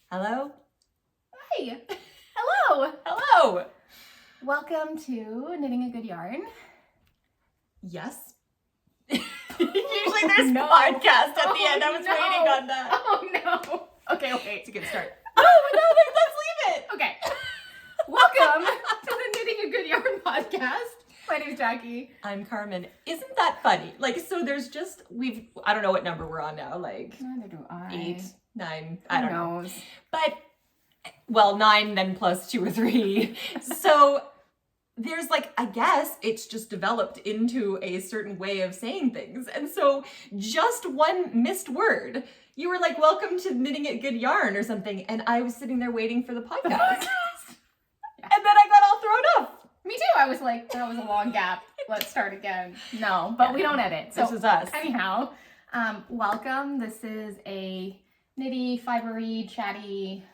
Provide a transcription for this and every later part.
Hello? Hi! Hello! Hello! Welcome to Knitting a Good Yarn. Yes. Usually there's no. podcast at the end. I was no. waiting on that. Oh no. Okay, wait. It's a good start. No, let's leave it. Okay. Welcome to the Knitting a Good Yarn podcast. My name's Jackie. I'm Carmen. Isn't that funny? Like, so there's just, I don't know what number we're on now. Like, Neither do I. 8, 9, I don't know. Knows? But, well, 9 then plus 2 or 3. So there's like, I guess it's just developed into a certain way of saying things. And so just one missed word, you were like, welcome to Knitting a Good Yarn or something. And I was sitting there waiting for the podcast. Yeah. And then I got all thrown off. Me too. I was like, that was a long gap. Let's start again. No, but we don't edit. So this is us. Anyhow, welcome. This is a knitty, fibery, chatty,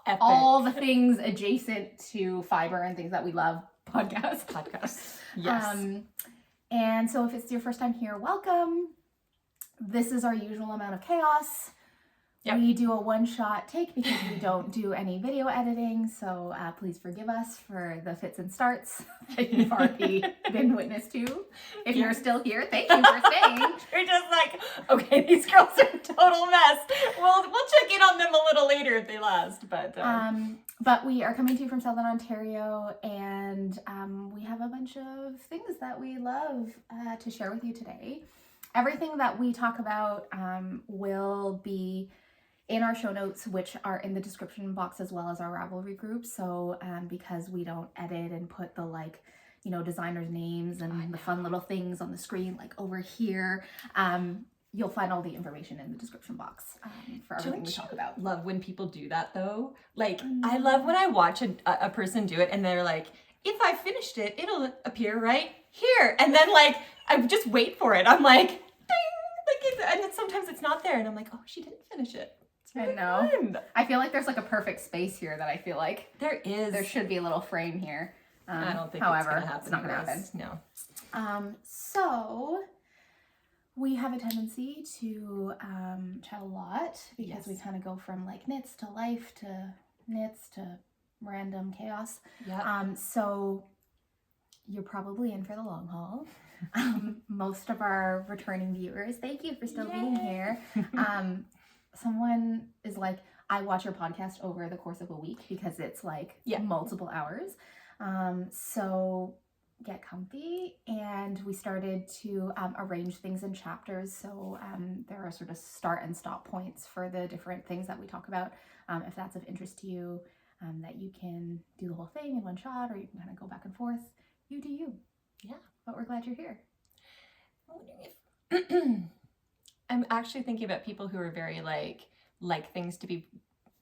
Epic. all the things adjacent to fiber and things that we love podcast. Yes. And so if it's your first time here, welcome. This is our usual amount of chaos. Yep. We do a one-shot take because we don't do any video editing, so please forgive us for the fits and starts that you've already been witness to. If you're still here, thank you for staying. We're just like, okay, these girls are a total mess. We'll check in on them a little later if they last, But we are coming to you from Southern Ontario, and we have a bunch of things that we love to share with you today. Everything that we talk about will be in our show notes, which are in the description box as well as our Ravelry group. So because we don't edit and put the designers' names and the fun little things on the screen like over here, you'll find all the information in the description box for everything we talk about. Love when people do that though. Like I love when I watch a person do it and they're like, if I finished it, it'll appear right here. And then like, I just wait for it. I'm like, ding! And then sometimes it's not there and I'm like, oh, she didn't finish it. I know. Fun. I feel like there's like a perfect space here that I feel like there should be a little frame here. I don't think however, it's happen. It's not gonna happen. No. So we have a tendency to chat a lot because we kind of go from like knits to life to knits to random chaos. Yeah. So you're probably in for the long haul. Most of our returning viewers, thank you for still being here. Someone is like, I watch your podcast over the course of a week because it's like multiple hours. So get comfy, and we started to arrange things in chapters. So there are sort of start and stop points for the different things that we talk about. If that's of interest to you, that you can do the whole thing in one shot, or you can kind of go back and forth. You do you. Yeah. But we're glad you're here. I'm wondering if I'm actually thinking about people who are very like things to be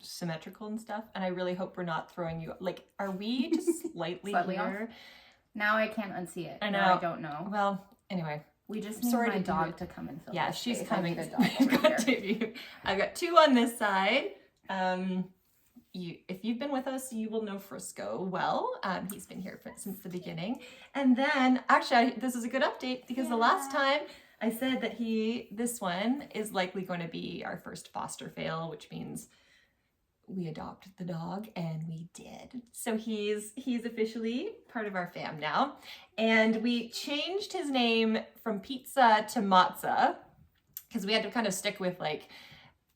symmetrical and stuff, and I really hope we're not throwing you like, are we just slightly here? Off? Now I can't unsee it. I know. Now I don't know. Well, anyway. We just need my dog to come and fill. Yeah, she's space. coming. I've got 2 on this side. If you've been with us, you will know Frisco well. He's been here since the beginning. And then, actually, this is a good update because the last time I said that this one is likely going to be our first foster fail, which means we adopted the dog, and we did. So he's officially part of our fam now. And we changed his name from Pizza to Matza because we had to kind of stick with like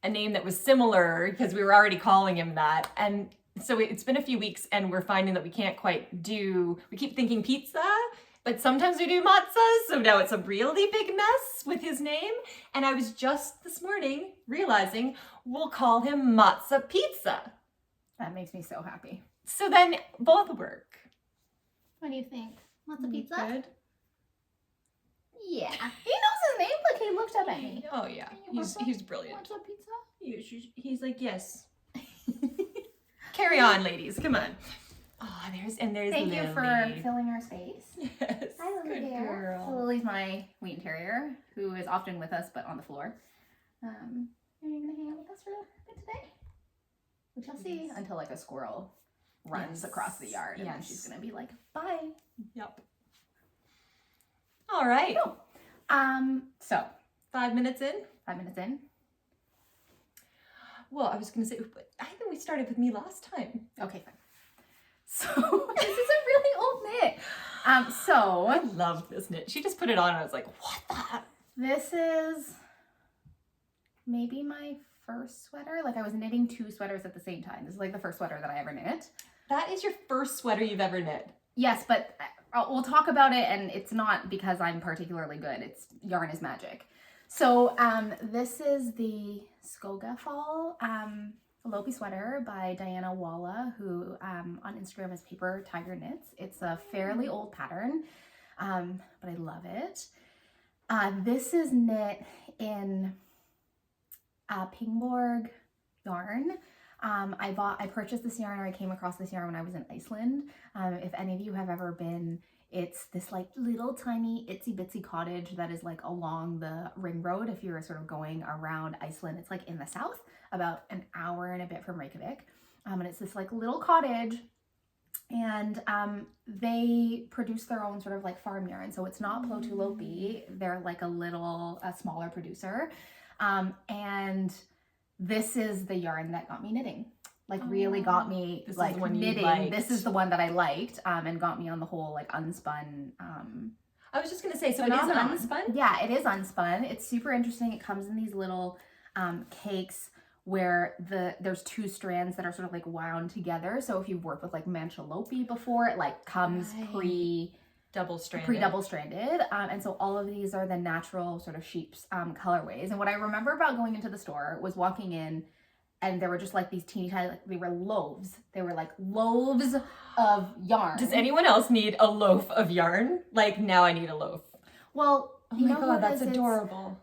a name that was similar because we were already calling him that. And so it's been a few weeks and we're finding that we can't quite we keep thinking pizza, but sometimes we do matzah. So now it's a really big mess with his name. And I was just this morning realizing we'll call him Matza Pizza. That makes me so happy. So then both work. What do you think? Matza Pizza? Good. Yeah. He knows his name. Look, he looked up at me. Oh yeah, he's brilliant. Matza Pizza? He's like, yes. Carry on, ladies. Come on. Oh, there's Thank Lily. you for filling our space. Yes. Hi, Lily. Good girl. So Lily's my Wheaten Terrier, who is often with us, but on the floor. Are you gonna hang out with us for a bit today? Which I'll see until like a squirrel runs across the yard, and then she's gonna be like, bye. Yep. All right. Cool. So 5 minutes in. 5 minutes in. Well, I was going to say, I think we started with me last time. Okay, fine. So this is a really old knit. So I love this knit. She just put it on and I was like, what the? This is maybe my first sweater. Like I was knitting 2 sweaters at the same time. This is like the first sweater that I ever knit. That is your first sweater you've ever knit? Yes, but we'll talk about it, and it's not because I'm particularly good. It's yarn is magic. So this is the Skoga Fall Lopi sweater by Dianna Walla, who on Instagram is Paper Tiger Knits. It's a fairly old pattern, but I love it. This is knit in Þingborg yarn. I purchased this yarn, or I came across this yarn when I was in Iceland. If any of you have ever been, it's this like little tiny itsy bitsy cottage that is like along the ring road. If you're sort of going around Iceland, it's like in the south, about an hour and a bit from Reykjavik. And it's this like little cottage, and they produce their own sort of like farm yarn. So it's not Plotu Lopi. They're like a smaller producer. And this is the yarn that got me knitting. Like really got me like knitting. This is the one that I liked and got me on the whole like Unspun. I was just gonna say, so it is Unspun? Yeah, it is Unspun. It's super interesting. It comes in these little cakes where there's 2 strands that are sort of like wound together. So if you've worked with like Mancha Lopi before, it like comes double stranded. And so all of these are the natural sort of sheep's colorways. And what I remember about going into the store was walking in, and there were just like these teeny tiny, like they were loaves. They were like loaves of yarn. Does anyone else need a loaf of yarn? Like now I need a loaf. Well, oh my God, that's adorable.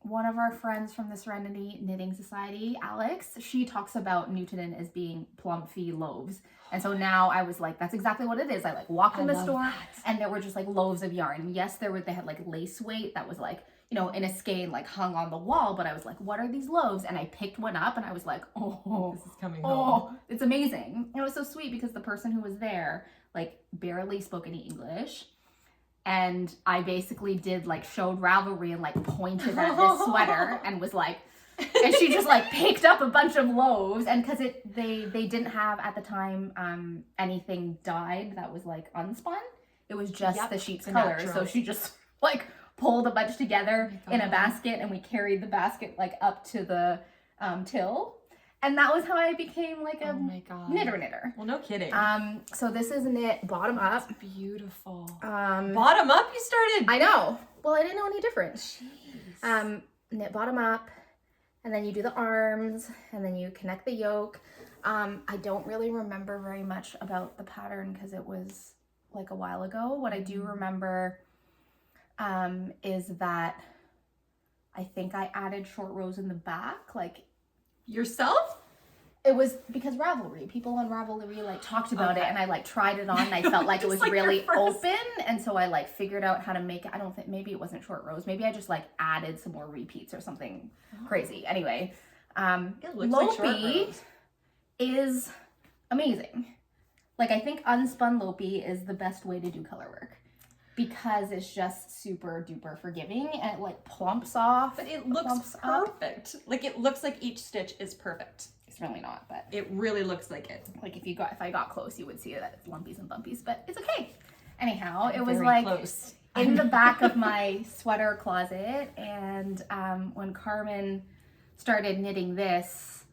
One of our friends from the Serenity Knitting Society, Alex, she talks about Nutiden as being plumpy loaves. And so now I was like, that's exactly what it is. I like walked in the store and there were just like loaves of yarn. Yes, they had like lace weight that was like, you know, in a skein like hung on the wall, but I was like, what are these loaves? And I picked one up and I was like, oh, this is coming home. It's amazing. And it was so sweet because the person who was there like barely spoke any English. And I basically showed Ravelry and like pointed at this sweater and was like, and she just like picked up a bunch of loaves. And because they didn't have at the time anything dyed that was like unspun. It was just the sheep's color. So she just like pulled a bunch together in a basket, and we carried the basket like up to the till. And that was how I became like a knitter. Well, no kidding. So this is knit bottom up. It's beautiful. Bottom up you started? I know. Well, I didn't know any different. Jeez. Knit bottom up, and then you do the arms, and then you connect the yoke. I don't really remember very much about the pattern because it was like a while ago. What I do remember is that I think I added short rows in the back, like yourself? It was because Ravelry, people on Ravelry like talked about it, and I like tried it on and I felt like it was like really open, and so I like figured out how to make it. I don't think, maybe it wasn't short rows, maybe I just like added some more repeats or something crazy. Anyway, Lopi is amazing. Like I think Unspun Lopi is the best way to do color work, because it's just super duper forgiving and it like plumps off. But it looks perfect. Like it looks like each stitch is perfect. It's really not, but it really looks like it. Like if I got close, you would see that it's lumpies and bumpies, but it's okay. Anyhow, it was like close. In the back of my sweater closet, and when Carmen started knitting this,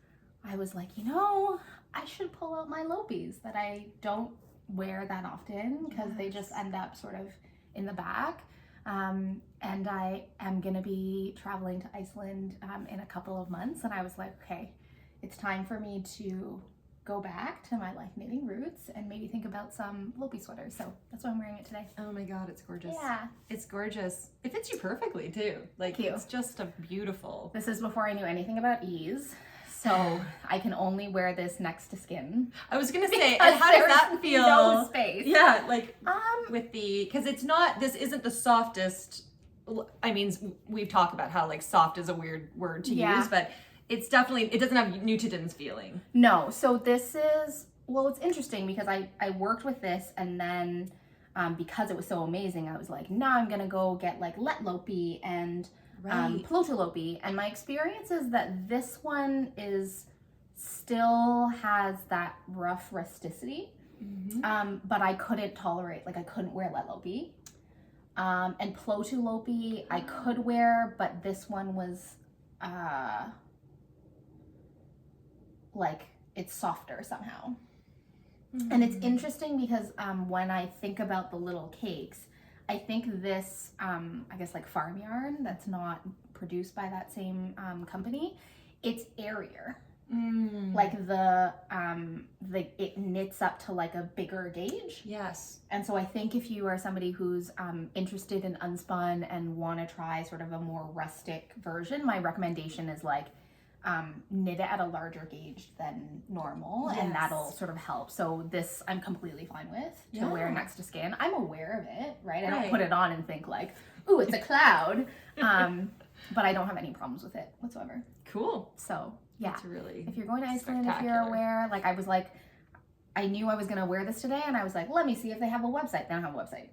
I was like, you know, I should pull out my Lopis that I don't wear that often because they just end up sort of in the back. And I am gonna be traveling to Iceland in a couple of months, and I was like, okay, it's time for me to go back to my like knitting roots and maybe think about some Lopi sweaters. So that's why I'm wearing it today. Oh my God, it's gorgeous. Yeah. It's gorgeous. It fits you perfectly too. Like it's just a beautiful. This is before I knew anything about ease. So I can only wear this next to skin. I was gonna say, and how does that feel? No space. Yeah, like with the, because it's not, this isn't the softest. I mean, we've talked about how like soft is a weird word to use, but it's definitely, it doesn't have Nutiden's feeling. No, so this is, well, it's interesting because I worked with this, and then because it was so amazing, I was like, now I'm gonna go get like Let Lopi and Plotu Lopi. And my experience is that this one still has that rough rusticity. But I couldn't tolerate, like I couldn't wear Let Lopi. And Plotu Lopi I could wear, but this one was like it's softer somehow. And it's interesting because when I think about the little cakes, I think this I guess like farm yarn that's not produced by that same company, it's airier. Like it knits up to like a bigger gauge. Yes. And so I think if you are somebody who's interested in Unspun and want to try sort of a more rustic version, my recommendation is like knit it at a larger gauge than normal, and that'll sort of help. So this I'm completely fine with to wear next to skin. I'm aware of it, right? I don't put it on and think like, ooh, it's a cloud. But I don't have any problems with it whatsoever. Cool. So yeah, that's really if you're going to Iceland, if you're aware, like I knew I was gonna wear this today, and I was like, let me see if they have a website. They don't have a website,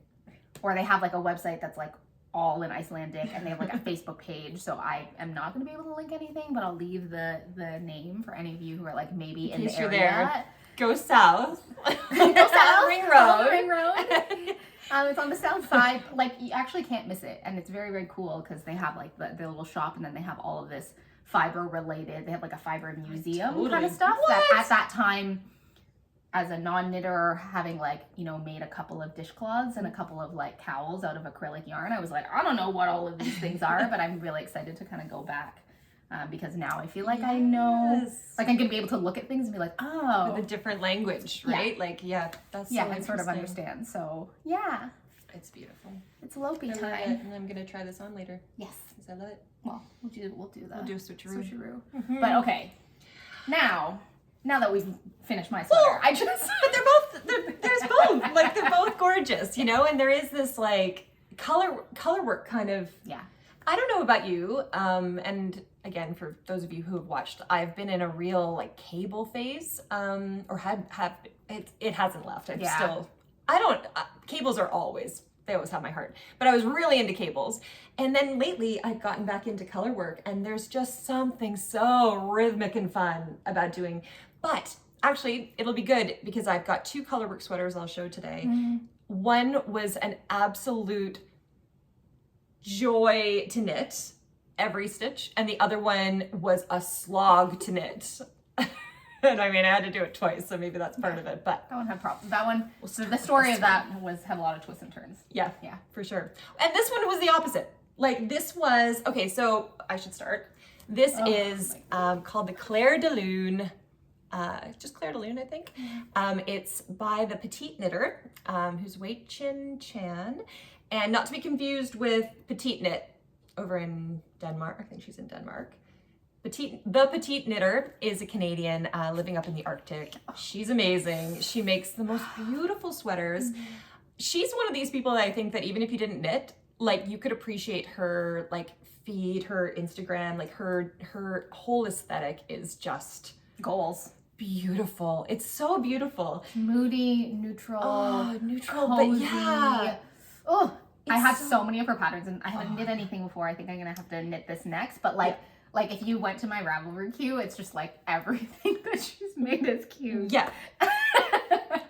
or they have like a website that's like all in Icelandic, and they have like a Facebook page. So I am not going to be able to link anything, but I'll leave the name for any of you who are like maybe in the area. There, go south. Go south. Ring Road. Ring Road. It's on the south side. Like you actually can't miss it, and it's very, very cool because they have like the little shop, and then they have all of this Fibre related. They have like a Fibre museum kind of stuff. That at that time, as a non-knitter, having like, you know, made a couple of dishcloths and a couple of like cowls out of acrylic yarn, I was like, I don't know what all of these things are, but I'm really excited to kind of go back because now I feel like I know, like I'm gonna be able to look at things and be like, oh, with a different language, right? Like, that's so I sort of understand. So yeah, it's beautiful. It's Lopi time, and I'm gonna try this on later. Yes, because I love it. Well, we'll do that. We'll do a switcheroo. But okay, now that we've finished my sweater, but there's both. Like they're both gorgeous, you know. And there is this like color work kind of. Yeah. I don't know about you. And again, for those of you who have watched, I've been in a real like cable phase. Or have it hasn't left. Cables are always. They always have my heart. But I was really into cables. And then lately I've gotten back into color work, and there's just something so rhythmic and fun about doing. But actually it'll be good because I've got 2 color work sweaters I'll show today. One was an absolute joy to knit every stitch, and the other one was a slog to knit. And I mean, I had to do it twice, so maybe that's part of it. But that one had problems. That one, so the story of that had a lot of twists and turns. Yeah, for sure. And this one was the opposite. Like this was okay. So I should start. This is called the Claire de Lune. Just Claire de Lune, I think. It's by the Petite Knitter, who's Wei Chin Chan, and not to be confused with Petite Knit over in Denmark. I think she's in Denmark. The Petite Knitter is a Canadian living up in the Arctic. She's amazing. She makes the most beautiful sweaters. She's one of these people that I think that even if you didn't knit, like you could appreciate her like feed, her Instagram, like her whole aesthetic is just goals. Beautiful. It's so beautiful. Moody, neutral, neutral, cozy. But yeah. Oh, I have so many of her patterns, and I haven't knit anything before. I think I'm gonna have to knit this next. But like if you went to my Ravelry queue, it's just like everything that she's made is cute. Yeah.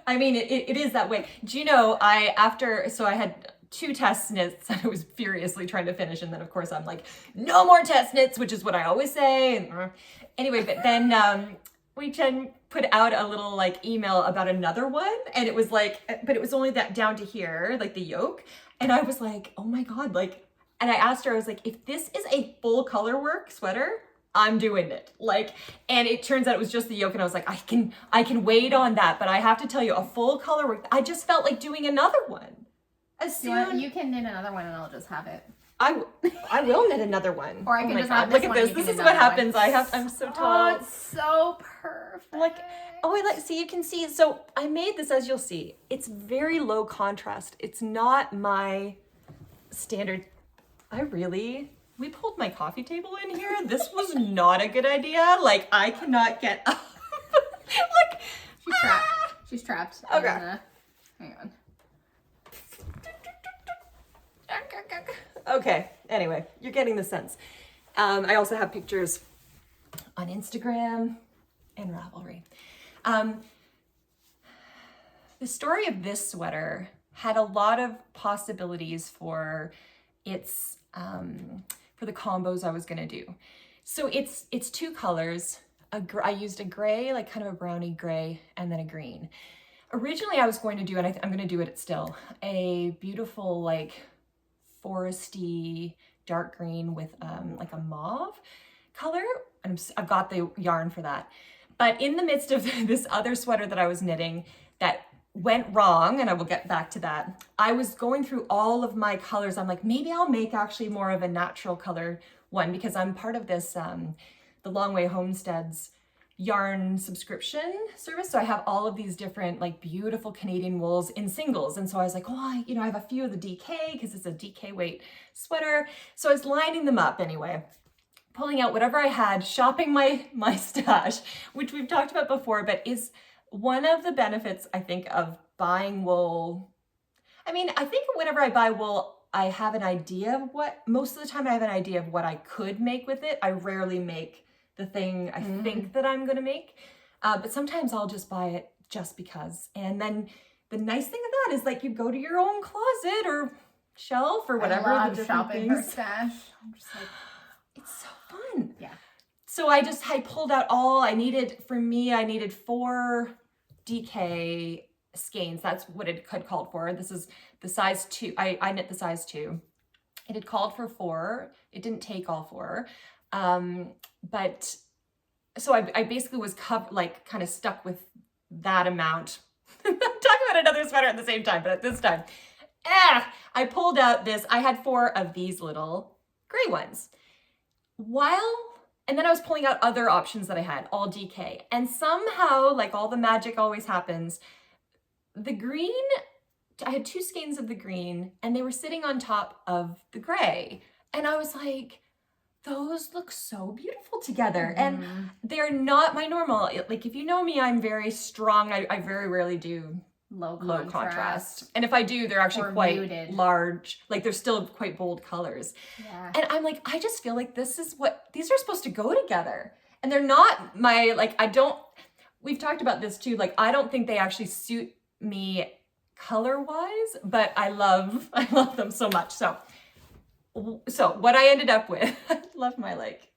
I mean, it is that way. Do you know, I had 2 test knits that I was furiously trying to finish, and then of course I'm like, no more test knits, which is what I always say. And anyway, but then Wei Chen put out a little like email about another one, and it was like, but it was only that down to here, like the yoke, and I was like, oh my god, like, and I asked her, I was like, if this is a full color work sweater, I'm doing it. Like, and it turns out it was just the yoke, and I was like, I can wait on that, but I have to tell you, a full color work, I just felt like doing another one. You can knit another one, and I'll just have it. I will knit another one. Or I can just have this. Look at this. This is what happens. I'm so tall. Oh, it's so perfect. Like, oh wait, see, you can see. So I made this, as you'll see. It's very low contrast. It's not my standard. We pulled my coffee table in here. This was not a good idea. Like, I cannot get up. Like, she's trapped. She's trapped. Okay. Hang on. Okay. Anyway, you're getting the sense. I also have pictures on Instagram and Ravelry. The story of this sweater had a lot of possibilities for its for the combos I was gonna do. So it's two colors. I used a gray, like kind of a brownie gray, and then a green. Originally I was going to do, and I'm gonna do it still, a beautiful like foresty dark green with like a mauve color. And I've got the yarn for that. But in the midst of this other sweater that I was knitting that went wrong, and I will get back to that, I was going through all of my colors. I'm like, maybe I'll make actually more of a natural color one, because I'm part of this, the Long Way Homesteads yarn subscription service. So I have all of these different like beautiful Canadian wools in singles. And so I was like, oh, I have a few of the DK because it's a DK weight sweater. So I was lining them up anyway, pulling out whatever I had, shopping my stash, which we've talked about before, but is one of the benefits, I think, of buying wool. I mean, I think whenever I buy wool, I have an idea of most of the time I have an idea of what I could make with it. I rarely make the thing I think that I'm gonna make, but sometimes I'll just buy it just because. And then the nice thing of that is like you go to your own closet or shelf or whatever. I love the different shopping things. her stash. I'm just like, it's so fun. yeah. So I pulled out all I needed. For me, I needed 4 DK skeins. That's what it had called for. This is the size 2. I knit the size 2. It had called for 4. It didn't take all 4. But so I basically was kind of stuck with that amount. I'm talking about another sweater at the same time, but at this time, I pulled out this. I had 4 of these little gray ones. And then I was pulling out other options that I had, all DK. And somehow, like all the magic always happens, the green, I had 2 skeins of the green and they were sitting on top of the gray. And I was like, those look so beautiful together. And they're not my normal, like if you know me, I'm very strong. I very rarely do low contrast. And if I do, they're actually quite muted. Large. Like they're still quite bold colors. Yeah. And I'm like, I just feel like these are supposed to go together. And they're not we've talked about this too. Like, I don't think they actually suit me color-wise, but I love them so much. So what I ended up with, I love my like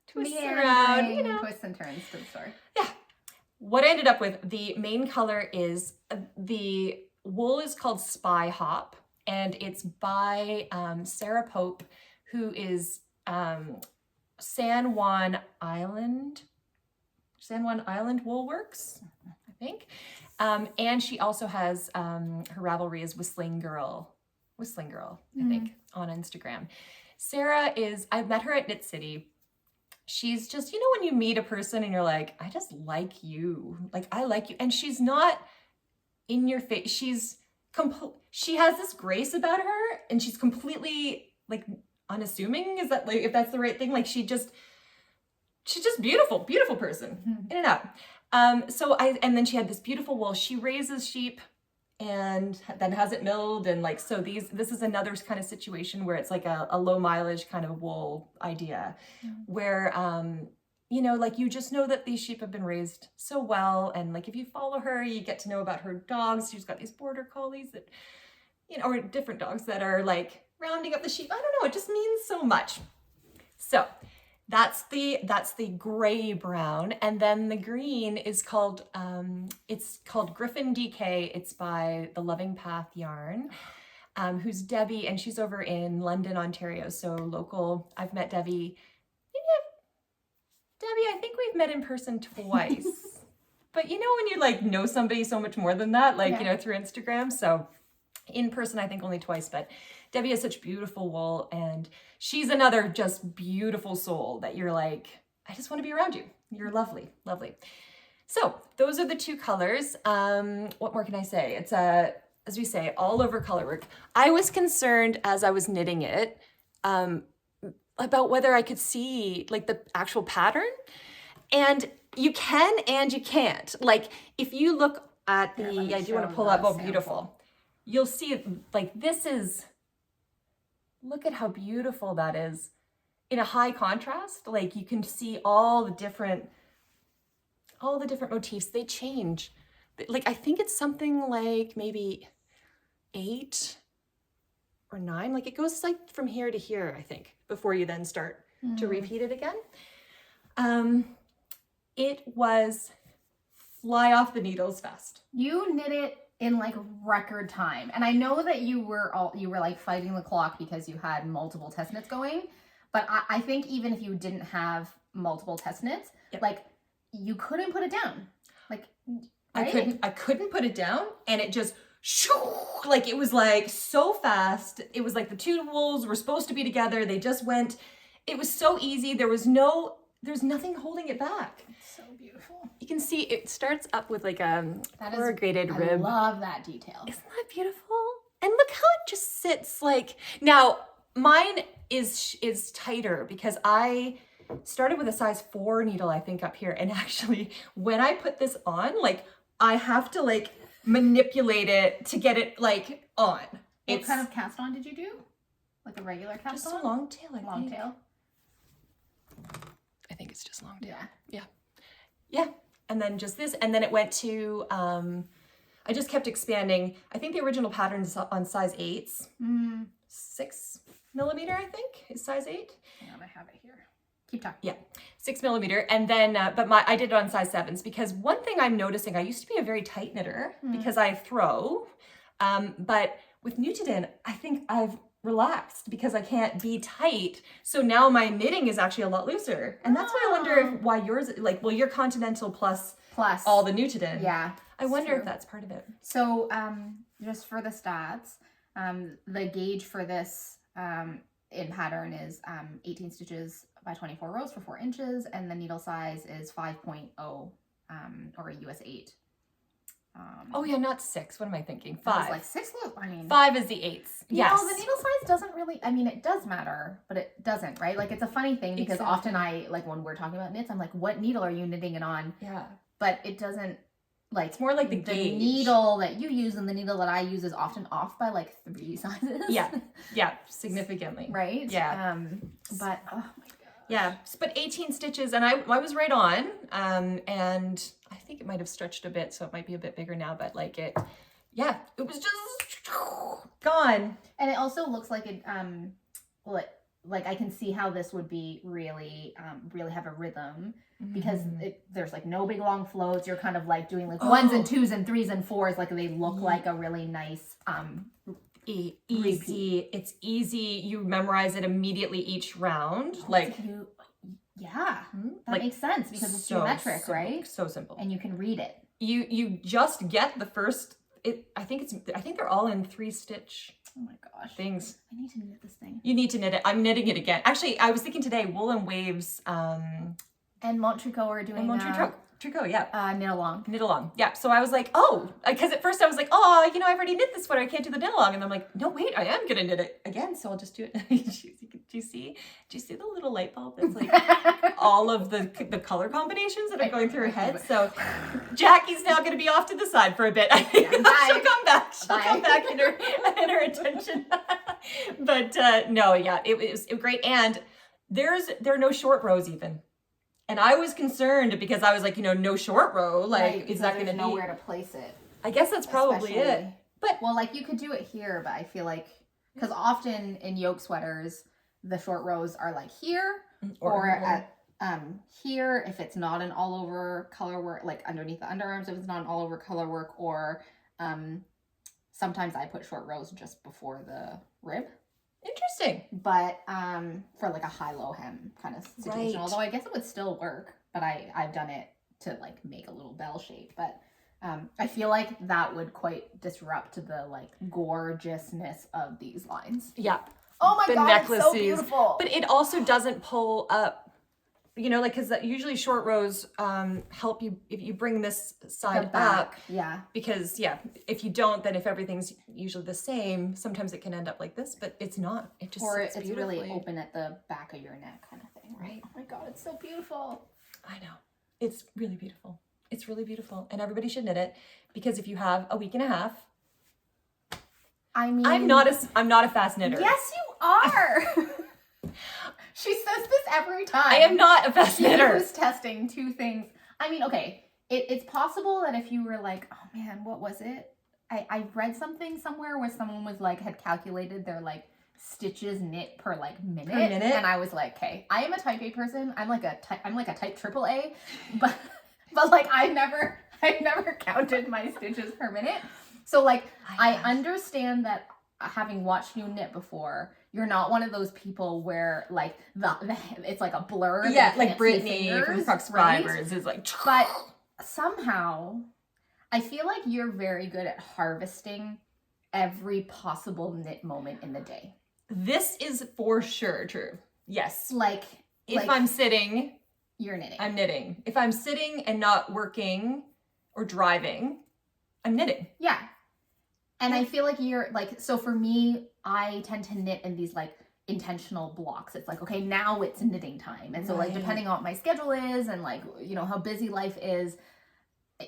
twists around, twists and turns to the story. Yeah. What I ended up with, the main color is, the wool is called Spyhop, and it's by Sarah Pope, who is San Juan Island Woolworks, I think. And she also has her Ravelry is Whistling Girl, I think, on Instagram. Sarah I've met her at Knit City. She's just, when you meet a person and you're like, I just like you. Like, I like you. And she's not in your face. She has this grace about her, and she's completely like unassuming. Is that like, if that's the right thing? Like she's just beautiful person, in and out. And then she had this beautiful wool. She raises sheep and then has it milled, and like, so this is another kind of situation where it's like a low mileage kind of wool idea, where like you just know that these sheep have been raised so well, and like if you follow her, you get to know about her dogs. She's got these border collies that, or different dogs that are like rounding up the sheep. I don't know, it just means so much. So that's the gray brown, and then the green is called it's called Griffin DK. It's by the Loving Path yarn, who's Debbie, and she's over in London, Ontario, so local. I've met Debbie. Debbie, I think we've met in person twice. But when you like know somebody so much more than that, like through Instagram. So in person, I think only twice, but Debbie has such beautiful wool, and she's another just beautiful soul that you're like, I just want to be around you. You're lovely, lovely. So those are the 2 colors. What more can I say? It's as we say, all over color work. I was concerned as I was knitting it about whether I could see like the actual pattern, and you can and you can't. Like if you look at I do want to pull up, beautiful. You'll see like this is look at how beautiful that is in a high contrast. Like you can see all the different motifs. They change. Like I think it's something like maybe 8 or 9. Like it goes like from here to here, I think, before you then start to repeat it again. It was fly off the needles fast. You knit it in like record time. And I know that you were like fighting the clock because you had multiple test knits going. But I think even if you didn't have multiple test knits, like you couldn't put it down. Like right? I couldn't put it down, and it just like it was like so fast. It was like the two wools were supposed to be together. They just went. It was so easy. There's nothing holding it back. It's so beautiful. You can see it starts up with like a corrugated rib. I love that detail. Isn't that beautiful? And look how it just sits like, now mine is tighter because I started with a size 4 needle, I think, up here. And actually when I put this on, like I have to like manipulate it to get it like on. What kind of cast on did you do? Like a regular cast on? Just a long tail, I think. Long tail? I think it's just long tail. Yeah. Yeah. And then just this, and then it went to, I just kept expanding. I think the original pattern's on size 8s. 6 millimeter, I think, is size 8. Hang on, I have it here. Keep talking. Yeah, 6 millimeter. And then, but I did it on size 7s because one thing I'm noticing, I used to be a very tight knitter because I throw, but with Nutiden, I think I've relaxed because I can't be tight. So now my knitting is actually a lot looser. And that's why I wonder why yours, like, well, you're continental plus all the Nutiden. Yeah. I wonder if that's part of it. So just for the stats, the gauge for this in pattern is 18 stitches by 24 rows for 4 inches, and the needle size is 5.0 or a US 8. Oh yeah, not 6. What am I thinking? 5. Like 6. I mean, 5 is the 8s. Yes. No, the needle size doesn't really. I mean, it does matter, but it doesn't, right? Like it's a funny thing because often I like when we're talking about knits, I'm like, what needle are you knitting it on? Yeah. But it doesn't. Like it's more like the needle that you use and the needle that I use is often off by like 3 sizes. Yeah, significantly. Right? Yeah. But oh my god. Yeah, but 18 stitches, and I was right on. And I think it might have stretched a bit, so it might be a bit bigger now. But like it was just gone. And it also looks like it. Like I can see how this would be really have a rhythm. Because there's like no big long floats. You're kind of like doing like 1s and 2s and 3s and 4s. Like they look like a really nice easy. repeat. It's easy. You memorize it immediately each round. That makes sense because it's geometric, simple, right? So simple. And you can read it. You just get the first. I think they're all in 3-stitch. Oh my gosh. Things. I need to knit this thing. You need to knit it. I'm knitting it again. Actually, I was thinking today, Wool and Waves. And Montreco are doing Tricot, yeah. knit along. Knit along, yeah. So I was like, oh, because at first I was like, oh, I've already knit this sweater. I can't do the knit along. And I'm like, no, wait, I am gonna knit it again. So I'll just do it. Do you see the little light bulb that's like all of the color combinations that are going through her head? So Jackie's now gonna be off to the side for a bit. I think she'll come back. She'll come back in her attention. But no, yeah, it was great. And there are no short rows even. And I was concerned because I was like, no short row. Like, is that going to be nowhere to place it? I guess that's probably it. But well, like you could do it here, but I feel like because often in yoke sweaters, the short rows are like here or at here if it's not an all over color work, like underneath the underarms if it's not an all over color work, or sometimes I put short rows just before the rib. Interesting. But for like a high-low hem kind of situation, although I guess it would still work, but I've done it to like make a little bell shape. But I feel like that would quite disrupt the like gorgeousness of these lines. Yeah. Oh my god, necklaces. It's so beautiful. But it also doesn't pull up, like because usually short rows help you if you bring this side up. Yeah. Because if you don't, then if everything's usually the same, sometimes it can end up like this, but it's not. It just it's really open at the back of your neck kind of thing, right? Oh my god, it's so beautiful. I know. It's really beautiful. It's really beautiful, and everybody should knit it because if you have a week and a half, I mean, I'm not a fast knitter. Yes, you are. She says this every time. I am not a fast knitter. She was testing two things. I mean, okay, it's possible that if you were like, oh man, what was it? I read something somewhere where someone was like, had calculated their like stitches knit per like minute. And I was like, okay, I am a type A person. I'm like a type triple A, but like I've never counted my stitches per minute. So like I understand that having watched you knit before, you're not one of those people where like the it's like a blur. Yeah, like Brittany from Crux Fibers is like. But somehow, I feel like you're very good at harvesting every possible knit moment in the day. This is for sure true. Yes. Like if I'm sitting, you're knitting. I'm knitting. If I'm sitting and not working or driving, I'm knitting. Yeah. And I feel like you're like, so for me, I tend to knit in these like intentional blocks. It's like, okay, now it's knitting time. And so like, depending on what my schedule is and like, you know, how busy life is,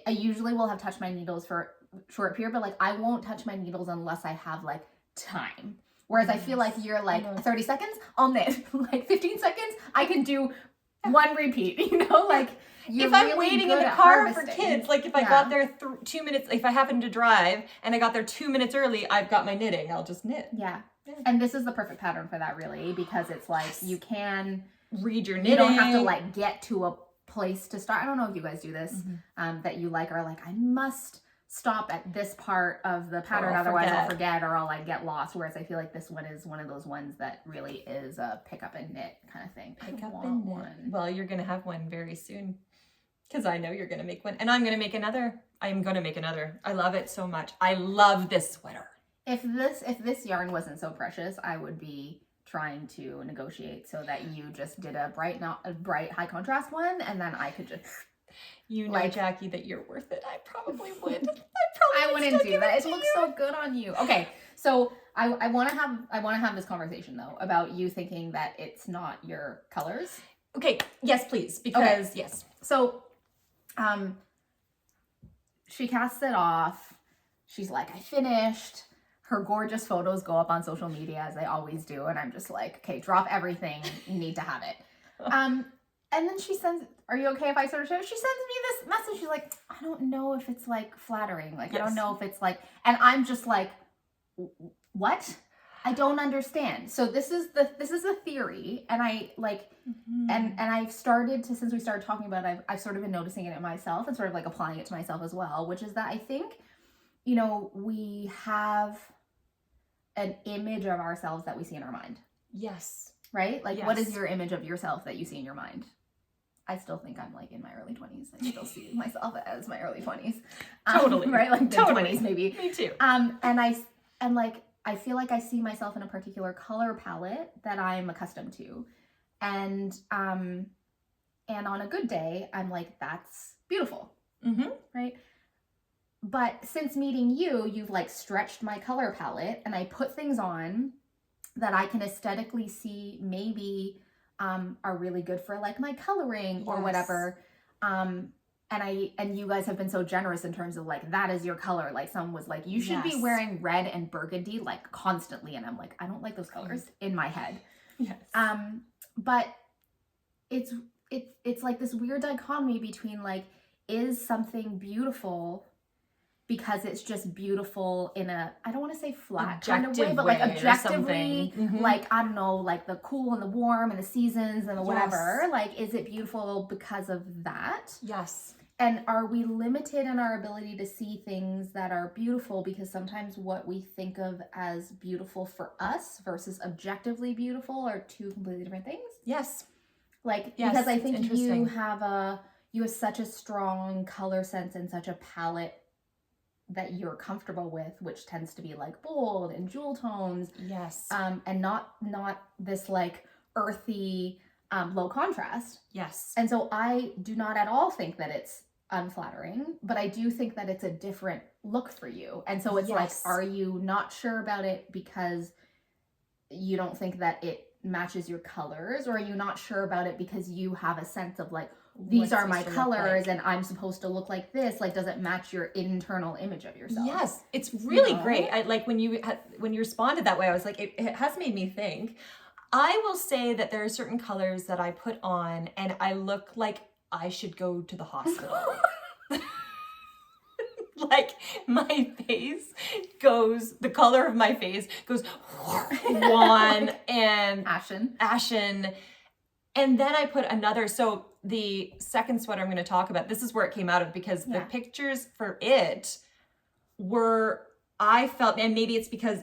I usually will have touched my needles for a short period, but like I won't touch my needles unless I have like time. Whereas I feel like you're like 30 seconds, I'll knit. Like 15 seconds, I can do one repeat, you know, like if I'm waiting in the car for kids, like if I got there 2 minutes, if I happen to drive and I got there 2 minutes early, I've got my knitting. I'll just knit. Yeah. And this is the perfect pattern for that really, because it's like you can read your knitting. You don't have to like get to a place to start. I don't know if you guys do this, that you like are like, I must stop at this part of the pattern, otherwise I'll forget or I'll like get lost. Whereas I feel like this one is one of those ones that really is a pick up and knit kind of thing. Pick up and knit. Well, you're gonna have one very soon, because I know you're gonna make one, and I'm gonna make another. I'm gonna make another. I love it so much. I love this sweater. If this yarn wasn't so precious, I would be trying to negotiate so that you just did a bright high contrast one, and then I could just. You know, like, Jackie, that you're worth it. I probably would. I wouldn't do that. It looks so good on you. Okay, so I want to have this conversation though about you thinking that it's not your colors. Okay. Yes, please. Because yes. So, she casts it off. She's like, I finished. Her gorgeous photos go up on social media as they always do, and I'm just like, okay, drop everything. You need to have it. And then she sends, are you okay if I sort of show? She sends me this message. She's like, I don't know if it's like flattering. Like, I don't know if it's like, and I'm just like, what? I don't understand. So this is a theory. And I like, and I've started to, since we started talking about it, I've sort of been noticing it in myself and sort of like applying it to myself as well, which is that I think, you know, we have an image of ourselves that we see in our mind. Yes. Right? Like, what is your image of yourself that you see in your mind? I still think I'm like in my early 20s. I still see myself as my early 20s. Totally. Right? Like mid-20s maybe. Me too. And I feel like I see myself in a particular color palette that I'm accustomed to. And on a good day, I'm like, that's beautiful. Right? But since meeting you, you've like stretched my color palette and I put things on that I can aesthetically see maybe are really good for like my coloring or whatever. And you guys have been so generous in terms of like, that is your color. Like someone was like, you should be wearing red and burgundy like constantly. And I'm like, I don't like those colors in my head. Yes. But it's like this weird dichotomy between like, is something beautiful because it's just beautiful in a, I don't want to say flat kind of way, but like objectively, like, I don't know, like the cool and the warm and the seasons and the whatever, like, is it beautiful because of that? Yes. And are we limited in our ability to see things that are beautiful because sometimes what we think of as beautiful for us versus objectively beautiful are two completely different things? Yes. Like, because I think you have such a strong color sense and such a palette that you're comfortable with, which tends to be like bold and jewel tones. Yes. And not this like earthy, low contrast. Yes. And so I do not at all think that it's unflattering, but I do think that it's a different look for you. And so it's like, are you not sure about it because you don't think that it matches your colors, or are you not sure about it because you have a sense of like, these are What's my this look colors like? and I'm supposed to look like this. Like, does it match your internal image of yourself? Yes, it's really know? great. I like when you responded that way, I was like, it has made me think. I will say that there are certain colors that I put on and I look like I should go to the hospital. Like my face goes, the color of my face goes Juan and ashen. And then I put another, so the second sweater I'm going to talk about, this is where it came out of, because the pictures for it were, I felt, and maybe it's because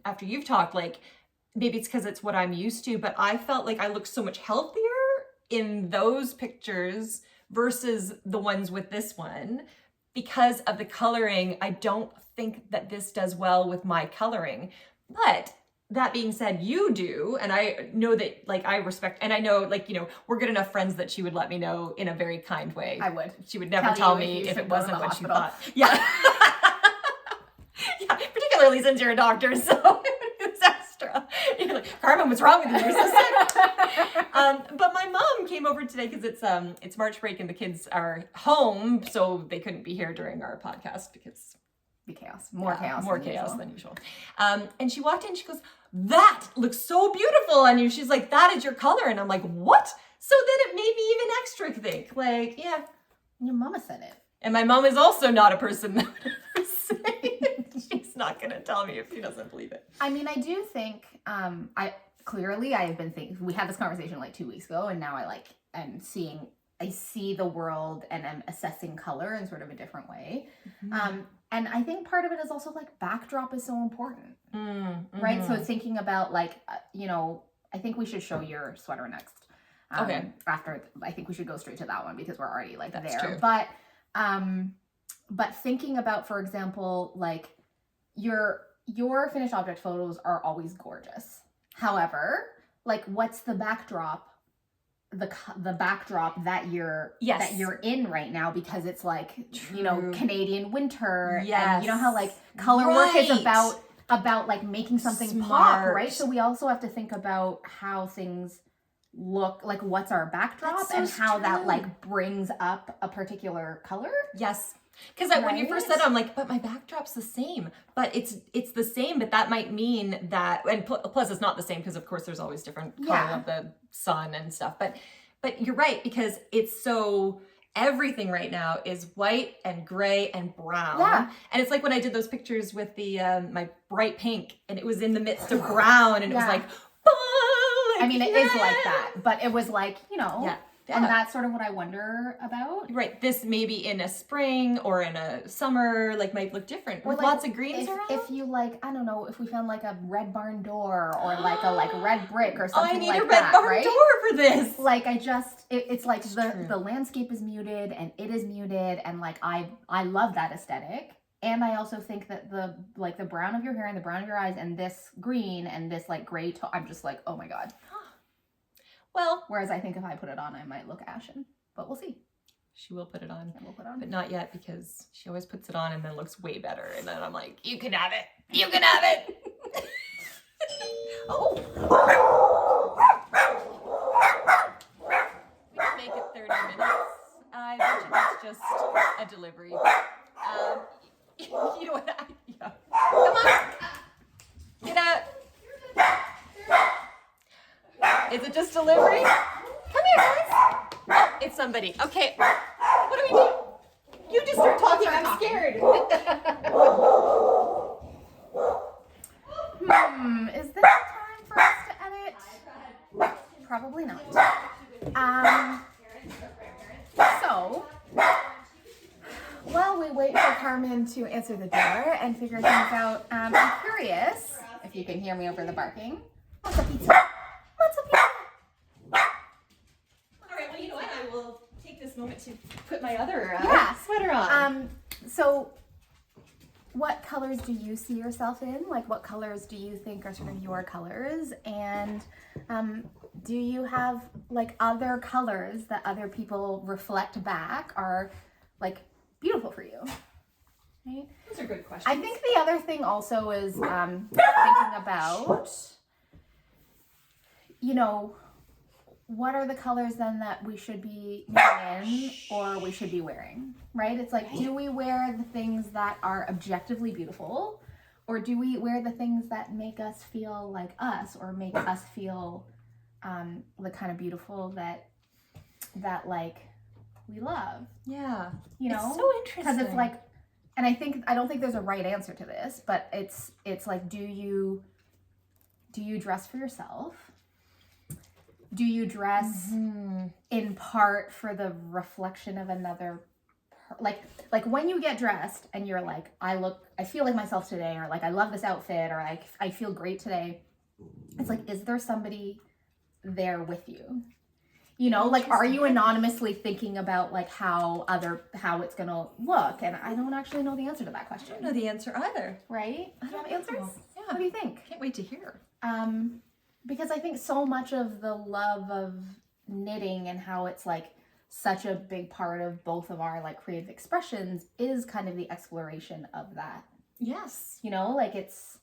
after you've talked, like, maybe it's because it's what I'm used to, but I felt like I looked so much healthier in those pictures versus the ones with this one. Because of the coloring, I don't think that this does well with my coloring. But that being said, you do, and I know that, like, I respect, and I know, like, you know, we're good enough friends that she would let me know in a very kind way. I would. She would never tell me if it wasn't what she thought. Yeah. Yeah, particularly since you're a doctor, so it's extra. You're like, Carmen, what's wrong with you? You're so sick. But my mom came over today because it's March break and the kids are home, so they couldn't be here during our podcast because more chaos than usual. And she walked in, she goes, "That looks so beautiful on you." She's like, "That is your color," and I'm like, "What?" So then it made me even extra think, like, yeah, your mama said it. And my mom is also not a person that would ever say it. She's not gonna tell me if she doesn't believe it. I mean, I do think I've been thinking, we had this conversation like 2 weeks ago, and now I see the world and I'm assessing color in sort of a different way. Mm-hmm. And I think part of it is also like backdrop is so important, mm-hmm. right? So thinking about like, I think we should show your sweater next. Okay. After, I think we should go straight to that one because we're already like That's there. True. But thinking about, for example, like your finished object photos are always gorgeous. However, like what's the backdrop? The backdrop that you're in right now, because it's like Canadian winter, and you know how like color work is about like making something pop, right? So we also have to think about how things look, like what's our backdrop and how that like brings up a particular color. Yes. Because when you first said it, I'm like, but my backdrop's the same. But it's the same, but that might mean that, and plus it's not the same because of course there's always different color of the sun and stuff. But you're right, because it's so, everything right now is white and gray and brown. Yeah. And it's like when I did those pictures with the my bright pink and it was in the midst of brown and it was like, I mean, it is like that, but it was like, Yeah. And that's sort of what I wonder about. Right. This maybe in a spring or in a summer, like might look different with like, lots of greens around. If you like, I don't know, if we found like a red barn door or like a red brick or something like that, I need a red barn door for this. Like it's like the landscape is muted and it is muted, and like I love that aesthetic. And I also think that the brown of your hair and the brown of your eyes and this green and this like gray I'm just like, oh my God. Well, whereas I think if I put it on, I might look ashen, but we'll see. She will put it on. We'll put it on. But not yet, because she always puts it on and then looks way better. And then I'm like, you can have it. You can have it. Oh. We can make it 30 minutes. I bet you that's just a delivery. You know what? Yeah. Come on. Get out. Is it just delivery? Come here, guys. Oh, it's somebody. Okay. What do we do? You just start talking. I'm scared. Is this the time for us to edit? Probably not. So, while we wait for Carmen to answer the door and figure things out, I'm curious if you can hear me over the barking. What's a pizza? What's a pizza? All right. Well, you know what? I will take this moment to put my other sweater on. So, what colors do you see yourself in? Like, what colors do you think are sort of your colors? And do you have like other colors that other people reflect back are like beautiful for you? Right? Those are good questions. I think the other thing also is thinking about, what are the colors then that we should be knitting or we should be wearing, right? It's like, do we wear the things that are objectively beautiful, or do we wear the things that make us feel like us, or make us feel the kind of beautiful that like we love? Yeah. You know? It's so interesting. Because it's like, and I don't think there's a right answer to this, but it's like, do you dress for yourself? Do you dress in part for the reflection of another? Like when you get dressed and you're like, I feel like myself today, or like, I love this outfit, or I feel great today. It's like, is there somebody there with you? You know, like, are you anonymously thinking about like how it's gonna look? And I don't actually know the answer to that question. I don't know the answer either. Right? Do you have answers? Yeah. What do you think? Can't wait to hear. Because I think so much of the love of knitting and how it's like such a big part of both of our like creative expressions is kind of the exploration of that. Yes. You know, like it's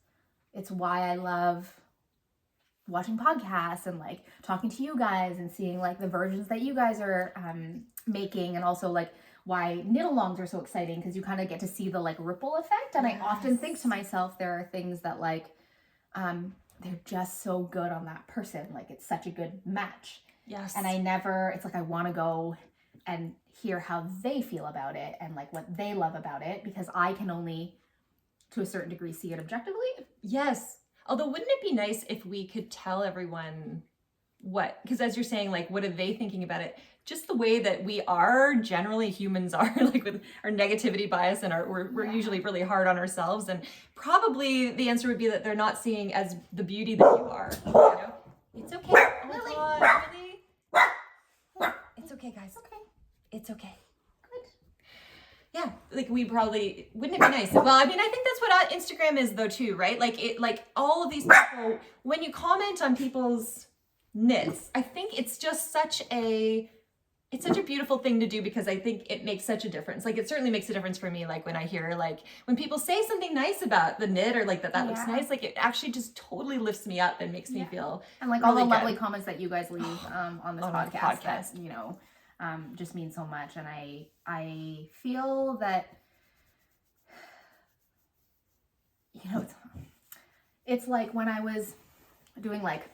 why I love watching podcasts and like talking to you guys and seeing like the versions that you guys are making, and also like why knit-alongs are so exciting, because you kind of get to see the like ripple effect. And I often think to myself, there are things that like they're just so good on that person, like it's such a good match. Yes. And it's like I want to go and hear how they feel about it and like what they love about it, because I can only to a certain degree see it objectively. Yes. Although, wouldn't it be nice if we could tell everyone because as you're saying, like, what are they thinking about it? Just the way that we are generally, humans are, like with our negativity bias, and we're usually really hard on ourselves. And probably the answer would be that they're not seeing as the beauty that you are. You know? It's okay. Oh my God, really? It's okay, guys. Okay. It's okay. Good. Yeah, like we probably, wouldn't it be nice? Well, I mean, I think that's what Instagram is though too, right? Like all of these people, when you comment on people's knits, I think it's just such a beautiful thing to do, because I think it makes such a difference. Like it certainly makes a difference for me. Like when I hear like when people say something nice about the knit, or like that looks nice, like it actually just totally lifts me up and makes me feel and like really all the lovely good. comments that you guys leave on this podcast that, you know, just mean so much. And I feel that, you know, it's like when I was doing like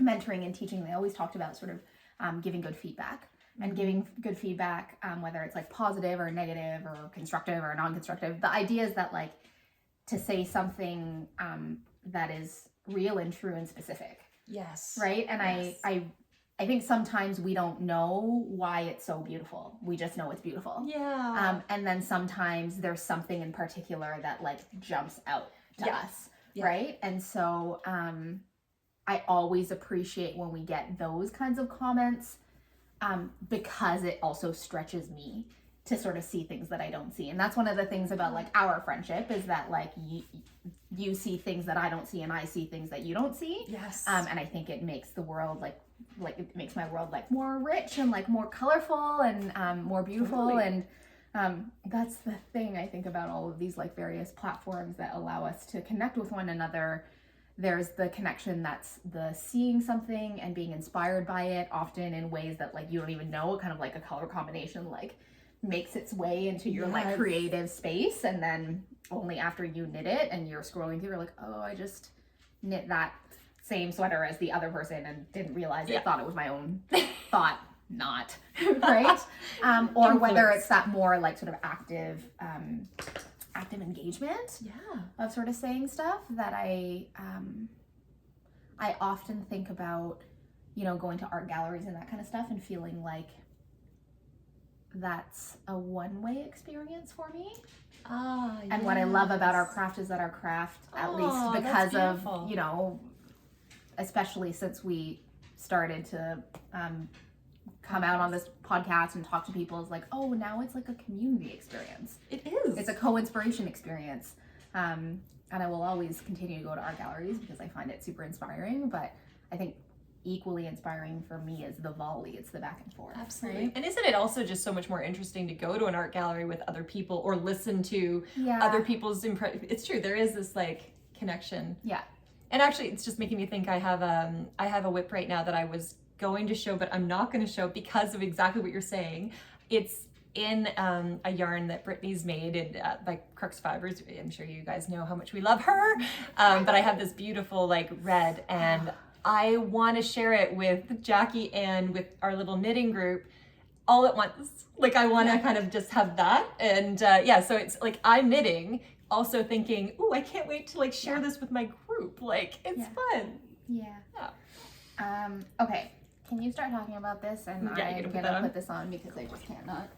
mentoring and teaching, they always talked about sort of giving good feedback. And giving good feedback, whether it's like positive or negative or constructive or non-constructive. The idea is that like to say something that is real and true and specific. Yes. Right? And yes. I think sometimes we don't know why it's so beautiful. We just know it's beautiful. Yeah. And then sometimes there's something in particular that like jumps out to us. Yeah. Right? And so I always appreciate when we get those kinds of comments. Because it also stretches me to sort of see things that I don't see. And that's one of the things about like our friendship, is that like you see things that I don't see, and I see things that you don't see. Yes. And I think it makes the world like it makes my world like more rich and like more colorful and more beautiful. Totally. And that's the thing I think about all of these like various platforms that allow us to connect with one another. There's the connection that's the seeing something and being inspired by it, often in ways that like you don't even know, kind of like a color combination like makes its way into your like creative space, and then only after you knit it and you're scrolling through, you're like, oh, I just knit that same sweater as the other person and didn't realize it, thought it was my own thought, not right. Or whether it's that more like sort of active engagement of sort of saying stuff that I often think about, you know, going to art galleries and that kind of stuff and feeling like that's a one-way experience for me. And what I love about our craft is that our craft, at least because of, you know, especially since we started to come out on this podcast and talk to people, is like, oh, now it's like a community experience. It is. It's a co-inspiration experience. And I will always continue to go to art galleries because I find it super inspiring, but I think equally inspiring for me is the volley. It's the back and forth. Absolutely. Right? And isn't it also just so much more interesting to go to an art gallery with other people, or listen to other people's It's true. There is this like connection. Yeah. And actually, it's just making me think I have a whip right now that I was going to show, but I'm not going to show because of exactly what you're saying. It's in a yarn that Brittany's made by Crux Fibers. I'm sure you guys know how much we love her, but I have this beautiful like red, and I want to share it with Jackie and with our little knitting group all at once. Like I want to kind of just have that, and yeah, so it's like I'm knitting, also thinking, oh, I can't wait to like share this with my group. Like it's fun. Yeah. Okay. Can you start talking about this? And I'm gonna put this on because I just cannot.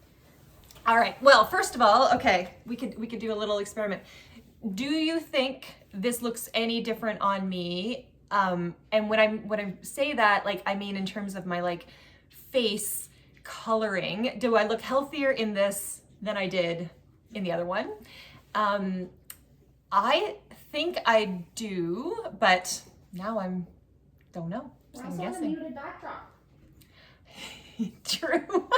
All right. Well, first of all, okay, we could do a little experiment. Do you think this looks any different on me? And when I say that, like I mean in terms of my like face coloring, do I look healthier in this than I did in the other one? I think I do, but now don't know. So I'm guessing. Muted backdrop. True.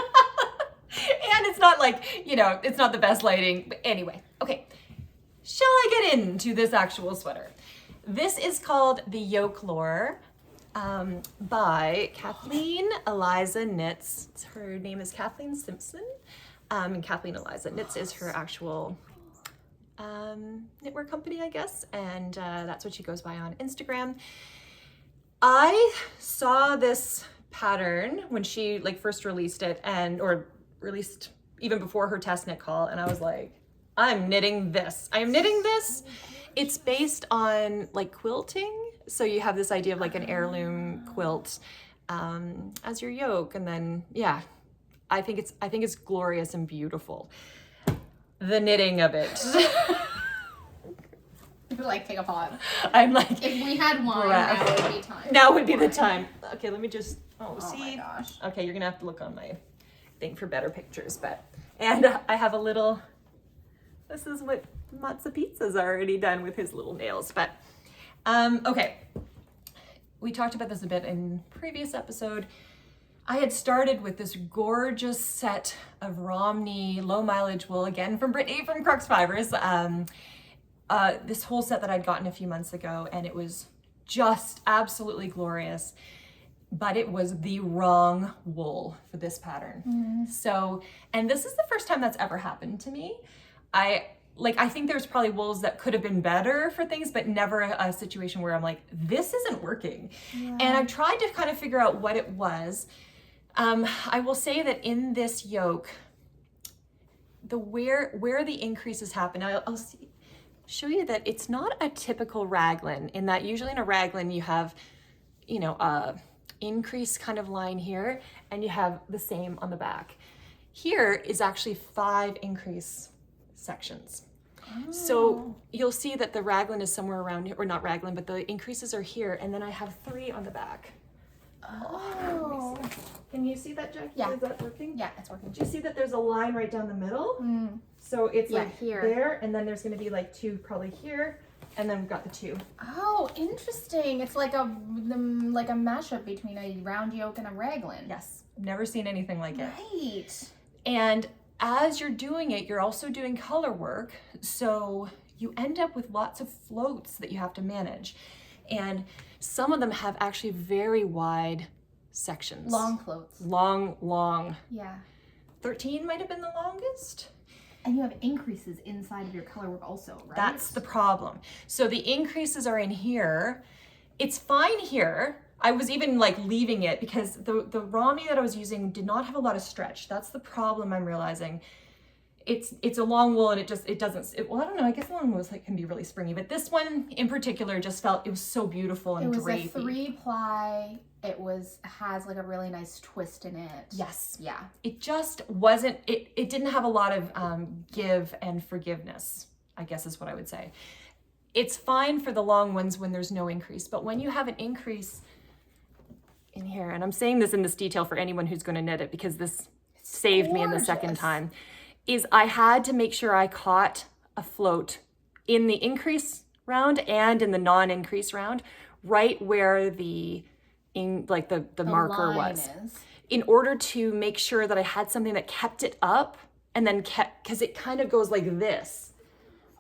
And it's not like, you know, it's not the best lighting. But anyway, okay. Shall I get into this actual sweater? This is called the Yokelore by Kathleen Eliza Knits. Her name is Kathleen Simpson. And Kathleen Eliza Knits is her actual knitwear company, I guess. And that's what she goes by on Instagram. I saw this pattern when she like first released it, or released even before her test knit call, and I was like, I'm knitting this. I am knitting this. It's based on like quilting, so you have this idea of like an heirloom quilt as your yoke, and then yeah, I think it's glorious and beautiful. The knitting of it. Like take a pause. I'm like, if we had wine, now would be time. Now would be the time. Okay, let me just. Oh, see. My gosh. Okay, you're gonna have to look on my thing for better pictures, and I have a little. This is what Matza Pizza's already done with his little nails, but okay. We talked about this a bit in previous episode. I had started with this gorgeous set of Romney low mileage wool, again from Brittany from Crux Fibers. This whole set that I'd gotten a few months ago, and it was just absolutely glorious, but it was the wrong wool for this pattern. So, and this is the first time that's ever happened to me. I think there's probably wools that could have been better for things, but never a situation where I'm like, this isn't working. And I tried to kind of figure out what it was. I will say that in this yoke, where the increases happen, I'll show you that it's not a typical raglan, in that usually in a raglan you have, you know, a increase kind of line here, and you have the same on the back. Here is actually 5 increase sections. So you'll see that the raglan is somewhere around here, or not raglan, but the increases are here, and then I have 3 on the back. Oh. Can you see that, Jackie? Yeah. Is that working? Yeah, it's working. Do you see that there's a line right down the middle? So it's like here. there, and then there's going to be like 2 probably here, and then we've got the 2. Oh, interesting. It's like a mashup between a round yoke and a raglan. Yes, never seen anything like it. Right. And as you're doing it, you're also doing color work, so you end up with lots of floats that you have to manage. And some of them have actually very wide sections. Long floats. Long. Yeah. 13 might have been the longest. And you have increases inside of your color work also, right? That's the problem. So the increases are in here. It's fine here. I was even like leaving it because the Romney that I was using did not have a lot of stretch. That's the problem I'm realizing. It's a long wool, and well, I don't know, I guess long wools can be really springy, but this one in particular just felt, it was so beautiful and drapey. It was a 3-ply. It has like a really nice twist in it. Yes. Yeah. It just wasn't, it didn't have a lot of give and forgiveness, I guess is what I would say. It's fine for the long ones when there's no increase, but when you have an increase in here, and I'm saying this in this detail for anyone who's going to knit it because this saved me in the second time, is I had to make sure I caught a float in the increase round and in the non-increase round, right where the marker was, in order to make sure that I had something that kept it up and then because it kind of goes like this,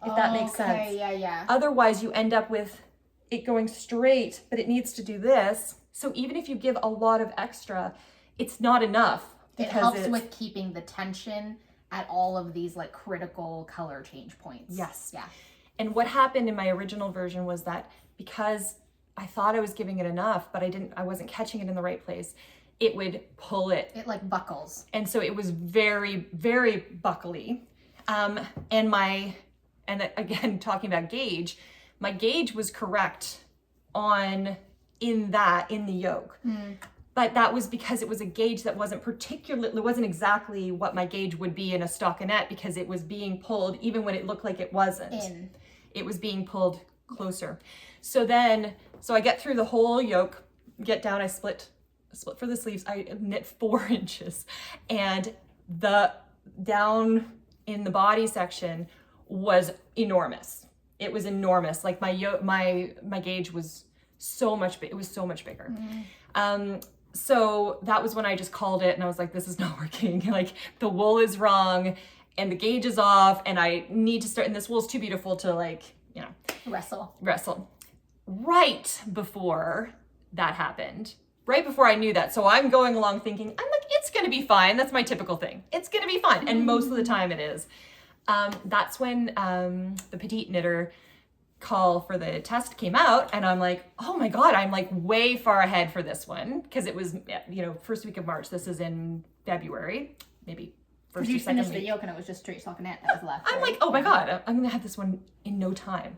if that makes sense. Yeah. Otherwise you end up with it going straight, but it needs to do this. So even if you give a lot of extra, it's not enough. It helps with keeping the tension at all of these like critical color change points. Yes. Yeah. And what happened in my original version was that because I thought I was giving it enough, but I wasn't catching it in the right place, it would pull it. It like buckles. And so it was very, very buckly. And again, talking about gauge, my gauge was correct in the yoke. But that was because it was a gauge that wasn't exactly what my gauge would be in a stockinette, because it was being pulled even when it looked like it wasn't. It was being pulled closer. So I get through the whole yoke, get down, I split for the sleeves, I knit 4 inches, and the down in the body section was enormous. It was enormous. Like my gauge was so much bigger. It was so much bigger. So that was when I just called it, and I was like, this is not working. Like the wool is wrong and the gauge is off, and I need to start, and this wool is too beautiful to like, you know, wrestle. Right before that happened, right before I knew that. So I'm going along thinking, I'm like, it's going to be fine. That's my typical thing. It's going to be fine. And most of the time it is. That's when the petite knitter call for the test came out, and I'm like, oh my God, I'm like way far ahead for this one, because it was, you know, first week of March. This is in February, maybe first or you second finished week. the yoke and it was just straight stockinette that was left. I'm like, oh my God, I'm gonna have this one in no time.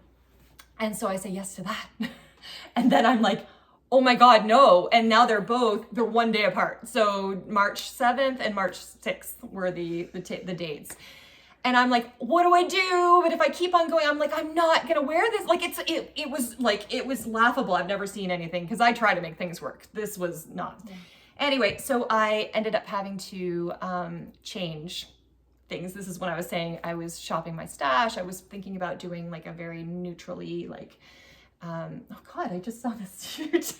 And so I say yes to that. And then I'm like, oh my God, no. And now they're 1 day apart. So March 7th and March 6th were the dates. And I'm like, what do I do? But if I keep on going, I'm like, I'm not gonna wear this. Like it was laughable. I've never seen anything, because I try to make things work. This was not. Yeah. Anyway, so I ended up having to change things. This is when I was saying I was shopping my stash. I was thinking about doing like a very neutrally like, oh God, I just saw this shoot.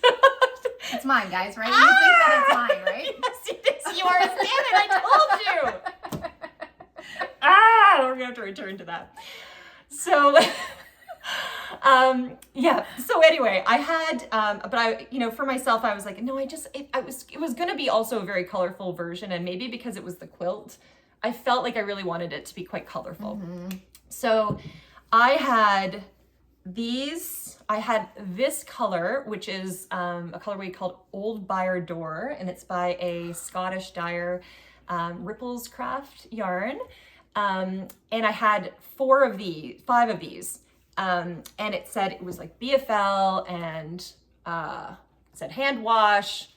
It's mine, guys, right? You think that it's mine, right? Yes, it is yours. Damn it, I told you. We're gonna have to return to that. So, yeah. So anyway, I had, but I, you know, for myself, I was like, no, it was gonna be also a very colorful version, and maybe because it was the quilt, I felt like I really wanted it to be quite colorful. So I had this color, which is a colorway called Old Byre Door, and it's by a Scottish dyer, Ripples Craft yarn. And I had 5 of these, and it said it was like BFL, and said hand wash.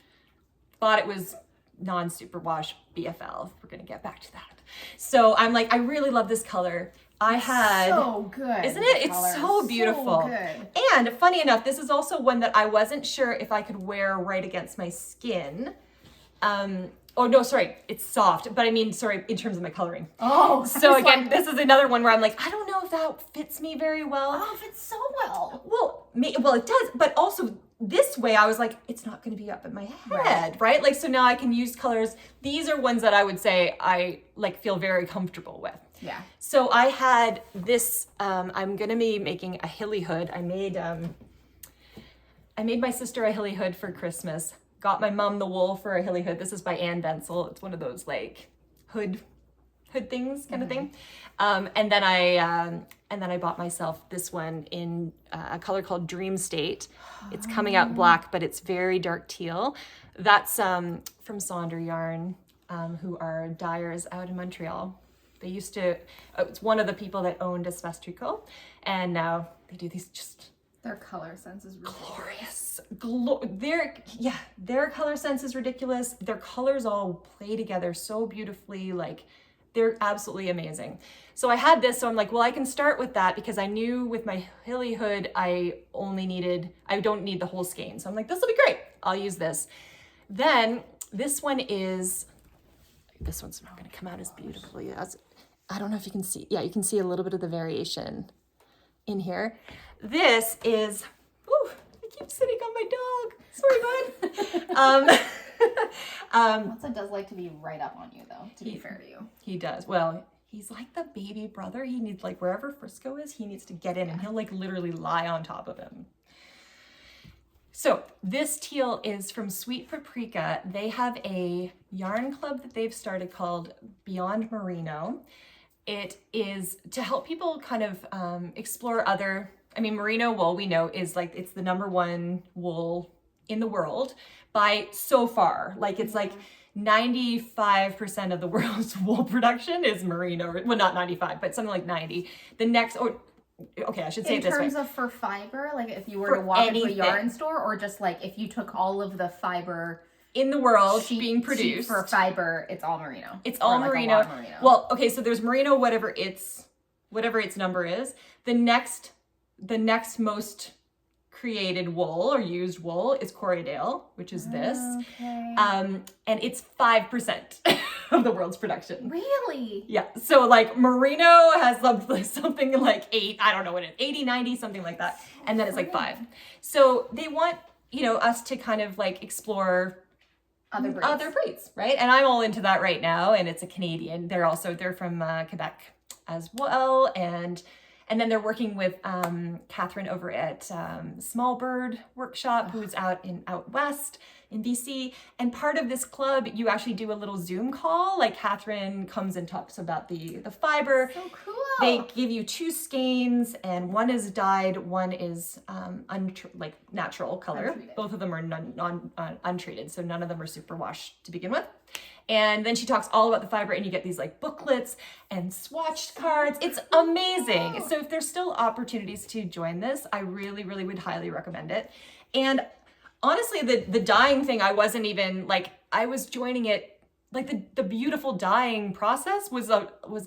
Thought it was non-superwash BFL. We're gonna get back to that. So I'm like, I really love this color. So good, isn't it? It's so beautiful. So good. And funny enough, this is also one that I wasn't sure if I could wear right against my skin. Oh no, sorry, it's soft, but I mean, sorry, in terms of my coloring. Oh, so again, this is another one where I'm like, I don't know if that fits me very well. Oh, it fits so well. Well, it does, but also this way I was like, it's not going to be up at my head, right? Like, so now I can use colors. These are ones that I would say I like feel very comfortable with. Yeah. So I had this, I'm going to be making a hilly hood. I made my sister a hilly hood for Christmas. Got my mom the wool for a hilly hood. This is by Ann Bensel. It's one of those like hood things kind of thing. And then I bought myself this one in a color called Dream State. It's coming out black, but it's very dark teal. That's from Sonder Yarn, who are dyers out in Montreal. They used to, it's one of the people that owned Espèce Tricot, and now they do these just... Their color sense is ridiculous. Glorious. Their color sense is ridiculous. Their colors all play together so beautifully. Like, they're absolutely amazing. So I had this, so I'm like, well, I can start with that, because I knew with my hilly hood, I don't need the whole skein. So I'm like, this will be great. I'll use this. Then this one's not going to come out as beautifully as, I don't know if you can see. Yeah, you can see a little bit of the variation in here. This is, I keep sitting on my dog. Sorry, bud. Watson does like to be right up on you, though, to be fair to you. He does. Well, he's like the baby brother. He needs, like, wherever Frisco is, he needs to get in, and he'll, like, literally lie on top of him. So this teal is from Sweet Paprika. They have a yarn club that they've started called Beyond Merino. It is to help people kind of explore other, I mean, merino wool we know is like, it's the #1 wool in the world by so far. Like it's like 95% of the world's wool production is merino. Well, not 95, but something like 90. The next, or okay, I should say it this way. In terms of for fiber, like if you were to walk into a yarn store, or just like if you took all of the fiber in the world being produced for fiber, it's all merino. It's all merino. Well, okay, so there's merino, whatever its number is. The next most created wool or used wool is Corriedale, which is this. Okay. And it's 5% of the world's production. Really? Yeah. So like merino has something like 8, I don't know what it is, 80, 90, something like that. And then it's like 5. So they want, you know, us to kind of like explore other breeds, right? And I'm all into that right now. And it's a Canadian. They're from Quebec as well. And then they're working with Catherine over at Small Bird Workshop, who's out west in BC. And part of this club, you actually do a little Zoom call. Like Catherine comes and talks about the fiber. So cool. They give you 2 skeins, and one is dyed, one is like natural color. Untreated. Both of them are untreated, so none of them are superwash to begin with. And then she talks all about the fiber, and you get these like booklets and swatch cards. It's amazing. Wow. So if there's still opportunities to join this, I really, really would highly recommend it. And honestly, the dyeing thing, I wasn't even like, I was joining it, like the beautiful dyeing process was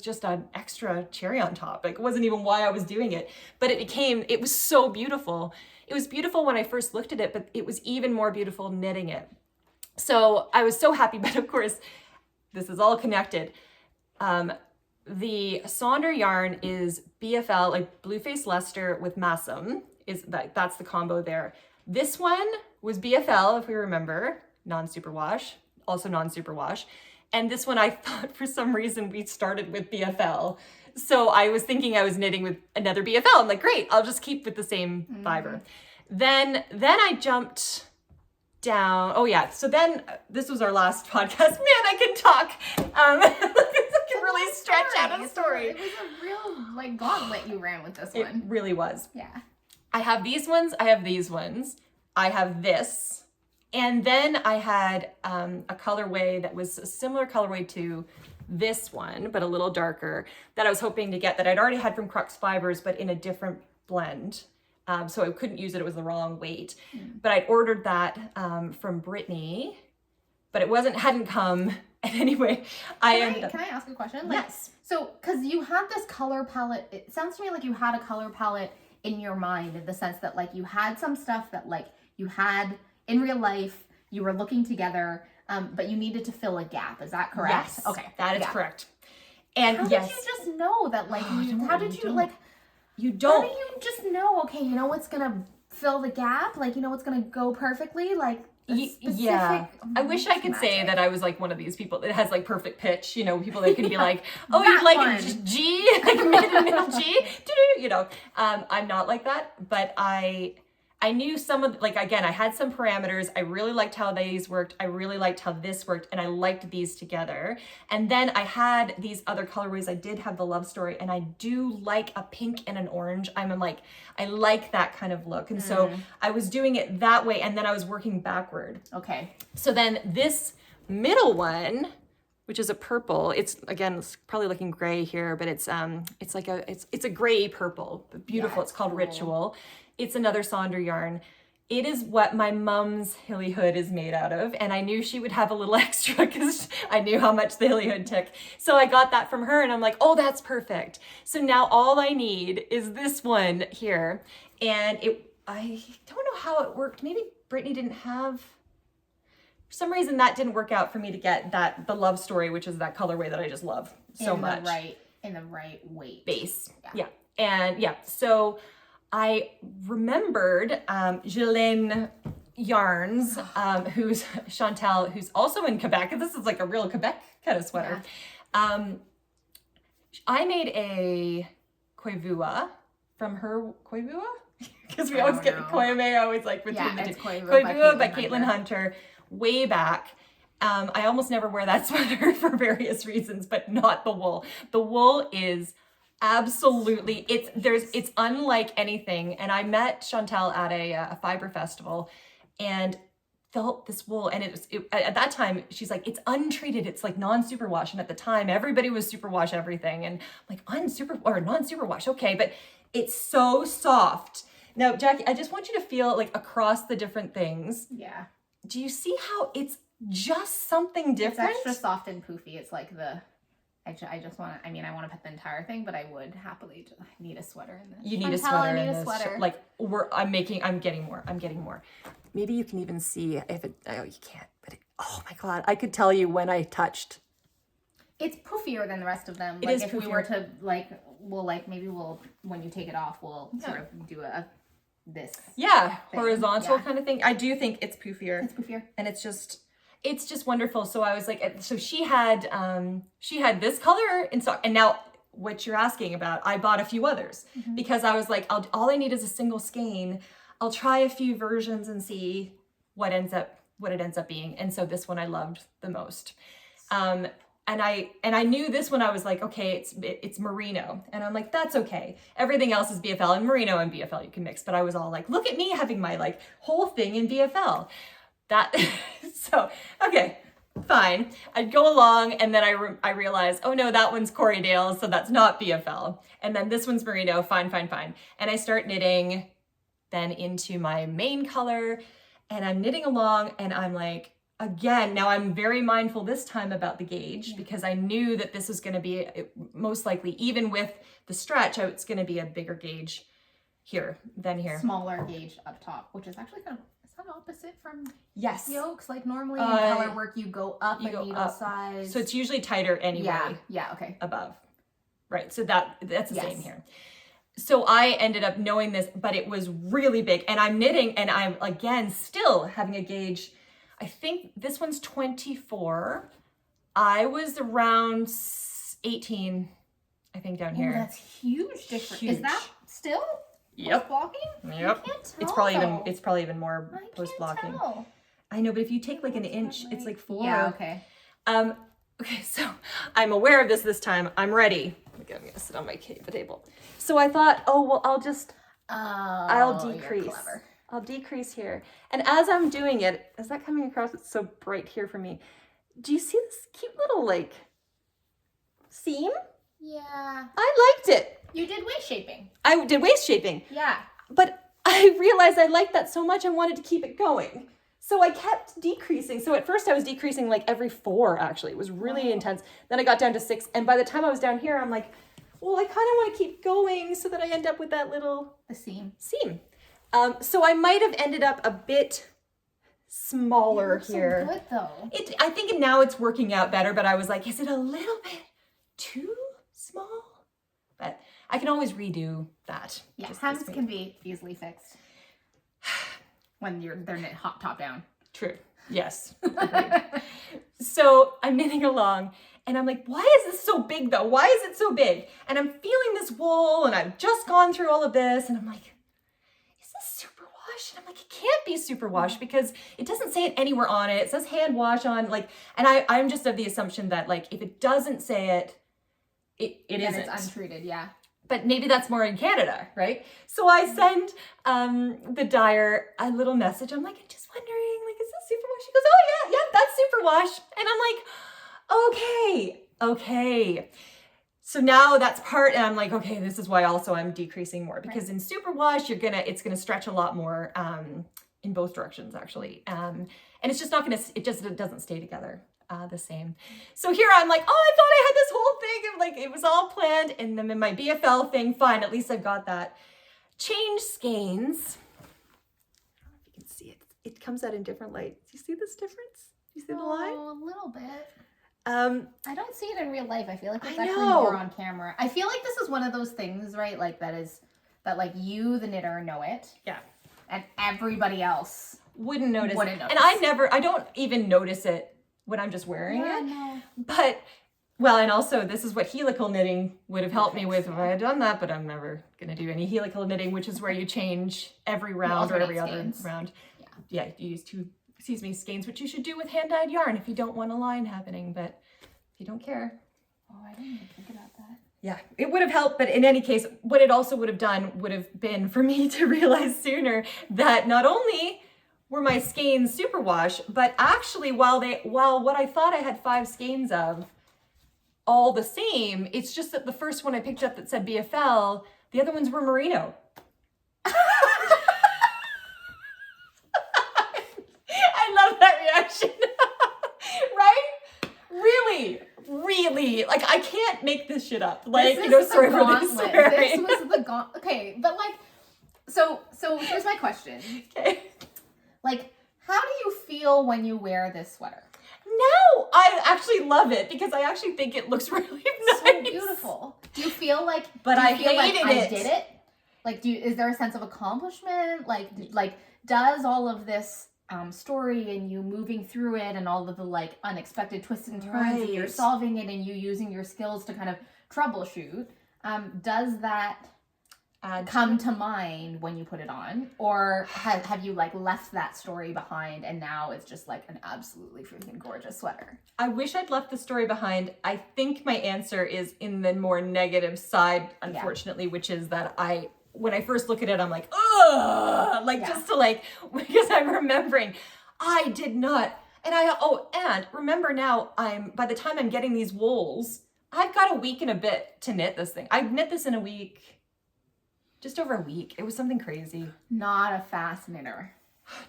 just an extra cherry on top. Like it wasn't even why I was doing it, but it was so beautiful. It was beautiful when I first looked at it, but it was even more beautiful knitting it. So I was so happy, but of course, this is all connected. The Sonder yarn is BFL, like Blueface Leicester with Massam, that's the combo there. This one was BFL, if we remember, non-superwash, also non-superwash. And this one I thought for some reason we started with BFL. So I was thinking I was knitting with another BFL. I'm like, great, I'll just keep with the same fiber. Then I jumped down. Oh yeah. So then this was our last podcast. Man, I can talk. I can really stretch out a story. It was a real like gauntlet you ran with this one. It really was. Yeah. I have these ones. I have these ones. I have this. And then I had a colorway that was a similar colorway to this one, but a little darker, that I was hoping to get, that I'd already had from Crux Fibers, but in a different blend. So I couldn't use it. It was the wrong weight. But I'd ordered that from Brittany, but it hadn't come. And anyway, Can I ask a question? Like, yes. So, because you had this color palette, it sounds to me like you had a color palette in your mind, in the sense that like you had some stuff that like you had in real life, you were looking together, but you needed to fill a gap. Is that correct? Yes. Okay. That is correct. And how yes. did you just know that like, how do you just know, okay, you know what's gonna fill the gap? Like, you know what's gonna go perfectly? Like, yeah. I wish I could say that I was like one of these people that has like perfect pitch, you know, people that can be like, oh, you'd like a G, like a middle G, you know. I'm not like that, but I knew some of, like, again, I had some parameters. I really liked how these worked. I really liked how this worked, and I liked these together. And then I had these other colorways. I did have the Love Story, and I do like a pink and an orange. I like that kind of look. And so I was doing it that way, and then I was working backward. Okay. So then this middle one, which is a purple, it's probably looking gray here, but it's a gray purple, but beautiful. Yeah, it's called cool. Ritual. It's another Sonder yarn. It is what my mom's hilly hood is made out of, and I knew she would have a little extra because I knew how much the hilly hood took. So I got that from her, and I'm like, oh, that's perfect. So now all I need is this one here, and I don't know how it worked. Maybe Brittany didn't have, for some reason that didn't work out for me to get the Love Story, which is that colorway that I just love so much. In the right weight. Base. Yeah. And yeah, so I remembered Ghislaine Yarns, who's Chantal, who's also in Quebec. And this is like a real Quebec kind of sweater. Yeah. I made a Koivua from her, Koivua? because we always get the Koyame, always like between the two. Koibuo by Caitlin Hunter, way back. I almost never wear that sweater for various reasons, but not the wool. The wool is absolutely, it's unlike anything. And I met Chantal at a Fibre festival and felt this wool, and at that time she's like, it's untreated, it's like non-superwash, and at the time everybody was superwash everything, and I'm like, non-superwash, okay, but it's so soft. Now, Jackie, I just want you to feel like across the different things. Yeah. Do you see how it's just something different? It's extra soft and poofy. It's like I just want to, I want to put the entire thing, but I would happily need a sweater in this. You need a sweater in this. Like, I'm getting more. Maybe you can even see if it, oh, you can't, but oh my God, I could tell you when I touched. It's poofier than the rest of them. It like is if poofier. We were to maybe when you take it off, we'll sort of do this. Yeah, thing. horizontal kind of thing. I do think it's poofier. It's poofier. And it's just wonderful. So I was like, so she had this color in stock, and now what you're asking about, I bought a few others because I was like, all I need is a single skein. I'll try a few versions and see what it ends up being. And so this one I loved the most. And I knew this one, I was like, okay, it's merino. And I'm like, that's okay. Everything else is BFL, and merino and BFL you can mix. But I was all like, look at me having my like whole thing in BFL. So, okay, fine. I'd go along, and then I realized, oh no, that one's Corriedale, so that's not BFL. And then this one's merino, fine. And I start knitting then into my main color, and I'm knitting along, and I'm like, again, now I'm very mindful this time about the gauge because I knew that this was going to be most likely, even with the stretch, it's going to be a bigger gauge here than here. Smaller gauge up top, which is actually kind of, is that opposite from Yokes? Like normally in Uh, color work, you go up a needle size. So it's usually tighter anyway. Yeah, okay. Above. Right, so that's the same here. So I ended up knowing this, but it was really big. And I'm knitting, and I'm, again, still having a gauge. I think this one's 24. I was around 18, I think, down here. Oh, that's huge difference. Huge. Is that still Yep. post-blocking? Yep. I can't tell, It's probably even more I can't post-blocking. tell. I know, but if you take like an inch, it's like 4. Yeah, okay. Okay, so I'm aware of this time. I'm ready. Okay, I'm gonna sit on my table. So I thought, oh, well, I'll decrease. You're clever. I'll decrease here. And as I'm doing it, is that coming across? It's so bright here for me. Do you see this cute little like seam? Yeah. I liked it. You did waist shaping. I did waist shaping. Yeah. But I realized I liked that so much I wanted to keep it going. So I kept decreasing. So at first I was decreasing like every 4, actually. It was really intense. Then I got down to 6. And by the time I was down here, I'm like, well, I kind of want to keep going so that I end up with that little seam. So I might have ended up a bit smaller here. So good though. I think now it's working out better, but I was like, is it a little bit too small? But I can always redo that. Yeah, hems can be easily fixed when they're knit top down. True. Yes. So I'm knitting along, and I'm like, why is this so big though? Why is it so big? And I'm feeling this wool, and I've just gone through all of this, and I'm like, is this superwash? And I'm like, it can't be superwash because it doesn't say it anywhere on it. It says hand wash on, like, and I'm just of the assumption that like if it doesn't say it, it isn't. It's untreated, yeah. But maybe that's more in Canada, right? So I send the dyer a little message. I'm like, I'm just wondering, like, is this superwash? She goes, oh yeah, that's superwash. And I'm like, okay. So now that's part, and I'm like, okay, this is why also I'm decreasing more because in superwash, it's gonna stretch a lot more in both directions actually. And it's just not gonna, it doesn't stay together the same. So here I'm like, oh, I thought I had this whole thing of like, it was all planned, and then in my BFL thing, fine, at least I've got that. Change skeins. I don't know if you can see it. It comes out in different lights. Do you see this difference? Do you see the line? Oh, a little bit. I don't see it in real life. I feel like it's I actually know. more on camera. I feel like this is one of those things, right? Like that like you, the knitter, know it. Yeah. And everybody else wouldn't notice. Wouldn't notice. And I don't even notice it when I'm just wearing it. No. But Well, and also this is what helical knitting would have helped me with if I had done that, but I'm never going to do any helical knitting, which is where you change every round or every other round. Yeah, you use two, skeins, which you should do with hand-dyed yarn if you don't want a line happening, but if you don't care. Oh, I didn't even think about that. Yeah, it would have helped, but in any case, what it also would have done would have been for me to realize sooner that not only were my skeins superwash, but actually while what I thought I had 5 skeins of, all the same, it's just that the first one I picked up that said BFL, the other ones were merino. I love that reaction. Right? Really, like I can't make this shit up. Like, you know, sorry for this swearing. This was the gauntlet. Okay, but like, so here's my question. Okay. Like, how do you feel when you wear this sweater? No, I actually love it because I actually think it looks really nice. So beautiful. Do you feel like? But I hated I did it. Like, is there a sense of accomplishment? Like, does all of this story and you moving through it and all of the like unexpected twists and turns and you're solving it and you using your skills to kind of troubleshoot, does that come to mind when you put it on, or have you like left that story behind and now it's just like an absolutely freaking gorgeous sweater? I wish I'd left the story behind. I think my answer is in the more negative side, unfortunately, which is that when I first look at it, I'm like, ugh, like just to like, because I'm remembering, I did not, and remember now, by the time I'm getting these wools, I've got a week and a bit to knit this thing. I knit this in a week. Just over a week. It was something crazy. Not a fast knitter.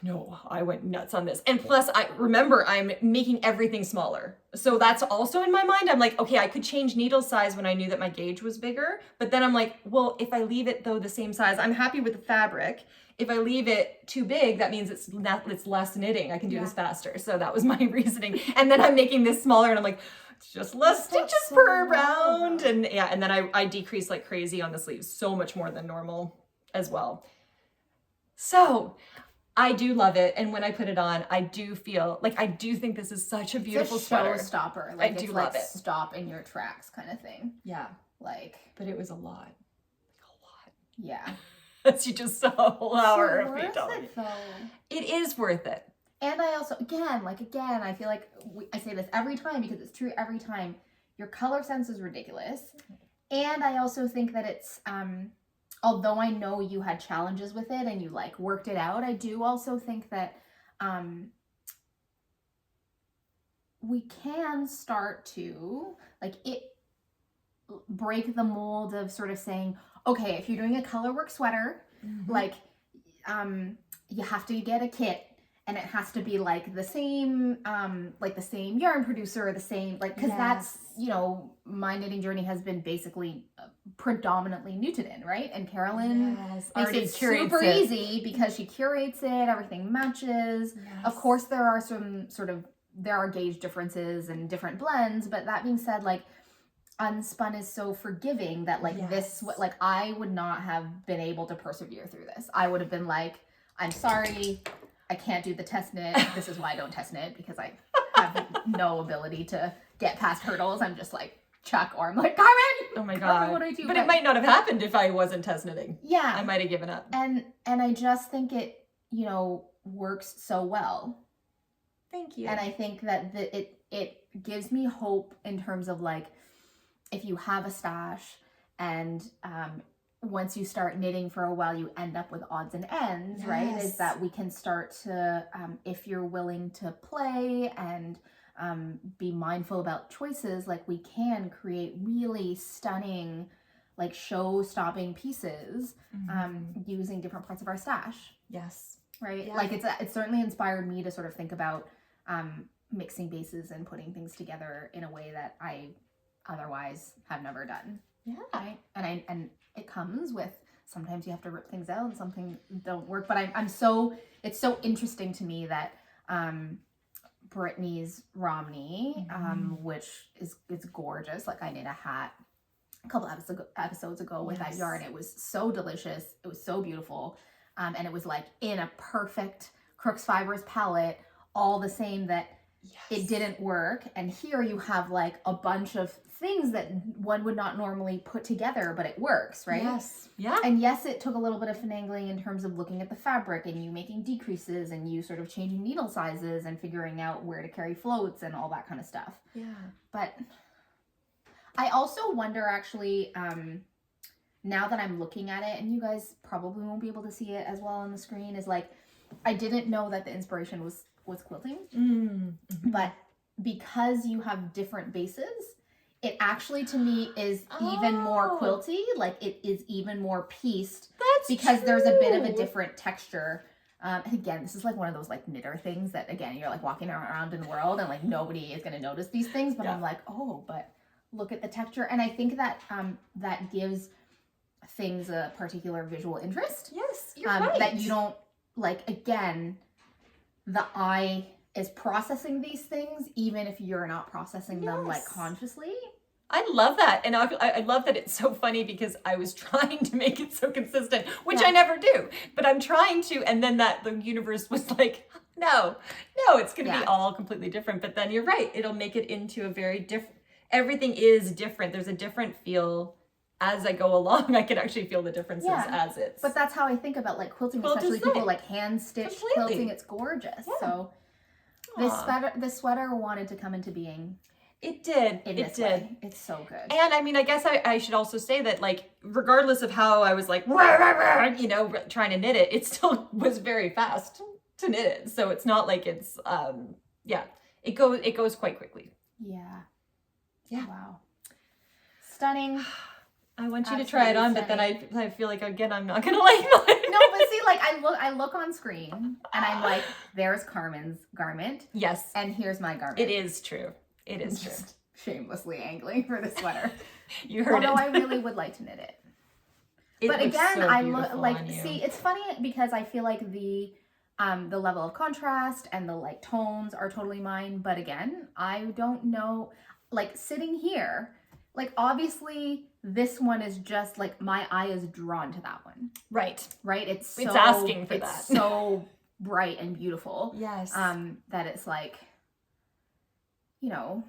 No, I went nuts on this. And plus, I'm making everything smaller. So that's also in my mind. I'm like, okay, I could change needle size when I knew that my gauge was bigger. But then I'm like, well, if I leave it though the same size, I'm happy with the fabric. If I leave it too big, that means it's less knitting. I can do this faster. So that was my reasoning. And then I'm making this smaller and I'm like, just less stitches per round. And and then I decreased like crazy on the sleeves, so much more than normal as well. So I do love it. And when I put it on, I do feel like, I do think this is such a beautiful sweater. Showstopper. Like, I do love it. Stop in your tracks kind of thing. Yeah. Like, but it was a lot. Yeah. As you just saw a whole hour of me telling you. Though. It is worth it. And I also, again, I feel like I say this every time because it's true every time. Your color sense is ridiculous. And I also think that it's, although I know you had challenges with it and you like worked it out, I do also think that we can start to like break the mold of sort of saying, okay, if you're doing a colorwork sweater, like you have to get a kit. And it has to be like the same yarn producer, the same, like, because that's, you know, my knitting journey has been basically predominantly Nutiden, right? And Carolyn makes it super easy because she curates it, everything matches. Of course, there are some there are gauge differences and different blends, but that being said, like, Unspun is so forgiving that like I would not have been able to persevere through this. I would have been like, I'm sorry, I can't do the test knit. This is why I don't test knit, because I have no ability to get past hurdles. I'm just like Chuck, or I'm like, Carmen! Oh my God. What do I do? But it might not have happened if I wasn't test knitting. Yeah. I might have given up. And I just think it, you know, works so well. Thank you. And I think that it gives me hope in terms of like, if you have a stash and once you start knitting for a while, you end up with odds and ends, right? Is that we can start to, if you're willing to play and be mindful about choices, like we can create really stunning, like show-stopping pieces using different parts of our stash. Yes. Right? Yeah. Like it's certainly inspired me to sort of think about mixing bases and putting things together in a way that I otherwise have never done. Yeah. Right? And it comes with, sometimes you have to rip things out and something don't work. But it's so interesting to me that Brittany's Romney, which is gorgeous. Like I knit a hat a couple episodes ago with that yarn. It was so delicious. It was so beautiful. And it was like in a perfect Crooks Fibers palette, all the same that it didn't work. And here you have like a bunch of things that one would not normally put together, but it works, right? Yes. Yeah. And yes, it took a little bit of finagling in terms of looking at the fabric and you making decreases and you sort of changing needle sizes and figuring out where to carry floats and all that kind of stuff. Yeah. But I also wonder actually, now that I'm looking at it, and you guys probably won't be able to see it as well on the screen, is like, I didn't know that the inspiration was quilting, but because you have different bases, it actually to me is even more quilty, like it is even more pieced. That's because true. There's a bit of a different texture. And again, this is like one of those like knitter things that again, you're like walking around in the world and like nobody is going to notice these things, but I'm like, oh, but look at the texture. And I think that that gives things a particular visual interest. Yes, you're right. That you don't, like, again, the eye is processing these things even if you're not processing them like consciously. I love that. And I love that it's so funny because I was trying to make it so consistent, which I never do, but I'm trying to. And then the universe was like, no, it's going to be all completely different. But then you're right. It'll make it into a very different, everything is different. There's a different feel. As I go along, I can actually feel the differences as it's. But that's how I think about like quilting, especially people like hand stitch quilting. It's gorgeous. Yeah. So this sweater wanted to come into being. It did. It did. It's so good. And I mean, I guess I should also say that, like, regardless of how I was like, you know, trying to knit it, it still was very fast to knit it. So it's not like it's, it goes quite quickly. Yeah. Yeah. Wow. Stunning. I want you to try it on, but then I feel like, again, I'm not going to like mine. No, but see, like, I look on screen, and I'm like, there's Carmen's garment. Yes. And here's my garment. It is true. It is true. Just shamelessly angling for the sweater. You heard Although I really would like to knit it. But again, so I look like, see, it's funny because I feel like the level of contrast and the like tones are totally mine. But again, I don't know, like sitting here, like obviously this one is just like my eye is drawn to that one. Right. Right. It's asking for that. It's so bright and beautiful. Yes. That it's like, you know,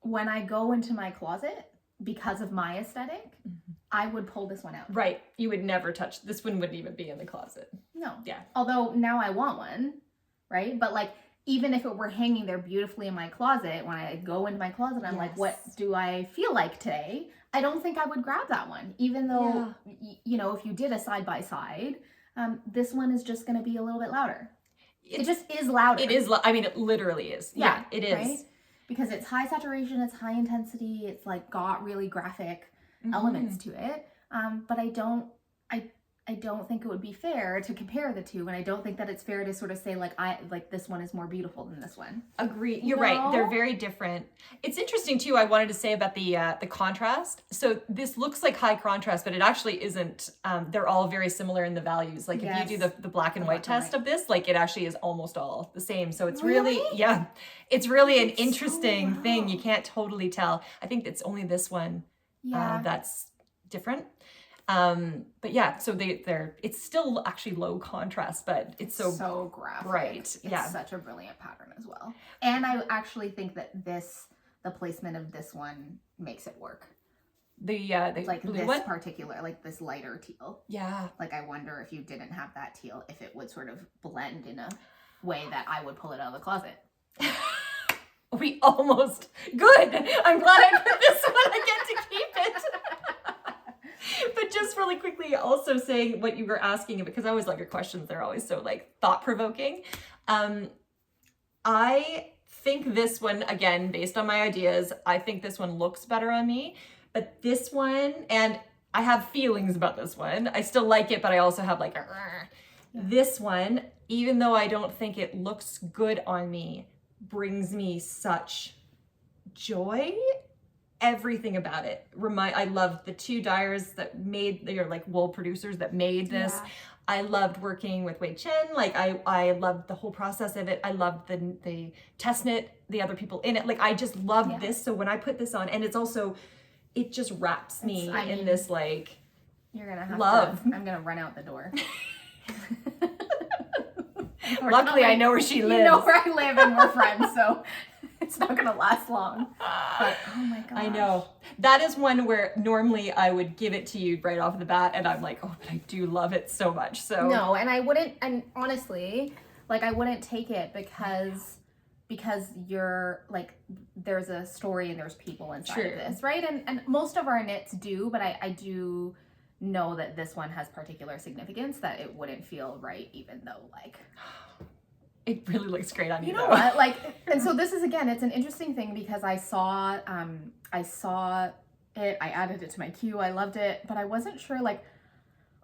when I go into my closet, because of my aesthetic, I would pull this one out. Right. You would never touch, this one wouldn't even be in the closet. No. Yeah. Although now I want one, right? But like, even if it were hanging there beautifully in my closet, when I go into my closet, I'm like, what do I feel like today? I don't think I would grab that one, even though, you know, if you did a side-by-side, this one is just going to be a little bit louder. It just is louder. It is, I mean, it literally is. Yeah, it is. Right? Because it's high saturation, it's high intensity, it's like got really graphic elements to it. But I don't think it would be fair to compare the two, and I don't think that it's fair to sort of say like this one is more beautiful than this one. Agree. You're right. They're very different. It's interesting too. I wanted to say about the contrast. So this looks like high contrast, but it actually isn't. They're all very similar in the values. Like if you do the black and white test of this, like it actually is almost all the same. So it's really it's really an interesting thing. You can't totally tell. I think it's only this one that's different. But yeah, so it's still actually low contrast, but it's so graphic. Right. It's such a brilliant pattern as well. And I actually think that the placement of this one makes it work. The like blue this one? particular, like this lighter teal. Yeah. Like I wonder if you didn't have that teal, if it would sort of blend in a way that I would pull it out of the closet. We almost good. I'm glad I put this one. I get to keep it. But just really quickly, also saying what you were asking, because I always love your questions. They're always so like thought-provoking. I think this one, again, based on my ideas, I think this one looks better on me. But this one, and I have feelings about this one. I still like it, but I also have like this one, even though I don't think it looks good on me, brings me such joy. Everything about it. I loved the two dyers that made, they're like wool producers that made this. Yeah. I loved working with Wei Chen. Like I loved the whole process of it. I loved the test knit, the other people in it. Like I just loved this. So when I put this on, and it's also, it just wraps me in this like you're gonna have love. I'm gonna run out the door. Luckily, I know where she lives. You know where I live and we're friends, so it's not going to last long. But, oh my gosh. I know. That is one where normally I would give it to you right off the bat, and I'm like, oh, but I do love it so much. So no, and I wouldn't, and honestly, like I wouldn't take it because you're like, there's a story and there's people inside of this, right? And most of our knits do, but I do know that this one has particular significance, that it wouldn't feel right, even though like it really looks great on you. You know what? Like, and so this is, again, it's an interesting thing because I saw it, I added it to my queue, I loved it, but I wasn't sure, like,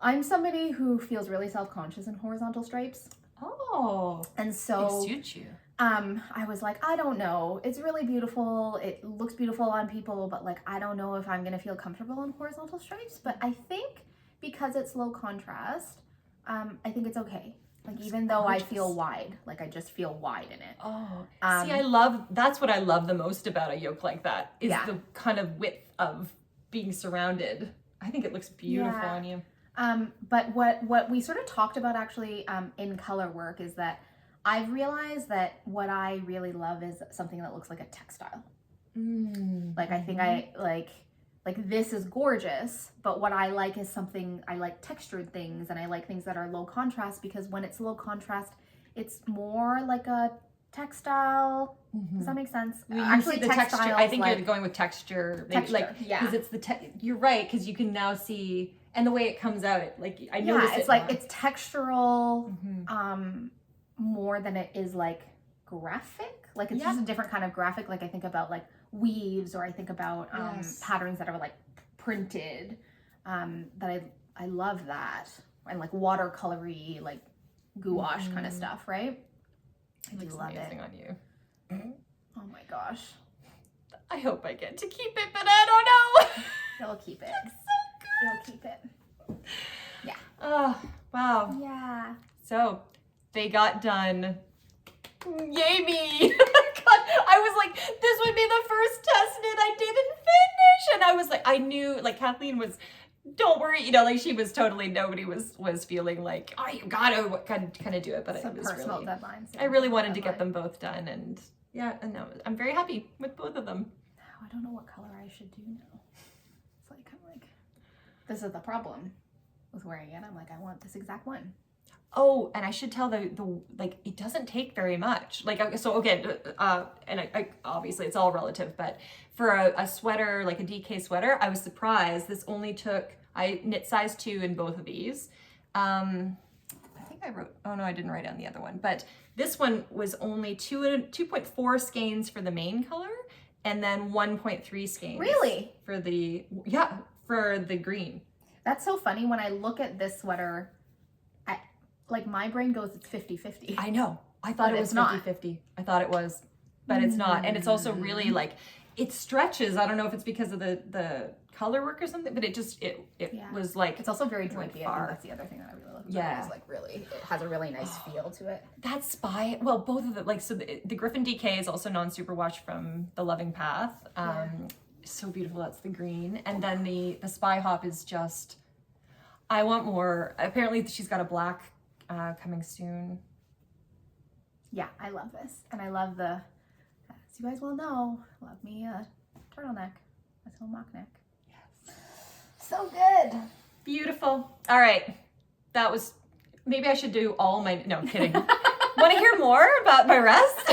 I'm somebody who feels really self-conscious in horizontal stripes. Oh. And so they suit you. I was like, I don't know. It's really beautiful. It looks beautiful on people, but like, I don't know if I'm going to feel comfortable in horizontal stripes. But I think because it's low contrast, I think it's okay. Like, even though I feel wide, like I just feel wide in it. Oh, see, that's what I love the most about a yoke like that, is the kind of width of being surrounded. I think it looks beautiful on you. But what we sort of talked about actually in color work is that I've realized that what I really love is something that looks like a textile. Like, I think I like this is gorgeous, but what I like is something, I like textured things, and I like things that are low contrast, because when it's low contrast, it's more like a textile. Does that make sense? Actually, the texture, I think you're going with texture. Texture, like, because it's you're right, because you can now see, and the way it comes out, I notice it's like, it's textural, more than it is like graphic. Like, it's just a different kind of graphic. Like, I think about like weaves, or I think about patterns that are like printed, that I love that, and like watercolory, like gouache kind of stuff, right? I do love it on you. Oh my gosh, I hope I get to keep it, but I don't know. You'll keep it. It's so good. You'll keep it. Yeah. Oh, wow. Yeah. So they got done. Yay me. God, I was like, this would be the first test knit I didn't finish. And I was like, I knew, like, Kathleen was, don't worry, like, she was totally, nobody was feeling like, oh, you gotta kind of do it. But it was personal really, deadlines. I really wanted to get them both done. And and no, I'm very happy with both of them. Now I don't know what color I should do now. It's like, I'm like, this is the problem with wearing it. I'm like, I want this exact one. Oh, and I should tell the like, it doesn't take very much. Like, so again, and I obviously it's all relative, but for a sweater, like a DK sweater, I was surprised. This only took, I knit size 2 in both of these. I think I wrote, oh no, I didn't write on the other one, but this one was only 2.4 skeins for the main color, and then 1.3 skeins. Really? For the green. That's so funny. When I look at this sweater, like, my brain goes, it's 50-50. I know. I thought it was 50-50. I thought it was, but it's not. And it's also really, like, it stretches. I don't know if it's because of the color work or something, but it just, it was like, it's also very drapey. I think that's the other thing that I really love about it. It's like, really, it has a really nice feel to it. That well, both of them, like, so the Griffin DK is also non-superwash from the Loving Path. So beautiful. That's the green. And then the Spyhop is just, I want more. Apparently she's got a black coming soon. Yeah, I love this. And I love the, as you guys well know, love me a turtleneck, a little mock neck. Yes. So good. Beautiful. All right. That was, maybe I should do all my, no, I'm kidding. Want to hear more about my rest?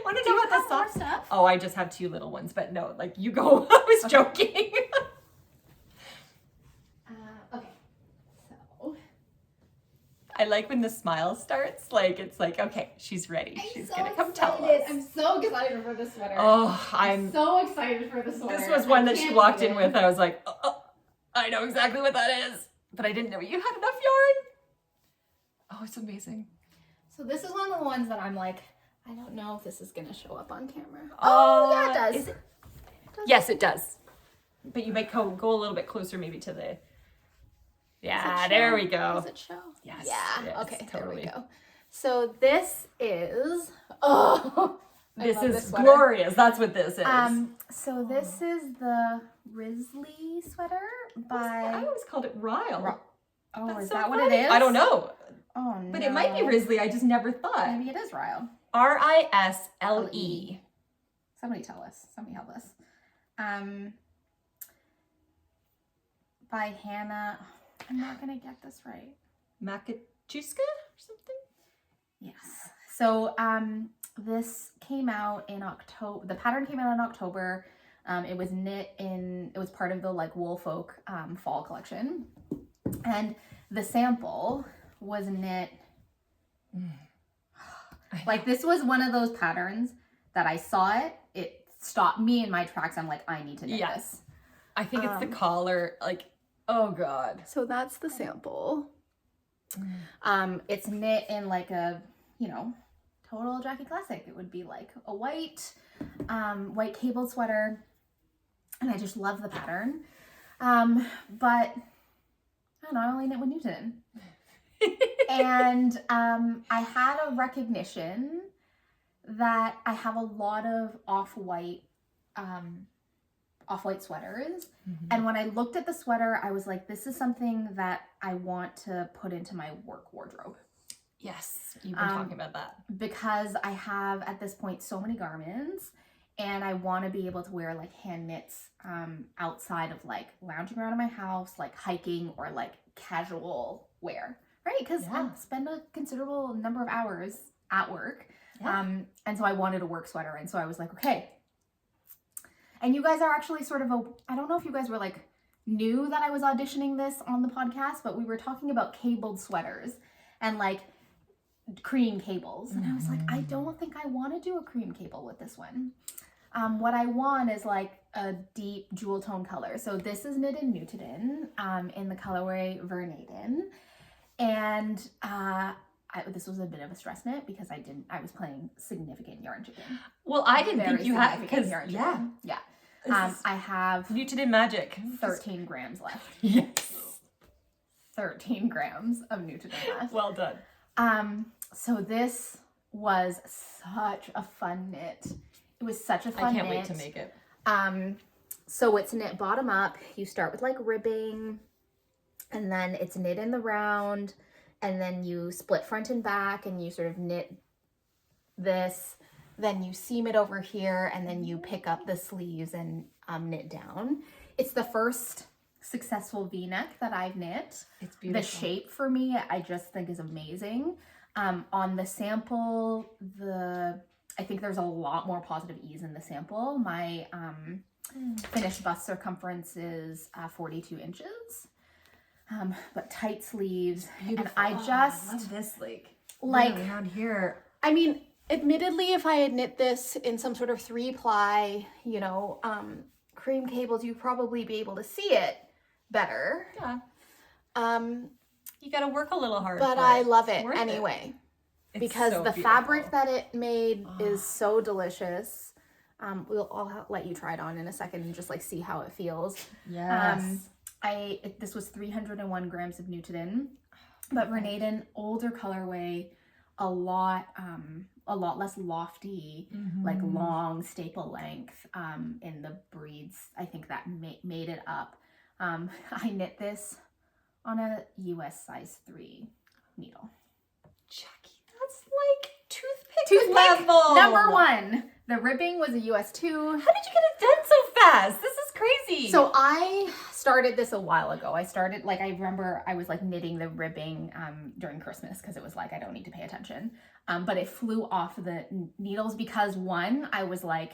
Want to know about the soft stuff? Oh, I just have 2 little ones, but no, like, you go. I was joking. Okay. So. I like when the smile starts, like, it's like, okay, she's ready. She's so going to come excited. tell us. I'm so excited for this sweater. Oh, I'm so excited for the sweater. This was one that she walked in with, and I was like, oh, I know exactly what that is. But I didn't know you had enough yarn. Oh, it's amazing. So this is one of the ones that I'm like, I don't know if this is going to show up on camera. Oh, yeah, it does. Is it? Yes, it does. But you might go a little bit closer maybe to the... Yeah, there we go. Does it show? Yes. Yeah. Yes, Okay, totally. there we go. So this is... this is glorious. That's what this is. So this is the Risley sweater by... I always called it Ryle. Oh, That's is so that funny. what it is? I don't know. Oh no. But it might be Risley. I just never thought. Maybe it is Ryle. Risle. Somebody tell us. Somebody help us. By Hannah. I'm not gonna get this right. Makachuska or something? Yes. So this came out in October. The pattern came out in October. It was knit in, it was part of the like Wool Folk fall collection. And the sample was knit. Like this was one of those patterns that I saw it stopped me in my tracks. I'm like, I need to knit this. I think it's the collar, like, oh God. So that's the sample. It's knit in like a, you know, total Jackie classic. It would be like a white cabled sweater. And I just love the pattern. But I don't know, I only knit with Nutiden. And I had a recognition that I have a lot of off-white sweaters. And when I looked at the sweater, I was like, this is something that I want to put into my work wardrobe. Yes, you've been talking about that. Because I have, at this point, so many garments, and I want to be able to wear, like, hand knits outside of, like, lounging around in my house, like, hiking, or, like, casual wear, right? Because I spend a considerable number of hours at work, and so I wanted a work sweater, and so I was like, okay. And you guys are actually sort of I don't know if you guys were, like, knew that I was auditioning this on the podcast, but we were talking about cabled sweaters, and, like, cream cables, and I was like, I don't think I want to do a cream cable with this one. What I want is like a deep jewel tone color. So this is knit in Nutiden in the colorway Ver Nejden, and this was a bit of a stress knit because I was playing significant yarn chicken. Well, I didn't think you had, because I have Nutiden magic. 13 grams left. Yes. 13 grams of Nutiden left. Well done. So this was such a fun knit. It was such a fun knit. I can't wait to make it. So it's knit bottom up. You start with like ribbing, and then it's knit in the round, and then you split front and back, and you sort of knit this, then you seam it over here, and then you pick up the sleeves and knit down. It's the first successful V-neck that I've knit. It's beautiful. The shape for me, I just think is amazing. On the sample, I think there's a lot more positive ease in the sample. My finished bust circumference is 42 inches, but tight sleeves. Beautiful. And I just love this, like around here. I mean, admittedly, if I had knit this in some sort of 3-ply, you know, cream cables, you'd probably be able to see it better. Yeah. You got to work a little hard. But I love it anyway. Because so the beautiful. fabric that it made is so delicious. I'll let you try it on in a second and just like see how it feels. Yes. This was 301 grams of Nutiden, but Ver Nejden, older colorway, a lot less lofty, like long staple length in the breeds. I think that made it up. I knit this on a US size 3 needle. Jackie, that's like toothpick level. Number 1. The ribbing was a US 2. How did you get it done so fast? This is crazy. So I started this a while ago. I remember I was like knitting the ribbing during Christmas because it was like, I don't need to pay attention. But it flew off the needles because one, I was like,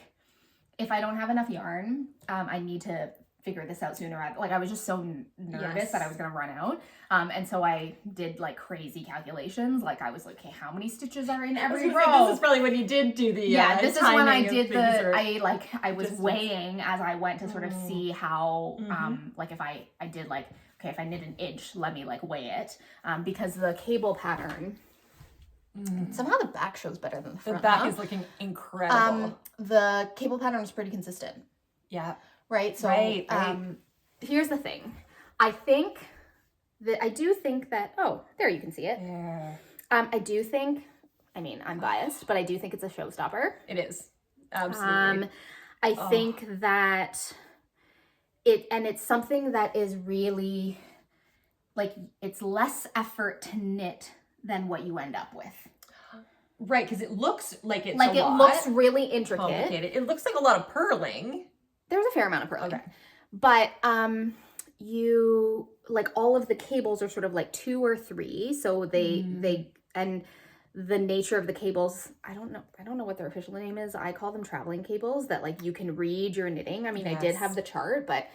if I don't have enough yarn, I need to figure this out sooner. I was just so nervous that I was going to run out. And so I did like crazy calculations. Like I was like, okay, how many stitches are in every row? This is probably when you did do the this is when I did I was distance. Weighing as I went to sort of see how like if I did like, okay, if I knit an inch, let me like weigh it. Because the cable pattern, somehow the back shows better than the front. The back is looking incredible. The cable pattern is pretty consistent. Yeah. Right. So right. Here's the thing. I do think that, oh, there you can see it. Yeah. I do think, I mean, I'm biased, but I do think it's a showstopper. It is. Absolutely. I think that it's something that is really, like, it's less effort to knit than what you end up with. Right, because it looks like it's like a it lot looks really intricate. complicated. It looks like a lot of purling. There's a fair amount of purling. Okay. But you like all of the cables are sort of like 2 or 3, so they and the nature of the cables, I don't know what their official name is. I call them traveling cables, that like you can read your knitting. I mean, I did have the chart, but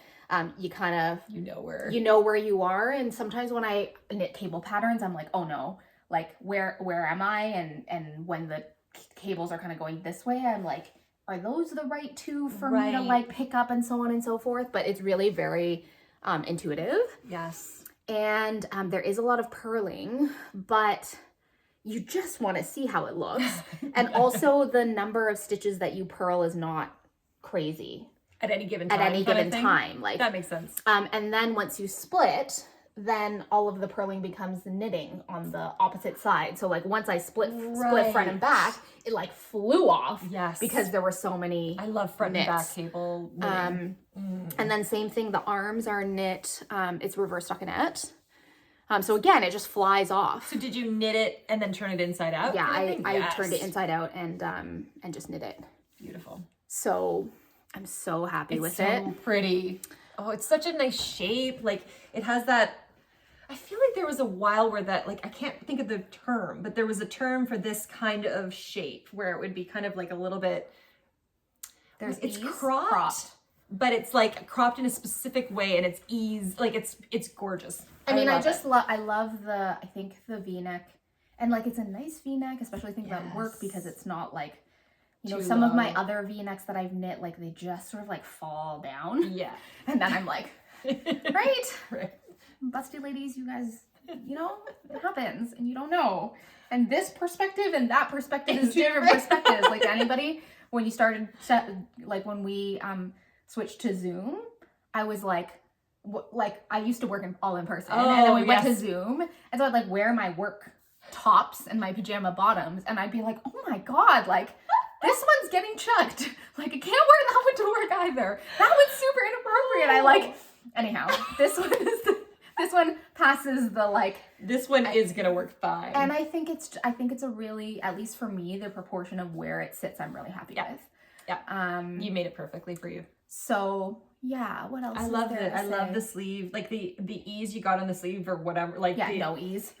you kind of you know where you are. And sometimes when I knit cable patterns, I'm like, oh no, like where am I? And when the cables are kind of going this way, I'm like, are those the right 2 for me to like pick up, and so on and so forth? But it's really very intuitive. Yes. And there is a lot of purling, but you just want to see how it looks. And also the number of stitches that you purl is not crazy. At any given time. At any given time. Like that makes sense. And then once you split, then all of the purling becomes the knitting on the opposite side. So like once I split front and back, it like flew off. Yes. Because there were so many I love front and back cable knitting. And then same thing, the arms are knit, it's reverse stockinette. So again, it just flies off. So did you knit it and then turn it inside out? Yeah, I turned it inside out and just knit it. Beautiful. So I'm so happy with it. It's so pretty. Oh, it's such a nice shape. Like it has that, I feel like there was a while where that, like, I can't think of the term, but there was a term for this kind of shape where it would be kind of like a little bit, it's cropped, but it's like cropped in a specific way, and it's like it's gorgeous. I mean, I love I think the V-neck, and like it's a nice V-neck, especially think about work, because it's not like, you know, some of my other V-necks that I've knit, like they just sort of like fall down. Yeah. And then I'm like, right. Busty ladies, you guys, you know, it happens and you don't know. And this perspective and that perspective is different perspectives. Like anybody, when you started, like when we switched to Zoom, I was like I used to work all in person, and then we went to Zoom, and so I'd like wear my work tops and my pajama bottoms, and I'd be like, oh my god, like this one's getting chucked. Like I can't wear that one to work either. That one's super inappropriate. I like, anyhow, this one passes the like. This one is gonna work fine. And I think it's a really, at least for me, the proportion of where it sits, I'm really happy with. Yeah. You made it perfectly for you. So yeah, what else? I love it. I love the sleeve, like the ease you got on the sleeve or whatever. Like no ease.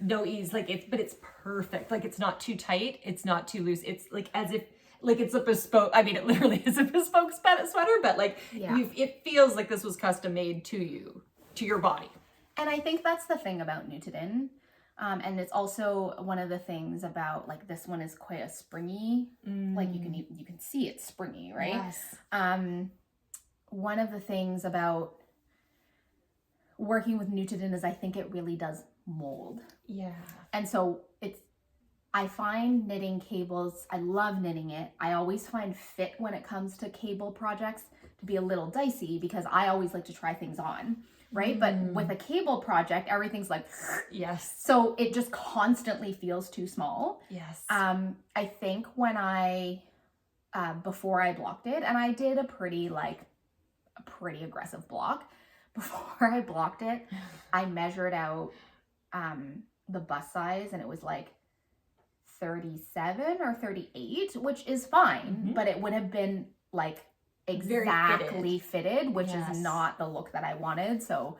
Like it's perfect. Like it's not too tight. It's not too loose. It's like as if like it's a bespoke. I mean, it literally is a bespoke sweater, but like it feels like this was custom made to you, to your body. And I think that's the thing about Nutiden. And it's also one of the things about like this one is quite a springy, like you can see it's springy, right? Yes. One of the things about working with Nutiden is I think it really does mold. Yeah. And so I find knitting cables, I love knitting it. I always find fit when it comes to cable projects to be a little dicey, because I always like to try things on. Right? But with a cable project, everything's like, yes. So it just constantly feels too small. Yes. I think when before I blocked it, and I did a pretty aggressive block. Before I blocked it, I measured out the bust size, and it was like 37 or 38, which is fine, but it would have been like exactly fitted, which is not the look that I wanted. So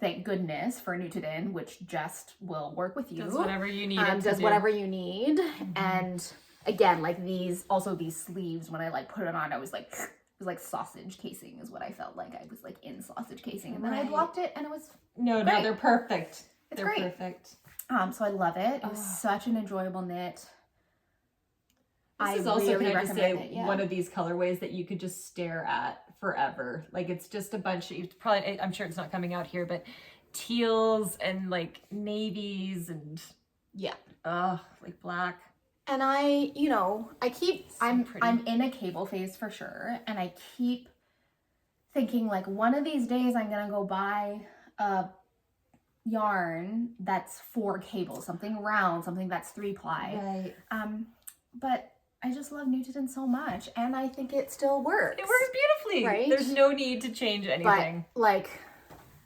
thank goodness for Nutiden, which just will work with you. Does whatever you need. Whatever you need. And again, like these sleeves, when I like put it on, I was like, it was like sausage casing is what I felt like. I was like in sausage casing, and then I blocked it, and it was no, they're perfect. They're great. Perfect. So I love it. It was such an enjoyable knit. This is also, can I just say, one of these colorways that you could just stare at forever. Like it's just a bunch of, I'm sure it's not coming out here, but teals and like navies and like black. And I'm in a cable phase for sure, and I keep thinking like one of these days I'm gonna go buy a yarn that's 4 cables, something round, something that's 3-ply. Right. But I just love Nutiden so much, and I think it still works. It works beautifully. Right? There's no need to change anything. But, like,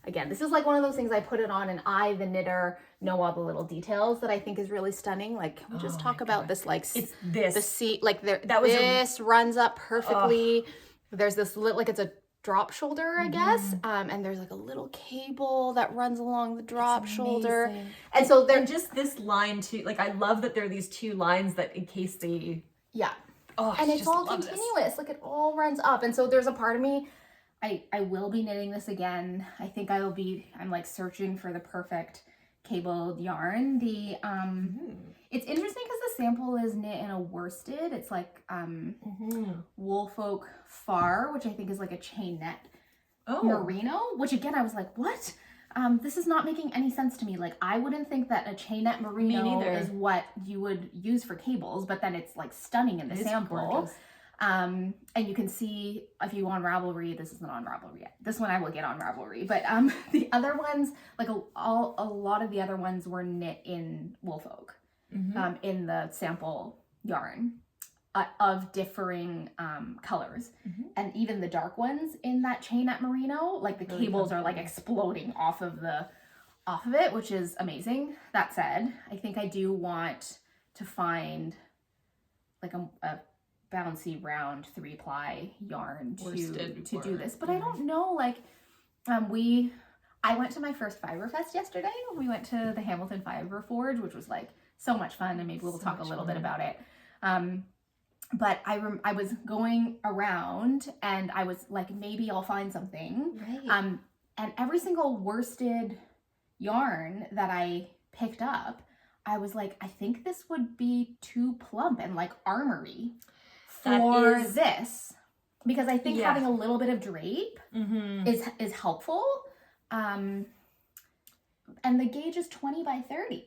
again, this is like one of those things I put it on and I, the knitter, know all the little details that I think is really stunning. Like, can we just talk about this, like, it's this. The seat, like, this runs up perfectly. There's this, like, it's a drop shoulder, I guess. And there's like a little cable that runs along the drop shoulder. And so they're just this line too. Like, I love that there are these two lines that in case they... Yeah. Oh, and it's all continuous. Like, it all runs up. And so there's a part of me, I will be knitting this again. I think I'm like searching for the perfect cabled yarn. It's interesting because the sample is knit in a worsted. It's like Woolfolk Far, which I think is like a chain net merino, which again, I was like, what? This is not making any sense to me. Like, I wouldn't think that a chain net merino is what you would use for cables, but then it's like stunning in the sample. Gorgeous. And you can see if you on Ravelry, this isn't on Ravelry yet. This one I will get on Ravelry, but the other ones, like a lot of the other ones were knit in Woolfolk, in the sample yarn of differing colors, and even the dark ones in that chain net merino, like the cables are like exploding off of it, which is amazing. That said, I think I do want to find like a bouncy round 3-ply yarn to do this, but I don't know, like I went to my first Fibre Fest yesterday. We went to the Hamilton Fibre Forge, which was like so much fun, and maybe we'll talk a little bit about it. But I was going around and I was like, maybe I'll find something. Right. And every single worsted yarn that I picked up, I was like, I think this would be too plump and like armory for this, because I think having a little bit of drape is helpful. And the gauge is 20 by 30.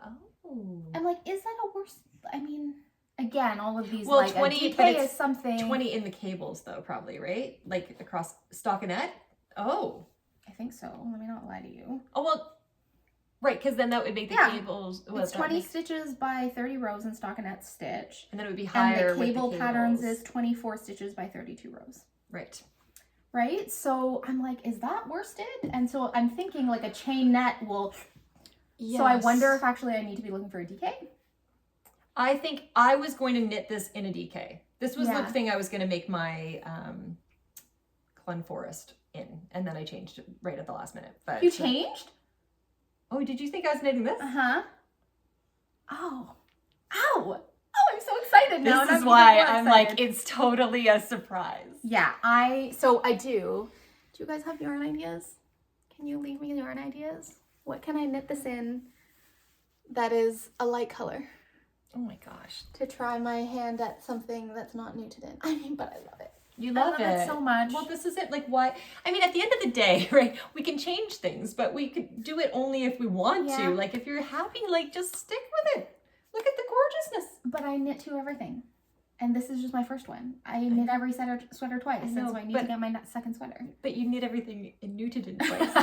Oh. I'm like, is that a worse? I mean, again, all of these, well, like 20, but it's something 20 in the cables though, probably, right? Like across stockinette. Oh, I think so. Let me not lie to you. Oh, well, right, because then that would make the cables. Well, it's 20 stitches by 30 rows in stockinette stitch, and then it would be higher. And the cable patterns is 24 stitches by 32 rows. Right. Right. So I'm like, is that worsted? And so I'm thinking like a chain net will. Yes. So I wonder if actually I need to be looking for a DK. I think I was going to knit this in a DK. This was the thing I was going to make my Glen Forest in, and then I changed it right at the last minute. But you changed? Oh, did you think I was knitting this? Uh-huh. Oh. Ow! Oh, I'm so excited now. This is why I'm like, it's totally a surprise. Yeah, so I do. Do you guys have yarn ideas? Can you leave me yarn ideas? What can I knit this in that is a light color? Oh my gosh. To try my hand at something that's not Nutiden. I mean, but I love it. You love it so much. Well, this is it. Like, why? I mean, at the end of the day, right, we can change things, but we could do it only if we want to. Like, if you're happy, like, just stick with it. Look at the gorgeousness. But I knit to everything. And this is just my first one. I knit every sweater twice, and so I need to get my second sweater. But you knit everything in Nutiden twice.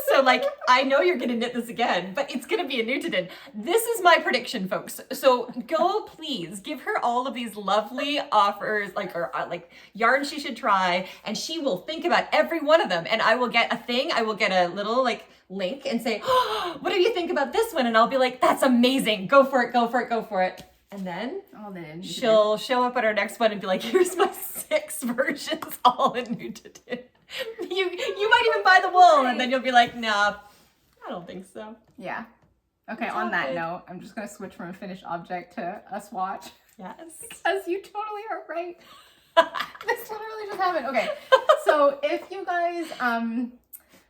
So, like, I know you're going to knit this again, but it's going to be a Nutiden. This is my prediction, folks. So go, please, give her all of these lovely offers, like yarn she should try, and she will think about every one of them. And I will get a thing. I will get a little, like, link and say, oh, what do you think about this one? And I'll be like, that's amazing. Go for it, go for it, go for it. And then she'll show up at our next one and be like, here's my 6 versions all in Nutiden. You might even buy the wool, and then you'll be like, nah, I don't think so. Yeah. Okay, it's on that note, I'm just going to switch from a finished object to a swatch. Yes. Because you totally are right. This literally just happened. Okay, so if you guys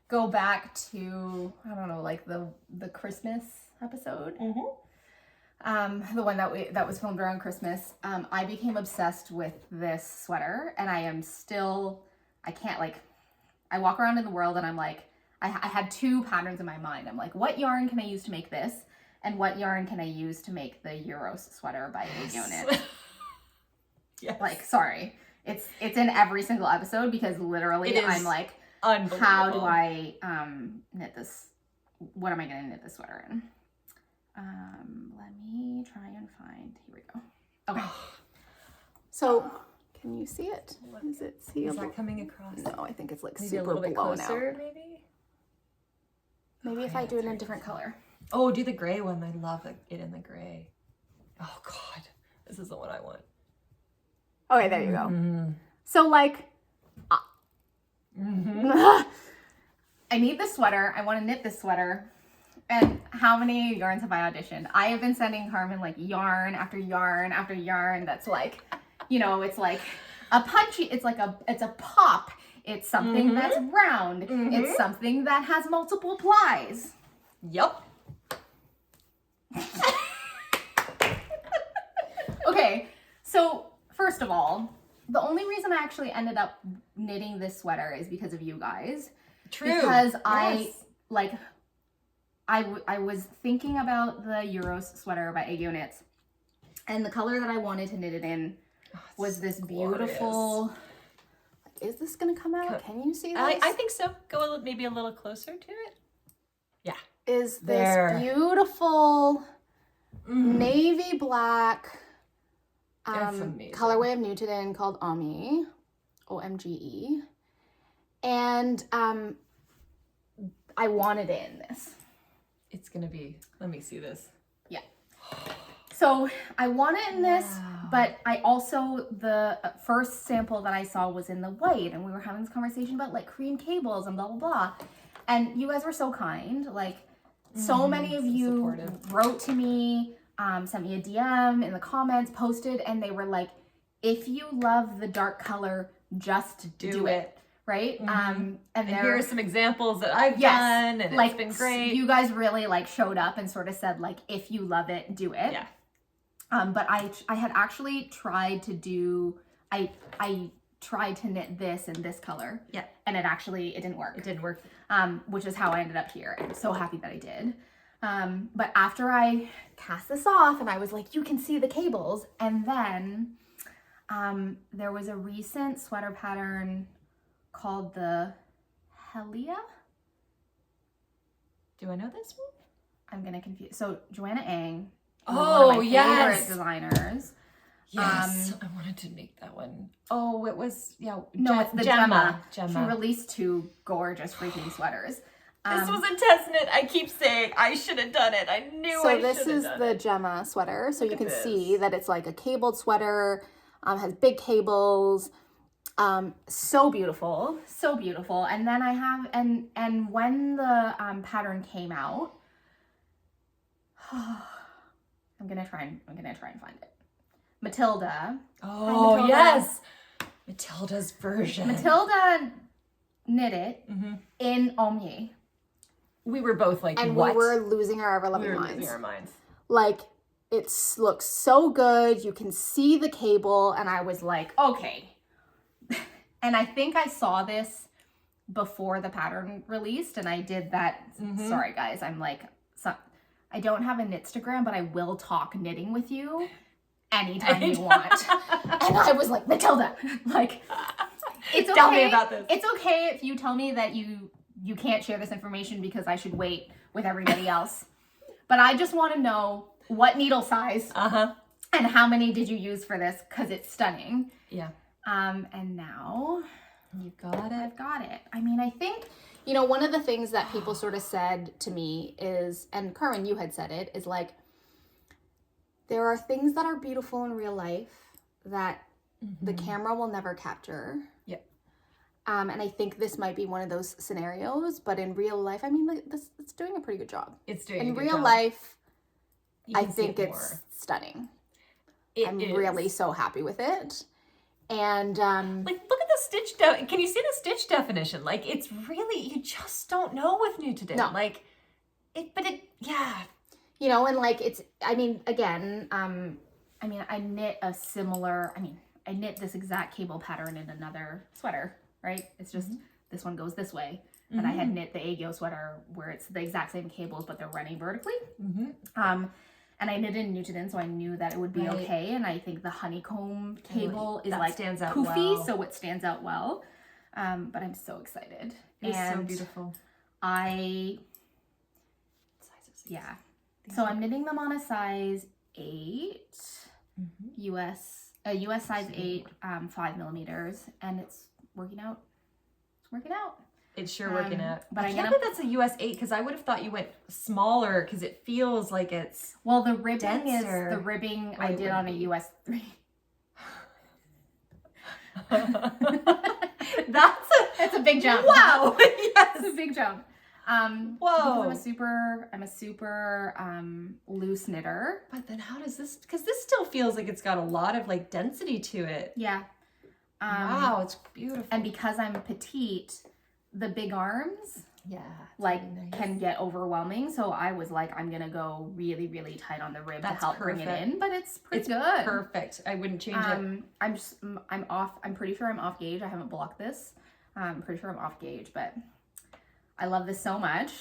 go back to, I don't know, like the Christmas episode, the one that was filmed around Christmas, I became obsessed with this sweater, and I am still, I can't, like, I walk around in the world and I'm like, I had 2 patterns in my mind. I'm like, what yarn can I use to make this? And what yarn can I use to make the Eurus sweater by Unit? Yes. Like, sorry. It's in every single episode, because literally I'm like, how do I knit this? What am I going to knit this sweater in? Let me try and find, here we go. Okay. So Can you see it? Is it Is seeable? that coming across? No, I think it's like Maybe super a little bit blown closer, out. maybe? Maybe Oh, if yeah, I do it it's in a right different color. Oh, do the gray one. I love it in the gray. Oh God, this is the one I want. Okay, there you go. Mm-hmm. So like, Mm-hmm. I need this sweater. I want to knit this sweater. And how many yarns have I auditioned? I have been sending Carmen like yarn after yarn after yarn. That's like, you know, it's like a punchy, it's a pop. It's something that's round. It's something that has multiple plies. Yep. Okay, so first of all, the only reason I actually ended up knitting this sweater is because of you guys. True. Because Yes. I was thinking about the Eurus sweater by Aegyo Knits, and the color that I wanted to knit it in was this beautiful. Is this gonna come out? Can you see this? I think so. Go maybe a little closer to it. Yeah. Is this There. beautiful navy black That's amazing. colorway of Nutiden called Omge, OMGE, and I wanted it in this. It's gonna be. Let me see this. Yeah. So I want it in this, but I also, the first sample that I saw was in the white, and we were having this conversation about like cream cables and blah, blah, blah. And you guys were so kind. Like, so many of you supportive. wrote to me, sent me a DM in the comments, posted, and they were like, if you love the dark color, just do it. Right? And here are some examples that I've done, and like, it's been great. You guys really like showed up and sort of said like, if you love it, do it. Yeah. But I had actually tried to do, I tried to knit this in this color. Yeah. And it didn't work. It didn't work. Which is how I ended up here. I'm so happy that I did. But after I cast this off and I was like, you can see the cables. And then there was a recent sweater pattern called the Helia. Do I know this one? I'm gonna confuse. So Joanna Ang. Oh, one of my yes. favorite designers. Yes. I wanted to make that one. Oh, it was, yeah. No, it's the Gema. She Gema. released 2 gorgeous freaking sweaters. This was a test knit. I keep saying I should have done it. I knew I should have done it. So this is the Gema sweater. So you can this. see that it's like a cabled sweater, has big cables. So beautiful, so beautiful. And then I have, and when the pattern came out, I'm gonna try and find it. Matilda. Oh, Matilda. yes. Matilda's version. Matilda knit it in Omge. We were both like, And what? we were losing our ever-loving We were minds. losing our minds. Like, it looks so good. You can see the cable. And I was like, okay. And I think I saw this before the pattern released. And I did that. Sorry, guys. I'm like, I don't have an Instagram, but I will talk knitting with you anytime you want. And I was like, Matilda, like, it's okay. Tell me about this. It's okay if you tell me that you can't share this information because I should wait with everybody else. But I just want to know what needle size and how many did you use for this, because it's stunning. Yeah. And now You got it. I've got it. I mean, I think, you know, one of the things that people sort of said to me is, and Carmen, you had said it, is like, there are things that are beautiful in real life that the camera will never capture. Yep. And I think this might be one of those scenarios, but in real life, I mean, like, it's doing a pretty good job. It's doing In a good real job. life, You I can see think it it's more. stunning. I'm I'm really so happy with it. And like, look at the stitch. Can you see the stitch definition? Like, it's really, you just don't know with Nutiden. No. Like, yeah. you know, and like it's, I mean, again, I knit a similar, I knit this exact cable pattern in another sweater, right? It's just, this one goes this way. But I had knit the Aegyo sweater where it's the exact same cables, but they're running vertically. And I knit in Nutiden, so I knew that it would be okay. And I think the honeycomb cable is that like stands out poofy, well. so it stands out well. But I'm so excited. It's so And beautiful. Yeah. So I'm knitting them on a size 8 US a US size 8, 5mm, and it's working out. It's working out. It's sure working out. But I can't believe that's a US 8 because I would have thought you went smaller because it feels like it's well, the ribbing denser. is the ribbing I did on a US 3. That's a big jump. Wow. Yes. It's a big jump. Whoa. Because I'm a super loose knitter. But then how does this, because this still feels like it's got a lot of like density to it. Yeah. Wow, it's beautiful. And because I'm petite, the big arms like really nice. can get overwhelming. So I was like, I'm gonna go really, really tight on the rib That's to help bring it in. But it's pretty good. Perfect. I wouldn't change it. I'm off. I'm pretty sure I'm off gauge. I haven't blocked this. I'm pretty sure I'm off gauge, but I love this so much.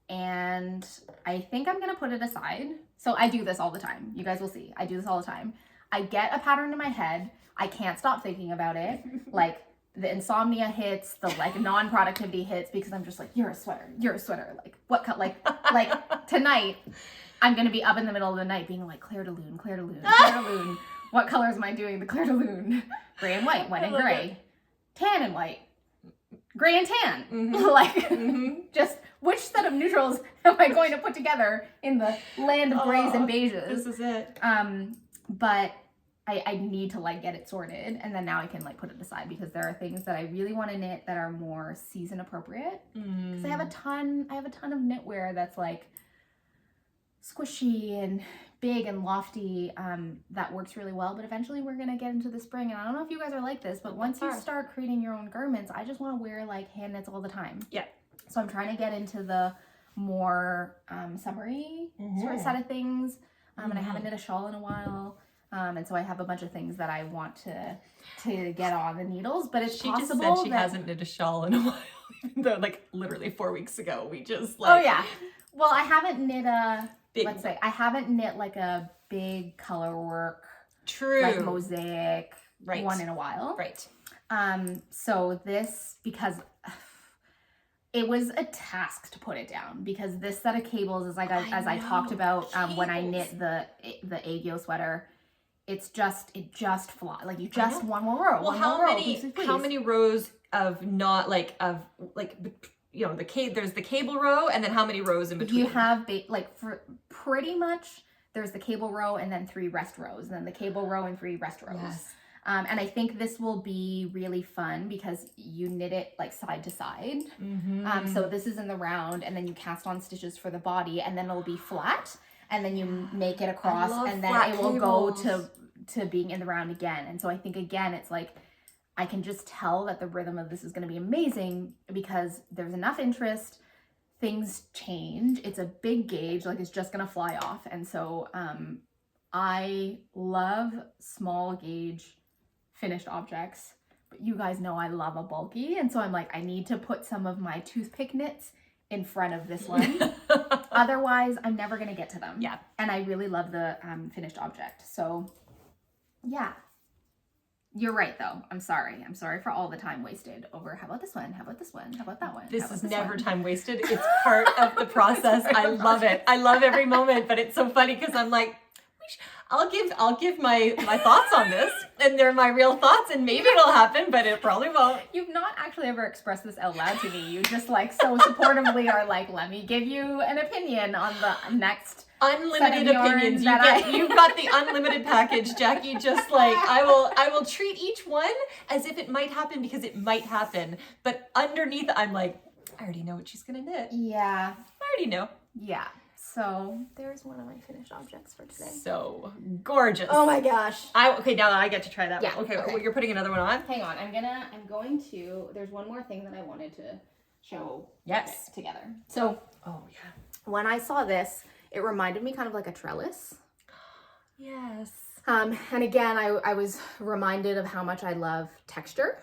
And I think I'm gonna put it aside. So I do this all the time. You guys will see. I do this all the time. I get a pattern in my head. I can't stop thinking about it. Like the insomnia hits, the like non-productivity hits because I'm just like, you're a sweater. Like what cut? Like tonight, I'm gonna be up in the middle of the night being like Claire de Lune. What colors am I doing? The Claire de Lune. Gray and white and gray, tan and white, gray and tan. Mm-hmm. Like just which set of neutrals am I going to put together in the land of grays and beiges? This is it. But I need to like get it sorted, and then now I can like put it aside because there are things that I really want to knit that are more season appropriate. Because I have a ton of knitwear that's like squishy and big and lofty that works really well. But eventually we're gonna get into the spring, and I don't know if you guys are like this, but once you start creating your own garments, I just want to wear like hand knits all the time. Yeah. So I'm trying to get into the more summery sort of side of things, and I haven't knit a shawl in a while. And so I have a bunch of things that I want to get on the needles, but it's possible just said she hasn't knit a shawl in a while. Though, like literally 4 weeks ago, we just like. Oh yeah. Well, I haven't knit I haven't knit like a big color work, like mosaic one in a while. Right. So this, because it was a task to put it down, because this set of cables is like as I talked about when I knit the Aegyo sweater. It just flies. Like you just one more row. Well, how many rows of not like you know there's the cable row, and then how many rows in between? You have for pretty much there's the cable row and then 3 rest rows, and then the cable row and 3 rest rows. Yes. And I think this will be really fun because you knit it like side to side. So this is in the round, and then you cast on stitches for the body, and then it'll be flat. And then you make it across, and then it will go to being in the round again. And so I think, again, it's like, I can just tell that the rhythm of this is going to be amazing because there's enough interest, things change, it's a big gauge, like it's just going to fly off. And so I love small gauge finished objects, but you guys know I love a bulky. And so I'm like, I need to put some of my toothpick knits in front of this one. Otherwise, I'm never going to get to them. Yeah. And I really love the finished object. So, yeah. You're right, though. I'm sorry. I'm sorry for all the time wasted over how about this one? How about this one? How about that one? This is never time wasted. It's part of the process. I love it. I love every moment, but it's so funny because I'm like, I'll give my thoughts on this, and they're my real thoughts, and maybe it'll happen, but it probably won't. You've not actually ever expressed this out loud to me. You just like so supportively are like, let me give you an opinion on the next unlimited opinions. You've got the unlimited package, Jackie. Just like I will treat each one as if it might happen because it might happen, but underneath I'm like, I already know what she's gonna knit. Yeah, I already know. Yeah. So there's one of my finished objects for today. So gorgeous. Oh my gosh. Okay, now I get to try that one. Okay. Well, you're putting another one on? Hang on. I'm going to, there's one more thing that I wanted to show together. So, oh yeah. When I saw this, it reminded me kind of like a trellis. Yes. And again, I was reminded of how much I love texture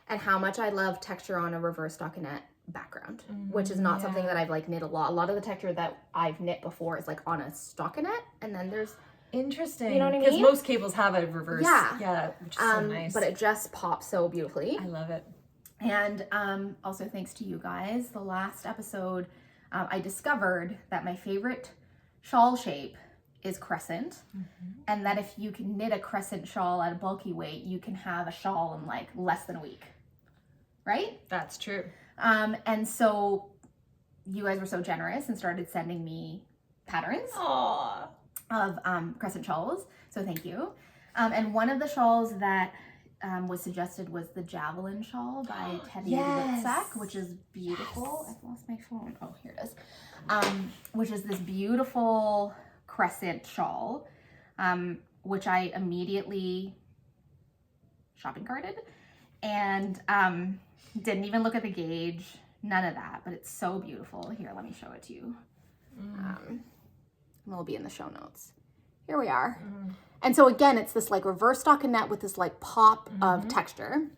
and how much I love texture on a reverse stockinette background, which is not something that I've like knit a lot. A lot of the texture that I've knit before is like on a stockinette, and then there's interesting. You know what I mean? Because most cables have a reverse. Yeah, which is so nice. But it just pops so beautifully. I love it. And also thanks to you guys, the last episode, I discovered that my favorite shawl shape is crescent, and that if you can knit a crescent shawl at a bulky weight, you can have a shawl in like less than a week, right? That's true. And so you guys were so generous and started sending me patterns Aww. of crescent shawls, so thank you. And one of the shawls that was suggested was the Javelin shawl by Teddy Whitsack, which is beautiful. I've lost my phone. Oh, here it is. Which is this beautiful crescent shawl, which I immediately shopping carted and didn't even look at the gauge, none of that, but it's so beautiful. Here, let me show it to you. It'll be in the show notes. Here we are. And so again, it's this like reverse stockinette with this like pop of texture.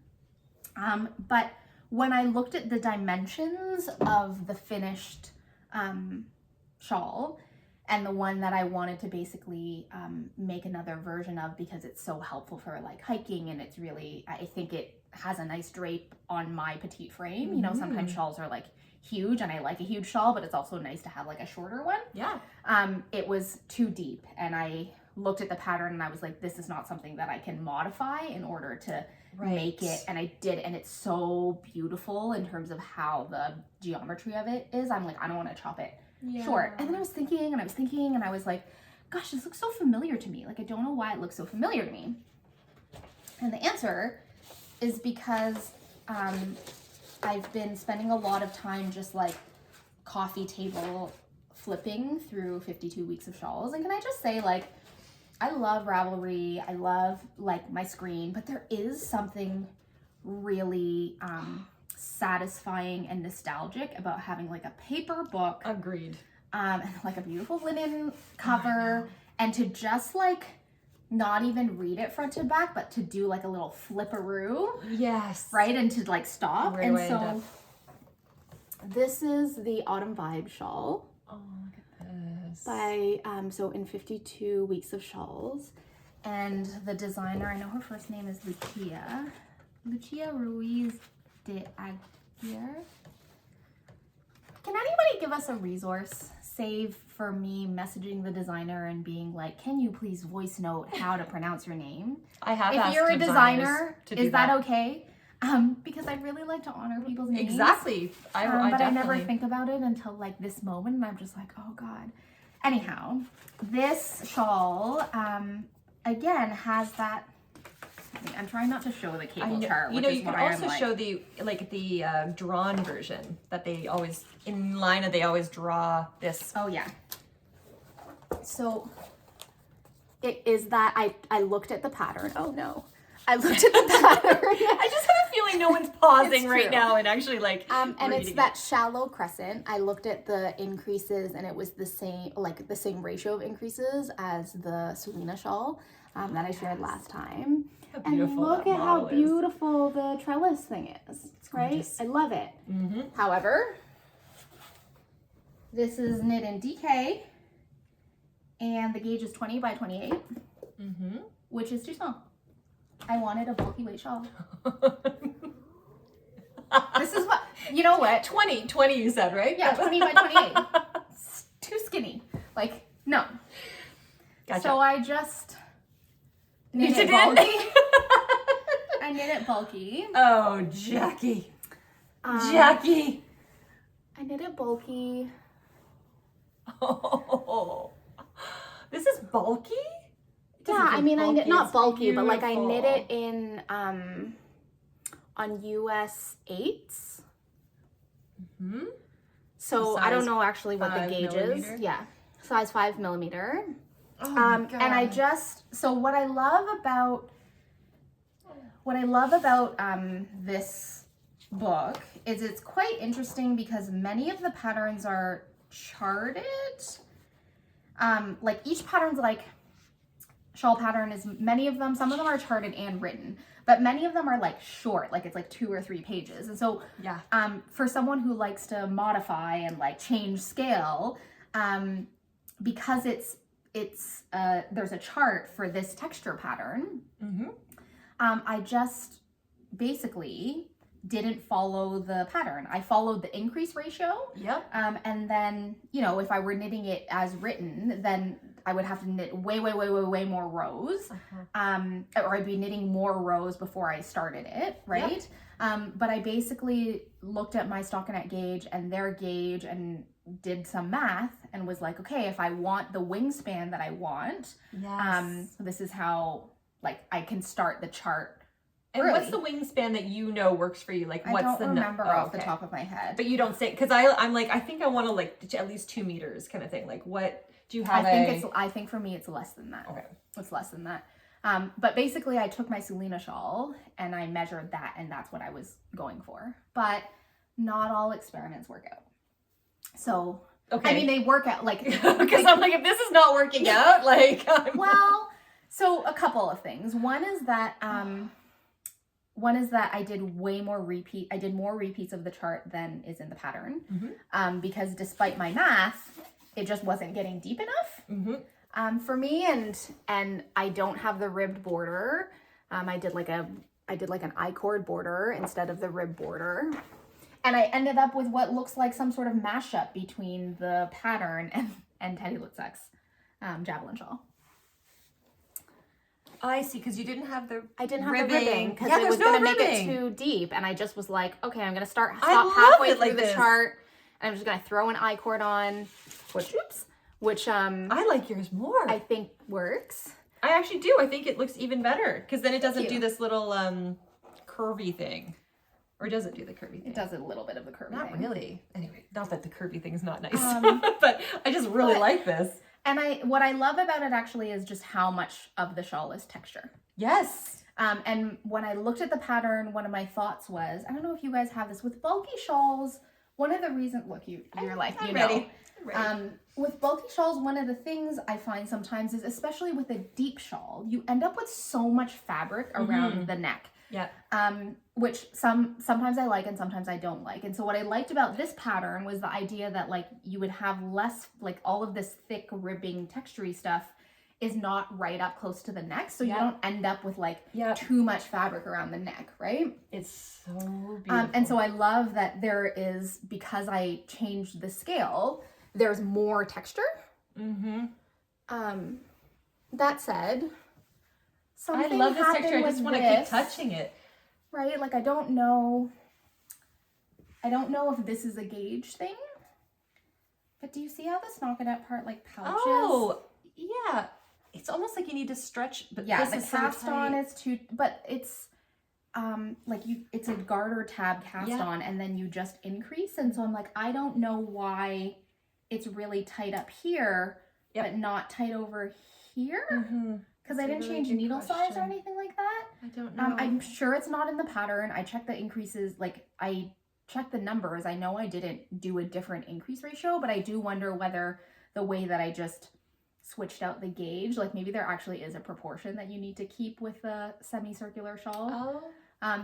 But when I looked at the dimensions of the finished shawl and the one that I wanted to basically make another version of because it's so helpful for like hiking, and it's really, I think it has a nice drape on my petite frame. You know, sometimes shawls are like huge and I like a huge shawl, but it's also nice to have like a shorter one. Yeah. It was too deep, and I looked at the pattern and I was like, this is not something that I can modify in order to make it. And I did, and it's so beautiful in terms of how the geometry of it is. I'm like, I don't want to chop it short. And then I was thinking and I was like, gosh, this looks so familiar to me. Like, I don't know why it looks so familiar to me. And the answer is because I've been spending a lot of time just like coffee table flipping through 52 weeks of shawls. And can I just say, like, I love Ravelry, I love like my screen, but there is something really satisfying and nostalgic about having like a paper book. Agreed. And like a beautiful linen cover, and to just like not even read it front to back, but to do like a little flipperoo. Yes. Right? And to like stop. Right and away so this is the Autumn Vibe shawl. Oh, look at this. By so in 52 weeks of shawls, and the designer, I know her first name is Lucia Ruiz de Aguirre. Can anybody give us a resource save for me messaging the designer and being like, can you please voice note how to pronounce your name? I have if asked you're a designers designer, to do is that okay? Because I really like to honor people's names. Exactly. I but definitely. I never think about it until like this moment, and I'm just like, oh God. Anyhow, this shawl, again, has that, I'm trying not to show the cable chart, you which know, is you what can I am also like. show the drawn version that they always, in Lina, they always draw this. Oh yeah. So it is that I looked at the pattern. Oh no. I looked at the pattern. I just have a feeling no one's pausing It's right true. now and actually like and it's reading that shallow crescent. I looked at the increases, and it was the same ratio of increases as the Selena shawl that I shared last time. How And beautiful look that at how model is. beautiful the trellis thing is, right? gorgeous. I love it. However, this is knit in DK, and the gauge is 20 by 28, which is too small. I wanted a bulky weight shawl. This is what, you know what? 20 you said, right? Yeah, 20 by 28. It's too skinny. Like, no. Gotcha. So I just knit You it did? bulky. I knit it bulky. Oh, Jackie. Jackie. I knit it bulky. Oh, this is bulky? It Yeah, doesn't I look mean, I knit, not it's bulky, but like I knit beautiful. it in, on US 8s. So I don't Size know actually what the 5 millimeter? millimeter? Is. Yeah, size 5 millimeter. Oh my God. And I just, so what I love about this book is it's quite interesting because many of the patterns are charted. Like each pattern's like, shawl pattern is, many of them, some of them are charted and written, but many of them are like short, like it's like 2 or 3 pages. And so Yeah. for someone who likes to modify and like change scale, because there's a chart for this texture pattern, I just basically didn't follow the pattern. I followed the increase ratio. Yep. And then, you know, if I were knitting it as written, then I would have to knit way more rows. Or I'd be knitting more rows before I started it, right? But I basically looked at my stockinette gauge and their gauge and did some math and was like, okay, if I want the wingspan that I want, this is how like I can start the chart. And what's the wingspan that you know works for you? Like, what's I don't remember off the top of my head. But you don't say, because I'm like, I think I want to like at least 2 meters kind of thing. Like, what do you have? I think for me it's less than that. Okay, it's less than that. But basically, I took my Sulina shawl and I measured that, and that's what I was going for. But not all experiments work out. So okay, I mean they work out like because I'm like, if this is not working out, like well, so a couple of things. One is that I did more repeats of the chart than is in the pattern. Because despite my math, it just wasn't getting deep enough for me, and I don't have the ribbed border. I did like an I-cord border instead of the rib border. And I ended up with what looks like some sort of mashup between the pattern and Teddy Lutzek's javelin shawl. I see, because you didn't have the I didn't have the ribbing because it was going to make it too deep, and I just was like, okay, I'm going to stop halfway through the chart, and I'm just going to throw an I-cord on, which I like yours more. I think works. I actually do. I think it looks even better because then it doesn't do this little curvy thing. Or does it do the curvy thing? It does a little bit of the curvy thing. Not really. Anyway, not that the curvy thing's not nice, but I just really like this. And what I love about it actually is just how much of the shawl is texture. Yes. And when I looked at the pattern, one of my thoughts was, I don't know if you guys have this with bulky shawls. One of the reasons, look, you're like, I'm you ready. know. I'm ready. With bulky shawls, one of the things I find sometimes is, especially with a deep shawl, you end up with so much fabric around the neck. Yeah. Which sometimes I like and sometimes I don't like. And so what I liked about this pattern was the idea that like you would have less, like all of this thick ribbing textury stuff is not right up close to the neck. So you don't end up with like too much fabric around the neck, right? It's so beautiful. And so I love that there is, because I changed the scale, there's more texture. That said, I love this texture. I just want to keep touching it. Right? Like I don't know if this is a gauge thing. But do you see how the stockinette part like pouches? Oh, yeah. It's almost like you need to stretch, but yeah, this the is cast so on is too, but it's it's a garter tab cast on and then you just increase. And so I'm like, I don't know why it's really tight up here, but not tight over here. Because I didn't change needle size or anything like that. I don't know. I'm sure it's not in the pattern. I checked the increases, like I checked the numbers. I know I didn't do a different increase ratio, but I do wonder whether the way that I just switched out the gauge, like maybe there actually is a proportion that you need to keep with a semicircular shawl.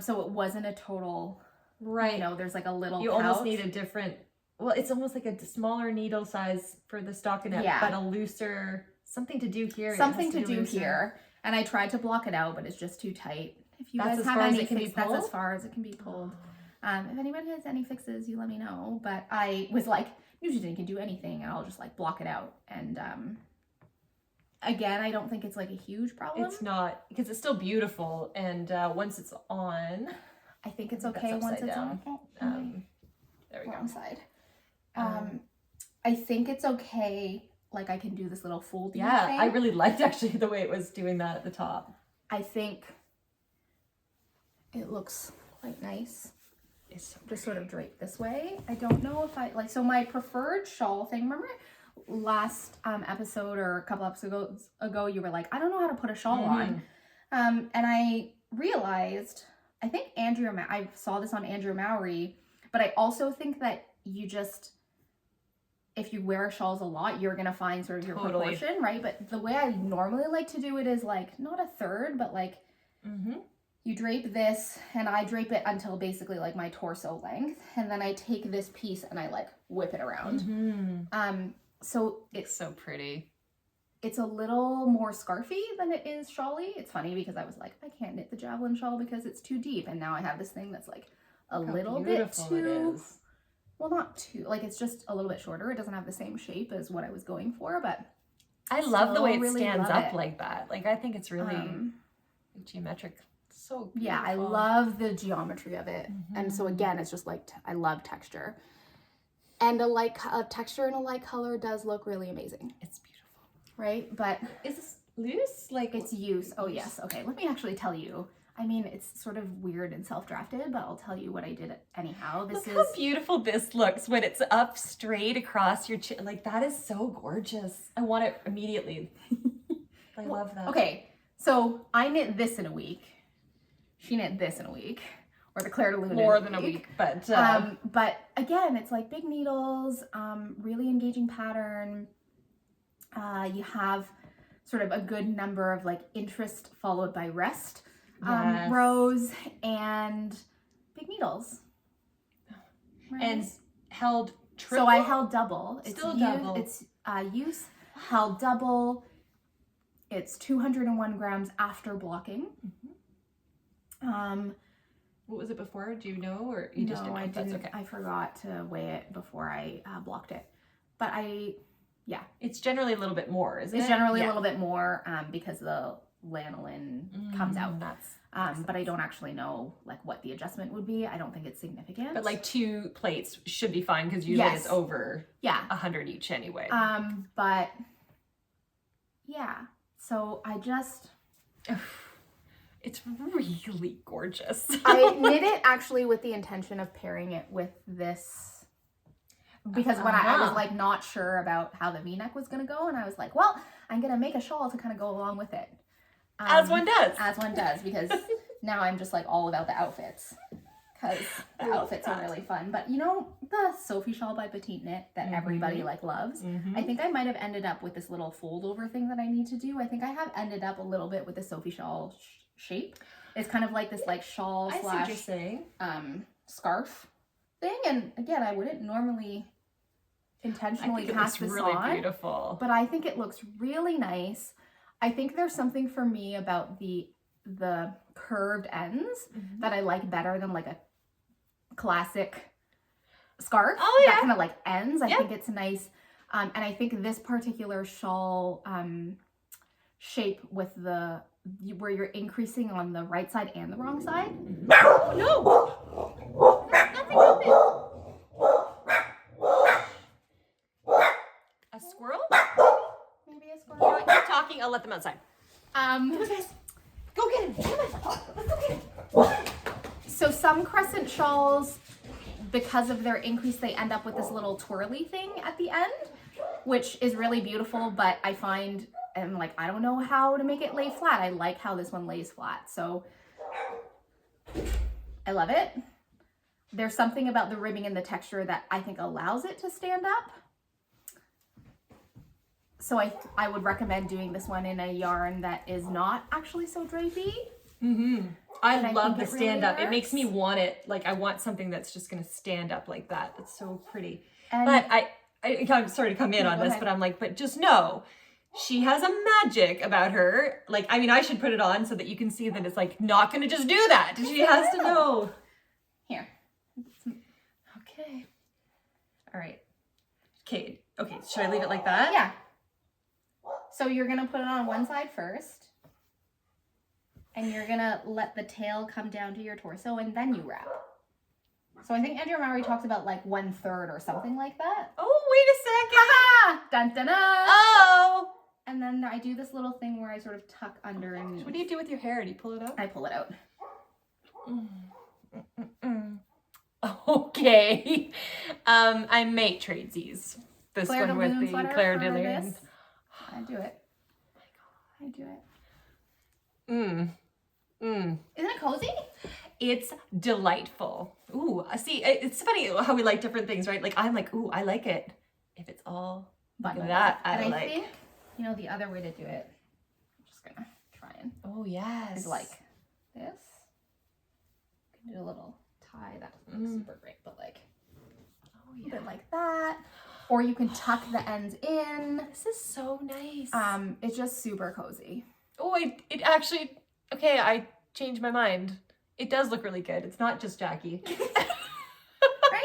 So it wasn't a total, right. You know, there's like a little You almost need a different, well, it's almost like a smaller needle size for the stockinette, but a looser, something to do here. Something to do here. And I tried to block it out, but it's just too tight. If you guys have any fixes, that's as far as it can be pulled. If anyone has any fixes, you let me know. But I was like, Nutiden can do anything, and I'll just like block it out. And again, I don't think it's like a huge problem. It's not, because it's still beautiful. And once it's on, I think it's okay once it's on. There we go. Wrong side. I think it's okay. Like I can do this little folding thing. I really liked actually the way it was doing that at the top. I think it looks quite nice. It's so just sort of draped this way. I don't know if I like, so my preferred shawl thing, remember last episode or a couple episodes ago, you were like, I don't know how to put a shawl on. And I realized, I think I saw this on Andrew Mowry, but I also think that you just, if you wear shawls a lot, you're going to find sort of your proportion, right? But the way I normally like to do it is like, not a third, but like, you drape this and I drape it until basically like my torso length. And then I take this piece and I like whip it around. So it's so pretty. It's a little more scarfy than it is shawly. It's funny because I was like, I can't knit the javelin shawl because it's too deep. And now I have this thing that's like a little bit too, well, not too, like it's just a little bit shorter. It doesn't have the same shape as what I was going for, but I love the way it really stands love up it. like that. Like, I think it's really geometric. So beautiful. Yeah, I love the geometry of it. And so again, it's just like, I love texture. And a texture and a light color does look really amazing. It's beautiful. Right? But is this loose? Like, it's use. Oh yes. Okay, let me actually tell you. I mean, it's sort of weird and self-drafted, but I'll tell you what I did anyhow. This look how beautiful this looks when it's up straight across your chin. Like, that is so gorgeous. I want it immediately. I love that. Okay, so I knit this in a week. She knit this in a week, or the Claire de Lune more than a week, but again, it's like big needles, really engaging pattern. You have sort of a good number of like interest followed by rest rows and big needles. Right? And held triple. So I held double. Still double. It's use held double. It's 201 grams after blocking. What was it before? Do you know, or you just didn't know? I didn't. That's okay. I forgot to weigh it before I blocked it. But yeah. It's generally a little bit more, isn't it? It's generally a little bit more because the lanolin comes out. But I don't actually know like what the adjustment would be. I don't think it's significant. But like 2 plates should be fine because usually it's over 100 each anyway. But yeah. So I just. It's really gorgeous. I knit it actually with the intention of pairing it with this because when I was like not sure about how the V-neck was going to go, and I was like, well, I'm going to make a shawl to kind of go along with it. As one does. As one does, because now I'm just like all about the outfits because the outfits are really fun. But you know, the Sophie shawl by Petite Knit that everybody like loves, I think I might have ended up with this little fold over thing that I need to do. I think I have ended up a little bit with the Sophie shawl shape. It's kind of like this like shawl slash scarf thing, and again, I wouldn't normally intentionally cast this really on, beautiful, but I think it looks really nice. I think there's something for me about the curved ends that I like better than like a classic scarf that kind of like ends. I think it's nice, and I think this particular shawl shape with the where you're increasing on the right side and the wrong side. Oh, no! Nothing happened. A squirrel? Maybe a squirrel. You know what? Keep talking. I'll let them outside. Come on, guys. Go get him. Come on. Let's go get him. So some crescent shawls, because of their increase, they end up with this little twirly thing at the end, which is really beautiful, but I find I'm like, I don't know how to make it lay flat. I like how this one lays flat. So I love it. There's something about the ribbing and the texture that I think allows it to stand up. So I would recommend doing this one in a yarn that is not actually so drapey. I love the stand up. Really it makes me want it. Like, I want something that's just going to stand up like that. It's so pretty. And but I'm sorry to come in on this, but I'm like, but just know, she has a magic about her. Like, I mean, I should put it on so that you can see that it's like not going to just do that. She has to know. Here. Okay. All right. Okay. Okay. Should I leave it like that? Yeah. So you're going to put it on one side first. And you're going to let the tail come down to your torso and then you wrap. So I think Andrea Mowry talks about like 1/3 or something like that. Oh, wait a second. Ha! Dun dun dun! Oh! And then I do this little thing where I sort of tuck under and... What do you do with your hair? Do you pull it out? I pull it out. Okay. I make tradesies. This Claire one with the Claire de Lune. I do it. I do it. Isn't it cozy? It's delightful. Ooh, see, it's funny how we like different things, right? Like, I'm like, ooh, I like it if it's all bundled. That I and like. I think, you know, the other way to do it, I'm just gonna try and. Oh, yes. Is like this. You can do a little tie. That doesn't look super great, but like a bit like that. Or you can tuck the ends in. This is so nice. It's just super cozy. Oh, it actually, okay, I changed my mind. It does look really good. It's not just Jackie. Right?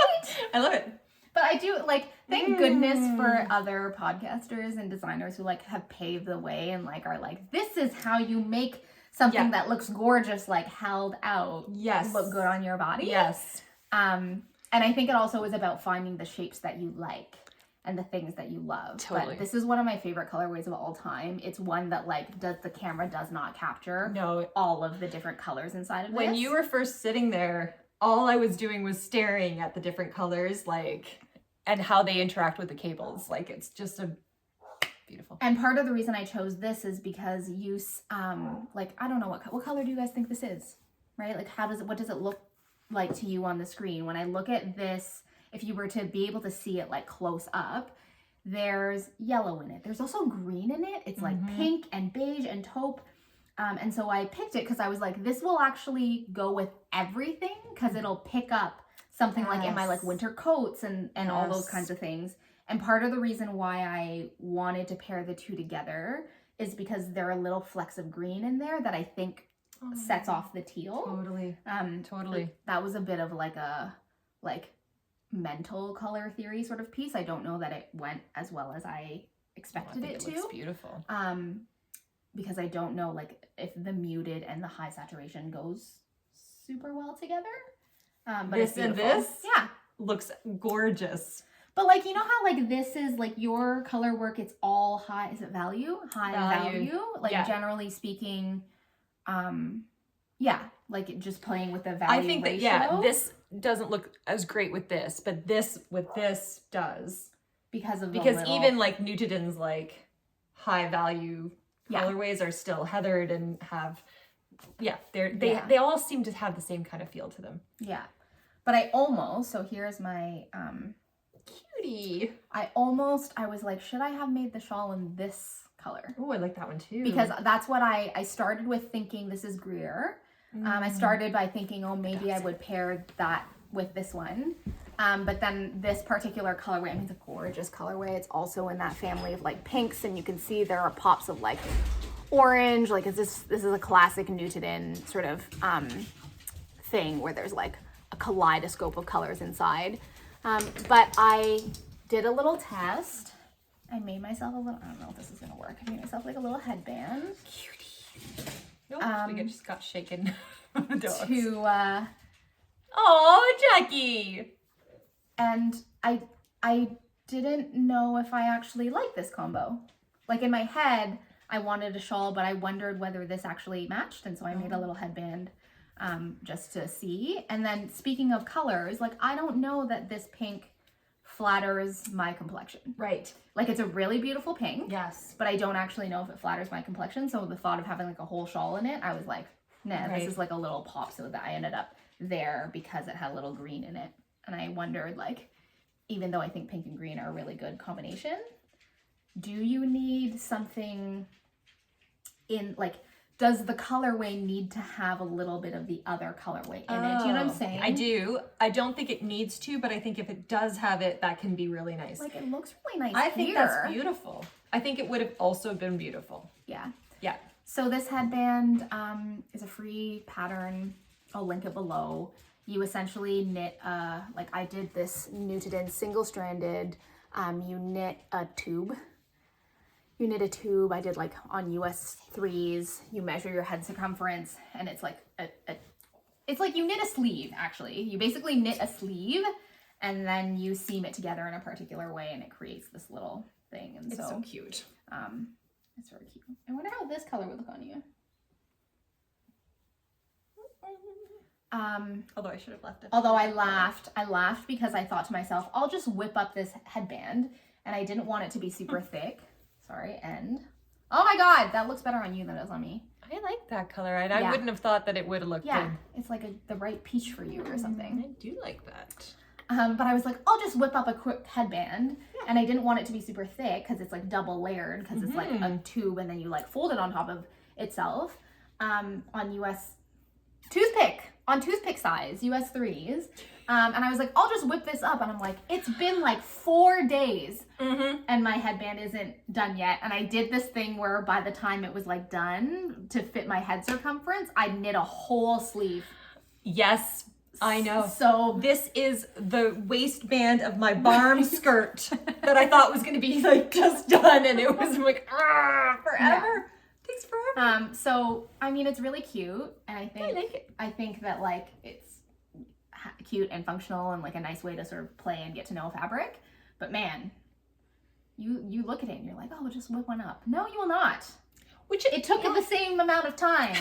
I love it. But I do, like, thank goodness for other podcasters and designers who, like, have paved the way and, like, are like, this is how you make something that looks gorgeous, like, held out. Yes. Look good on your body. Yes. And I think it also is about finding the shapes that you like and the things that you love. Totally. But this is one of my favorite colorways of all time. It's one that, like, the camera does not capture all of the different colors inside of this. When you were first sitting there, all I was doing was staring at the different colors, like, and how they interact with the cables. Like, it's just a beautiful. And part of the reason I chose this is because you, like, I don't know, what color do you guys think this is? Right? Like, what does it look like to you on the screen? When I look at this, if you were to be able to see it, like, close up, there's yellow in it. There's also green in it. It's like pink and beige and taupe. And so I picked it because I was like, this will actually go with everything because it'll pick up something like in my, like, winter coats and all those kinds of things. And part of the reason why I wanted to pair the two together is because there are little flecks of green in there that I think sets off the teal. Totally. Totally. That was a bit of like a, like, mental color theory sort of piece. I don't know that it went as well as I expected it to. It looks beautiful. Because I don't know, like, if the muted and the high saturation goes super well together. But this and this looks gorgeous. But, like, you know how, like, this is, like, your color work, it's all high, is it value? High value. Like, generally speaking, like, just playing with the value I think ratio. that, this doesn't look as great with this, but this with this does. Because even, like, Nutiden's, like, high value colorways are still heathered and have, they all seem to have the same kind of feel to them. Yeah. But I almost, so here's my, cutie. I was like, should I have made the shawl in this color? Oh, I like that one too. Because that's what I started with, thinking this is Gryr. I started by thinking, oh, maybe I would pair that with this one. But then this particular colorway, I mean, it's a gorgeous colorway. It's also in that family of, like, pinks, and you can see there are pops of, like, orange. Like, this is a classic Nutiden sort of thing where there's, like, a kaleidoscope of colors inside. But I did a little test. I made myself a little, I don't know if this is gonna work. I made myself, like, a little headband. Cutie. Nope, we just got shaken. Oh, Jackie. And I didn't know if I actually liked this combo. Like, in my head, I wanted a shawl, but I wondered whether this actually matched, and so I made a little headband just to see. And then, speaking of colors, like, I don't know that this pink flatters my complexion. Right. Like, it's a really beautiful pink. Yes. But I don't actually know if it flatters my complexion, so the thought of having, like, a whole shawl in it, I was like, nah, this is, like, a little pop, so that I ended up there because it had a little green in it. And I wondered, like, even though I think pink and green are a really good combination, do you need something in, like, does the colorway need to have a little bit of the other colorway in it? Do you know what I'm saying? I do. I don't think it needs to, but I think if it does have it, that can be really nice. Like, it looks really nice I think that's beautiful. I think it would have also been beautiful. Yeah. Yeah. So this headband is a free pattern. I'll link it below. You essentially knit, like, I did this Nutiden single-stranded, you knit a tube. You knit a tube, I did, like, on US 3s, you measure your head circumference, and it's like, it's like you knit a sleeve, actually. You basically knit a sleeve, and then you seam it together in a particular way, and it creates this little thing. And it's so cute. It's very cute. I wonder how this color would look on you. Although I should have left it. Although I laughed because I thought to myself, I'll just whip up this headband, and I didn't want it to be super thick. Sorry, and oh my god, that looks better on you than it does on me. I like that color, and I wouldn't have thought that it would have looked good. It's like the right peach for you or something. I do like that. But I was like, I'll just whip up a quick headband, and I didn't want it to be super thick because it's, like, double layered because it's like a tube and then you, like, fold it on top of itself. On toothpick size, US 3s. And I was like, I'll just whip this up. And I'm like, it's been like 4 days and my headband isn't done yet. And I did this thing where by the time it was, like, done to fit my head circumference, I knit a whole sleeve. Yes. I know. So this is the waistband of my barm skirt that I thought was going to be like just done, and it was like forever. Yeah. Takes forever. So I mean, it's really cute, and I like it. think that like it's cute and functional and like a nice way to sort of play and get to know a fabric. But man, you look at it and you're like, oh, we'll just whip one up. No, you will not. Which It took the same amount of time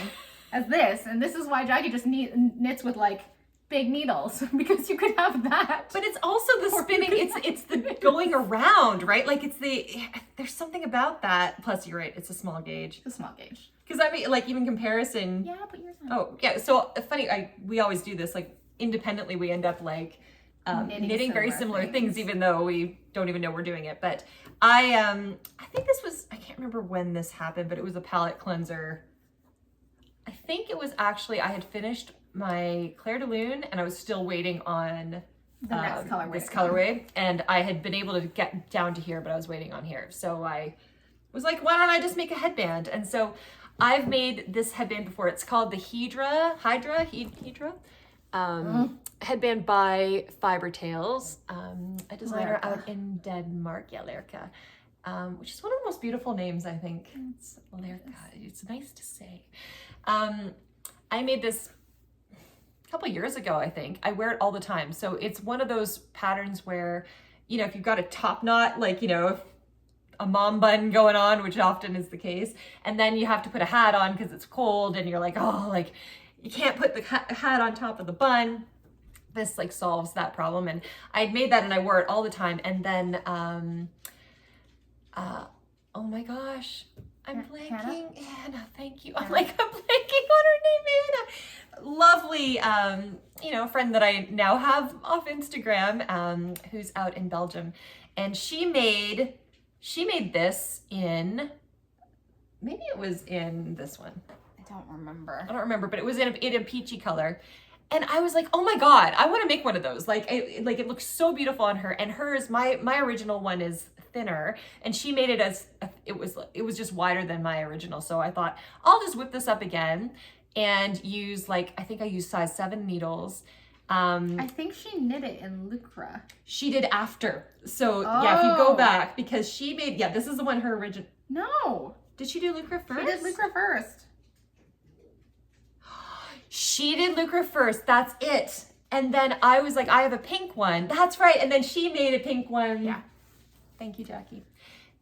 as this, and this is why Jackie just knits with like big needles, because you could have that. But it's also the spinning, it's the going around, right? Like there's something about that. Plus, you're right, it's a small gauge. It's a small gauge. Because I mean, like even comparison. Yeah, but yours. Oh yeah, so funny. We always do this. Like independently, we end up like knitting very similar things, even though we don't even know we're doing it. But I think this was, I can't remember when this happened, but it was a palette cleanser. I think it was actually, I had finished my Claire de Lune and I was still waiting on The next colorway. this colorway, and I had been able to get down to here, but I was waiting on here. So I was like, why don't I just make a headband? And so I've made this headband before. It's called the Hiedra headband by Fibre, a designer Lerka. out in Denmark, Lerka, which is one of the most beautiful names, I think. It's Lerka. It's nice to say. I made this a couple years ago, I think. I wear it all the time. So it's one of those patterns where, you know, if you've got a top knot, like, you know, a mom bun going on, which often is the case, and then you have to put a hat on because it's cold and you're like, oh, like, you can't put the hat on top of the bun. This like solves that problem. And I'd made that and I wore it all the time. And then, oh my gosh, I'm blanking. Anna, thank you. I'm blanking on her name, Anna. Lovely, you know, friend that I now have off Instagram, who's out in Belgium. And she made this in, maybe it was in this one. I don't remember, but it was in a peachy color. And I was like, oh my God, I want to make one of those. Like, it looks so beautiful on her. And hers, my original one is thinner, and she made it as, it was just wider than my original. So I thought, I'll just whip this up again and use like, I think I used size 7 needles. I think she knit it in Luckra. She did after. So yeah, if you go back, because she made, yeah, this is the one her original. No. Did she do Luckra first? She did Luckra first. She did Luckra first. That's it. And then I was like, I have a pink one. That's right. And then she made a pink one. Yeah. Thank you, Jackie.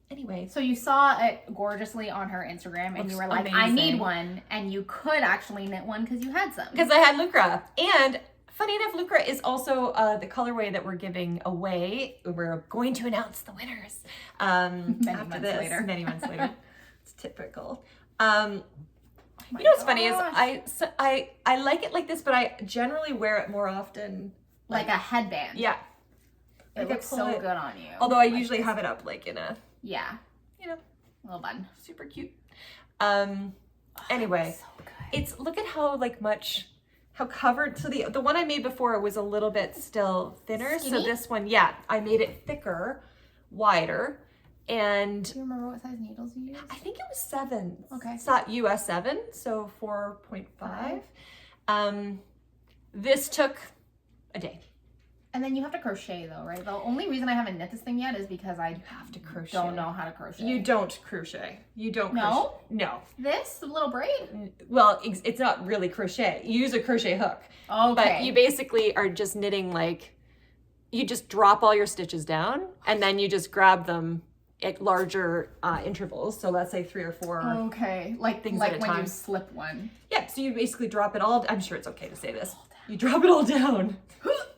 Anyway. So you saw it gorgeously on her Instagram and you were like, I need one. And you could actually knit one because you had some. Because I had Luckra. And funny enough, Luckra is also the colorway that we're giving away. We're going to announce the winners many months later. It's typical. You know what's funny is I like it like this, but I generally wear it more often like a headband. Yeah. It looks so good on you. Although I usually have it up like in a, yeah, you know, little bun. Super cute. Anyway, so good. It's, look at how like how covered. So the one I made before was a little bit still thinner. Skinny? So this one, yeah, I made it thicker, wider. And do you remember what size needles you used? I think it was 7. Okay. It's not US 7, so 4.5. This took a day. And then you have to crochet though, right? The only reason I haven't knit this thing yet is because I have to crochet. Don't know how to crochet. You don't crochet. You don't No? crochet. No. This little braid? Well, it's not really crochet. You use a crochet hook. Okay. But you basically are just knitting like, you just drop all your stitches down and then you just grab them at larger intervals. So let's say 3 or 4. Okay. Like things like at a when time. you slip one. Yeah, so you basically drop it all, I'm sure it's okay to say this. You drop it all down.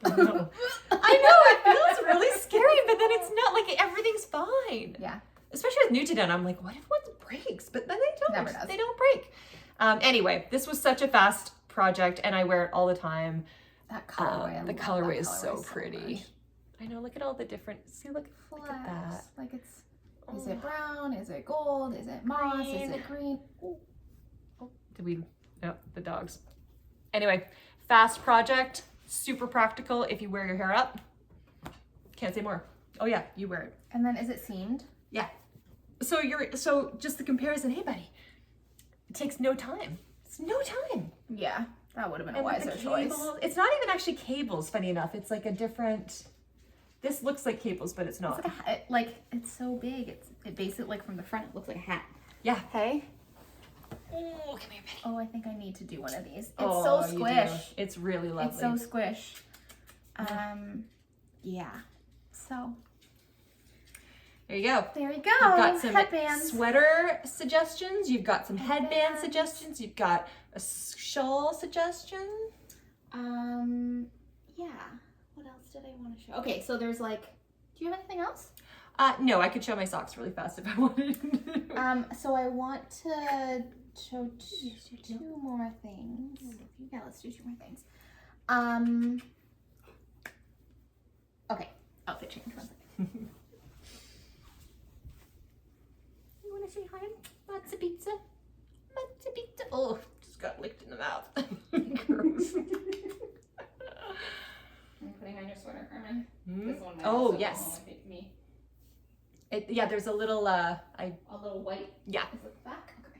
I know, it feels really scary, but then it's not, like everything's fine. Yeah. Especially with Nutiden, I'm like, what if one breaks? But then they don't. Never does. They don't break. Anyway, this was such a fast project and I wear it all the time. That colorway. The colorway is so pretty. I know, look at all the different, see, look at that. Like it's, is it brown? Is it gold? Is it moss? Green. Is it green? Oh, did we, no, the dogs. Anyway, fast project, super practical if you wear your hair up. Can't say more. Oh yeah, you wear it. And then is it seamed? Yeah. So just the comparison, hey buddy, it takes no time. It's no time. Yeah. That would have been a And with the wiser choice. cables, it's not even actually cables, funny enough. It's like a different, this looks like cables, but it's not. It's like it's so big. It basically, like from the front, it looks like a hat. Yeah. Hey. Oh, come here, Betty. Oh, I think I need to do one of these. It's Oh, so you squish. do. It's really lovely. It's so squish. Yeah. So there you go. there you go. You've got some headbands. sweater suggestions. You've got some headband Headbands. suggestions. You've got a shawl suggestion. Yeah. What else did I want to show? Okay, so there's like, do you have anything else? No, I could show my socks really fast if I wanted. So I want to show two more things. Yeah, let's do two more things. Okay, outfit change. One second. You want to say hi? Lots of pizza. Lots of pizza. Oh, just got licked in the mouth. Gross. I'm putting on your sweater, Carmen. This one might Oh, also yes. go home, I think, me. Yeah, there's a little, A little white. yeah. Is it the back? Okay.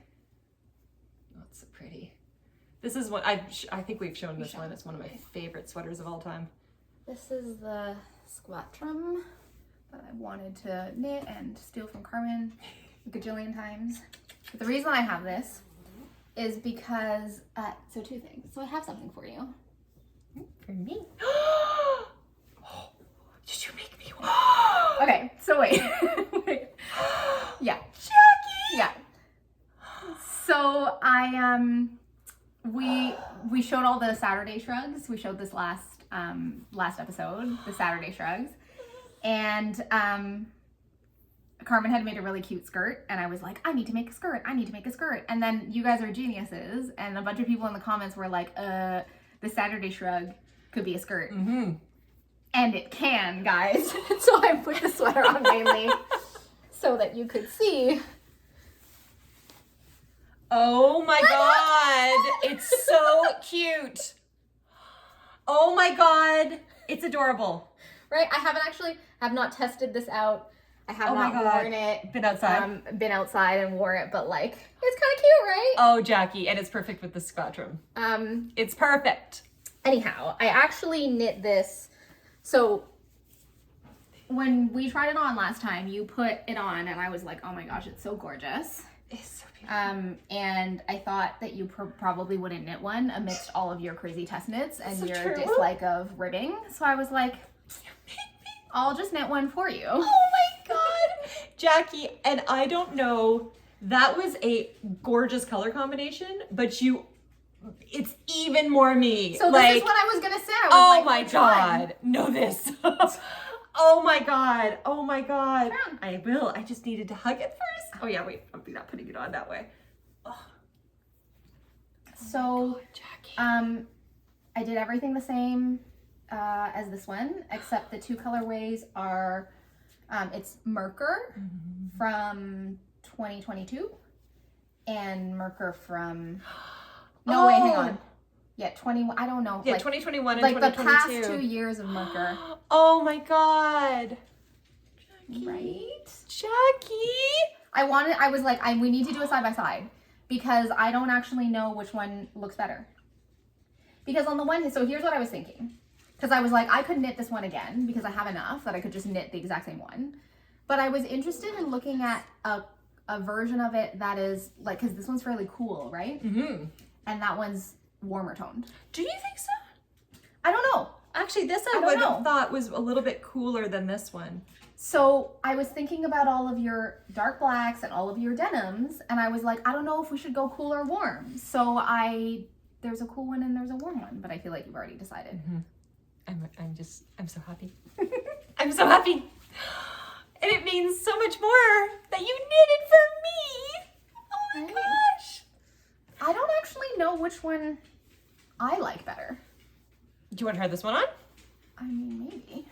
Oh, it's so pretty. This is what I think we've shown this shown one. it. It's one of my favorite sweaters of all time. This is the squatrum that I wanted to knit and steal from Carmen a gajillion times. But the reason I have this is because, so two things. So I have something for you. For me. Did you make me? Okay, so wait. Wait. Yeah. Jackie! Yeah. So we showed all the Saturday shrugs. We showed this last episode, the Saturday shrugs. And Carmen had made a really cute skirt, and I was like, I need to make a skirt. I need to make a skirt. And then you guys are geniuses, and a bunch of people in the comments were like, the Saturday shrug could be a skirt. Mm-hmm. And it can, guys. So I put the sweater on mainly so that you could see. Oh my god, it's so cute. Oh my god, it's adorable. Right? I have not tested this out. I have Oh my not God. worn it. Been outside. Been outside and wore it, but like, it's kind of cute, right? Oh, Jackie, and it's perfect with the squatrum. It's perfect. Anyhow, I actually knit this. So when we tried it on last time, you put it on and I was like, oh my gosh, it's so gorgeous. It's so beautiful. And I thought that you probably wouldn't knit one amidst all of your crazy test knits and So your true. dislike of ribbing. So I was like, I'll just knit one for you. Oh my god, Jackie, and I don't know, that was a gorgeous color combination, but it's even more me. So like, this is what I was gonna say. I was oh like, my which one? god, know this. Oh my god, oh my god. Try on. I will, I just needed to hug it first. Oh yeah, wait, I'm not putting it on that way. Oh. So, Jackie. I did everything the same as this one, except the two colorways are, it's Merker from 2022 and Merker from, no wait, hang on. Yeah, 21, I don't know. Yeah, like, 2021 and like the 2022. past 2 years of Merker. Oh my god. Jackie. Right? Jackie. I was like, we need to do a side by side because I don't actually know which one looks better. Because on the one, so here's what I was thinking. Because I was like, I could knit this one again because I have enough that I could just knit the exact same one. But I was interested in looking at a version of it that is like, because this one's fairly cool, right? Mm-hmm. And that one's warmer toned. Do you think so? I don't know. Actually, this I don't would know. have thought was a little bit cooler than this one. So I was thinking about all of your dark blacks and all of your denims, and I was like, I don't know if we should go cool or warm. So there's a cool one and there's a warm one, but I feel like you've already decided. Mm-hmm. I'm so happy. I'm so happy. And it means so much more that you knitted for me. Oh my gosh. I don't actually know which one I like better. Do you want to try this one on? I mean, maybe.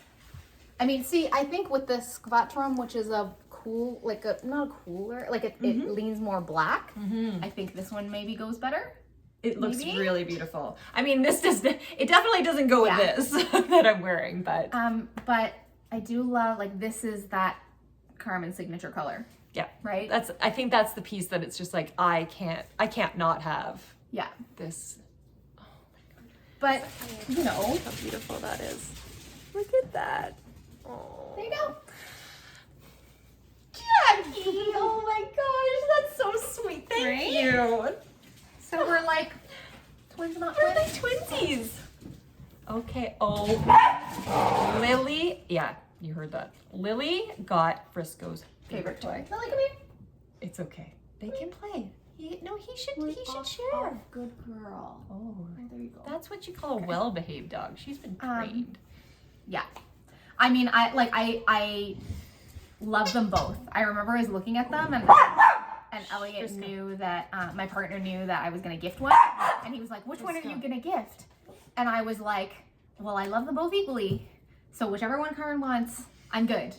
I mean, see, I think with the Squatrum, which is a cool, like a, not a cooler, like it leans more black. Mm-hmm. I think this one maybe goes better. It looks Maybe? really beautiful. I mean, it definitely doesn't go with this that I'm wearing, but. But I do love, like, this is that Carmen signature color. Yeah. Right? I think that's the piece that it's just like, I can't not have Yeah. this. Oh my But, you know. How beautiful that is. Look at that. Oh. There you go. Jackie! Oh my gosh, that's so sweet. Thank Right? you. So we're like twins, not We're twins. like twinsies. Okay. Oh, Lily. Yeah, you heard that. Lily got Frisco's favorite toy. Lily, come here. It's okay. They can play. He should Off, share. Good girl. Oh, There you go. that's what you call a well-behaved dog. She's been trained. Yeah. I mean, I love them both. I remember I was looking at them and Elliot knew that, my partner knew that I was going to gift one. And he was like, which one are you going to gift? And I was like, well, I love them both equally. So whichever one Karen wants, I'm good.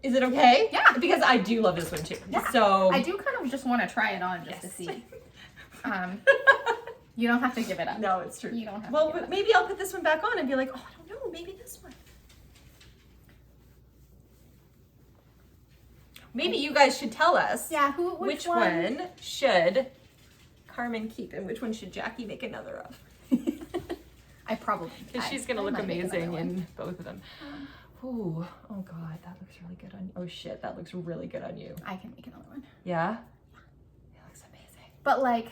Is it okay? Yeah. Because I do love this one too. Yeah. So I do kind of just want to try it on just to see. You don't have to give it up. no, it's true. You don't have well, to give it up. maybe I'll put this one back on and be like, oh, I don't know, maybe this one. Maybe you guys should tell us. Yeah, which one should Carmen keep and which one should Jackie make another of? I probably. Because she's gonna I look might make another amazing one. in both of them. Ooh, oh god, that looks really good on you. Oh shit, that looks really good on you. I can make another one. Yeah? It looks amazing. But like,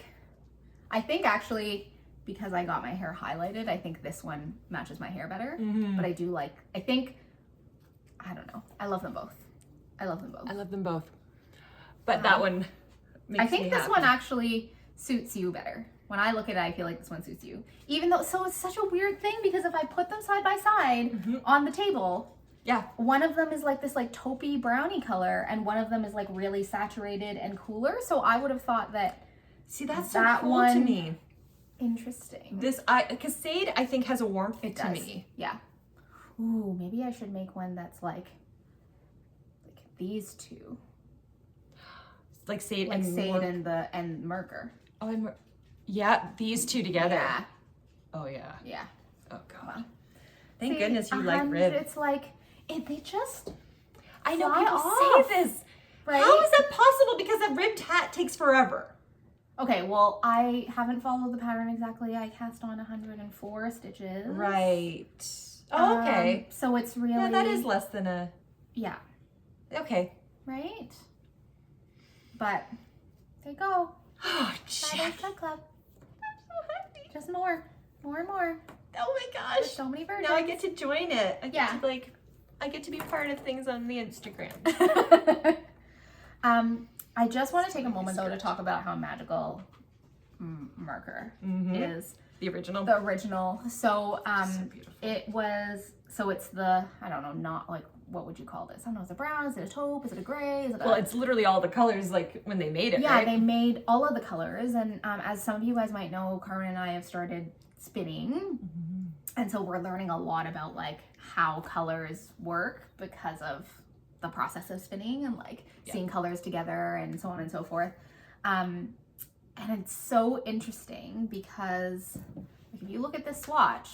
I think actually, because I got my hair highlighted, I think this one matches my hair better. Mm-hmm. But I do like, I don't know. I love them both. I love them both. I love them both. But that one makes I think me this happy. one actually suits you better. When I look at it, I feel like this one suits you. Even though, so it's such a weird thing because if I put them side by side on the table, yeah, one of them is like this like taupey brownie color and one of them is like really saturated and cooler. So I would have thought that. see, that's that so cool one- to me. Interesting. This, because Sade, I think, has a warmth It to does. me. Yeah. Ooh, maybe I should make one that's like these two. Like Sade Like and Sade and Merker. Oh, and yeah, these two together. Yeah. Oh yeah. Yeah. Oh god. Wow. Thank See, goodness you like and rib. It's like they just I know fly people off, say this. right? How is that possible? Because a ribbed hat takes forever. Okay, well, I haven't followed the pattern exactly. I cast on 104 stitches. Right. Oh, okay. So it's really Yeah, that is less than a. yeah, Okay. right? But there you go. Oh, Friday Jack. Club Club. I'm so happy. Just more and more. Oh my There's gosh. so many versions. Now I get to join it. I get Yeah. to I get to be part of things on the Instagram. I just want to take a moment though to talk about how magical Merker is. The original. The original. So So beautiful. it's the, I don't know, not like, what would you call this? I don't know, is it brown? Is it a taupe? Is it a gray? Is it Well, it's literally all the colors like when they made it, yeah, right? they made all of the colors. And as some of you guys might know, Carmen and I have started spinning. And so we're learning a lot about like how colors work because of the process of spinning and like seeing colors together and so on and so forth. And it's so interesting because like, if you look at this swatch,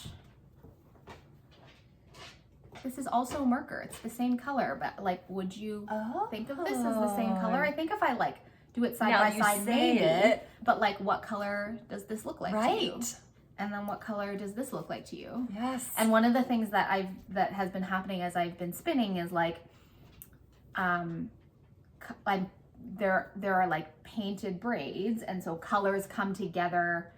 this is also Merker. It's the same color, but like, would you think of this as the same color? I think if I like do it side Now by you side, say maybe. it. But like, what color does this look like to you? Right. And then what color does this look like to you? Yes. And one of the things that has been happening as I've been spinning is like, there are like painted braids, and so colors come together.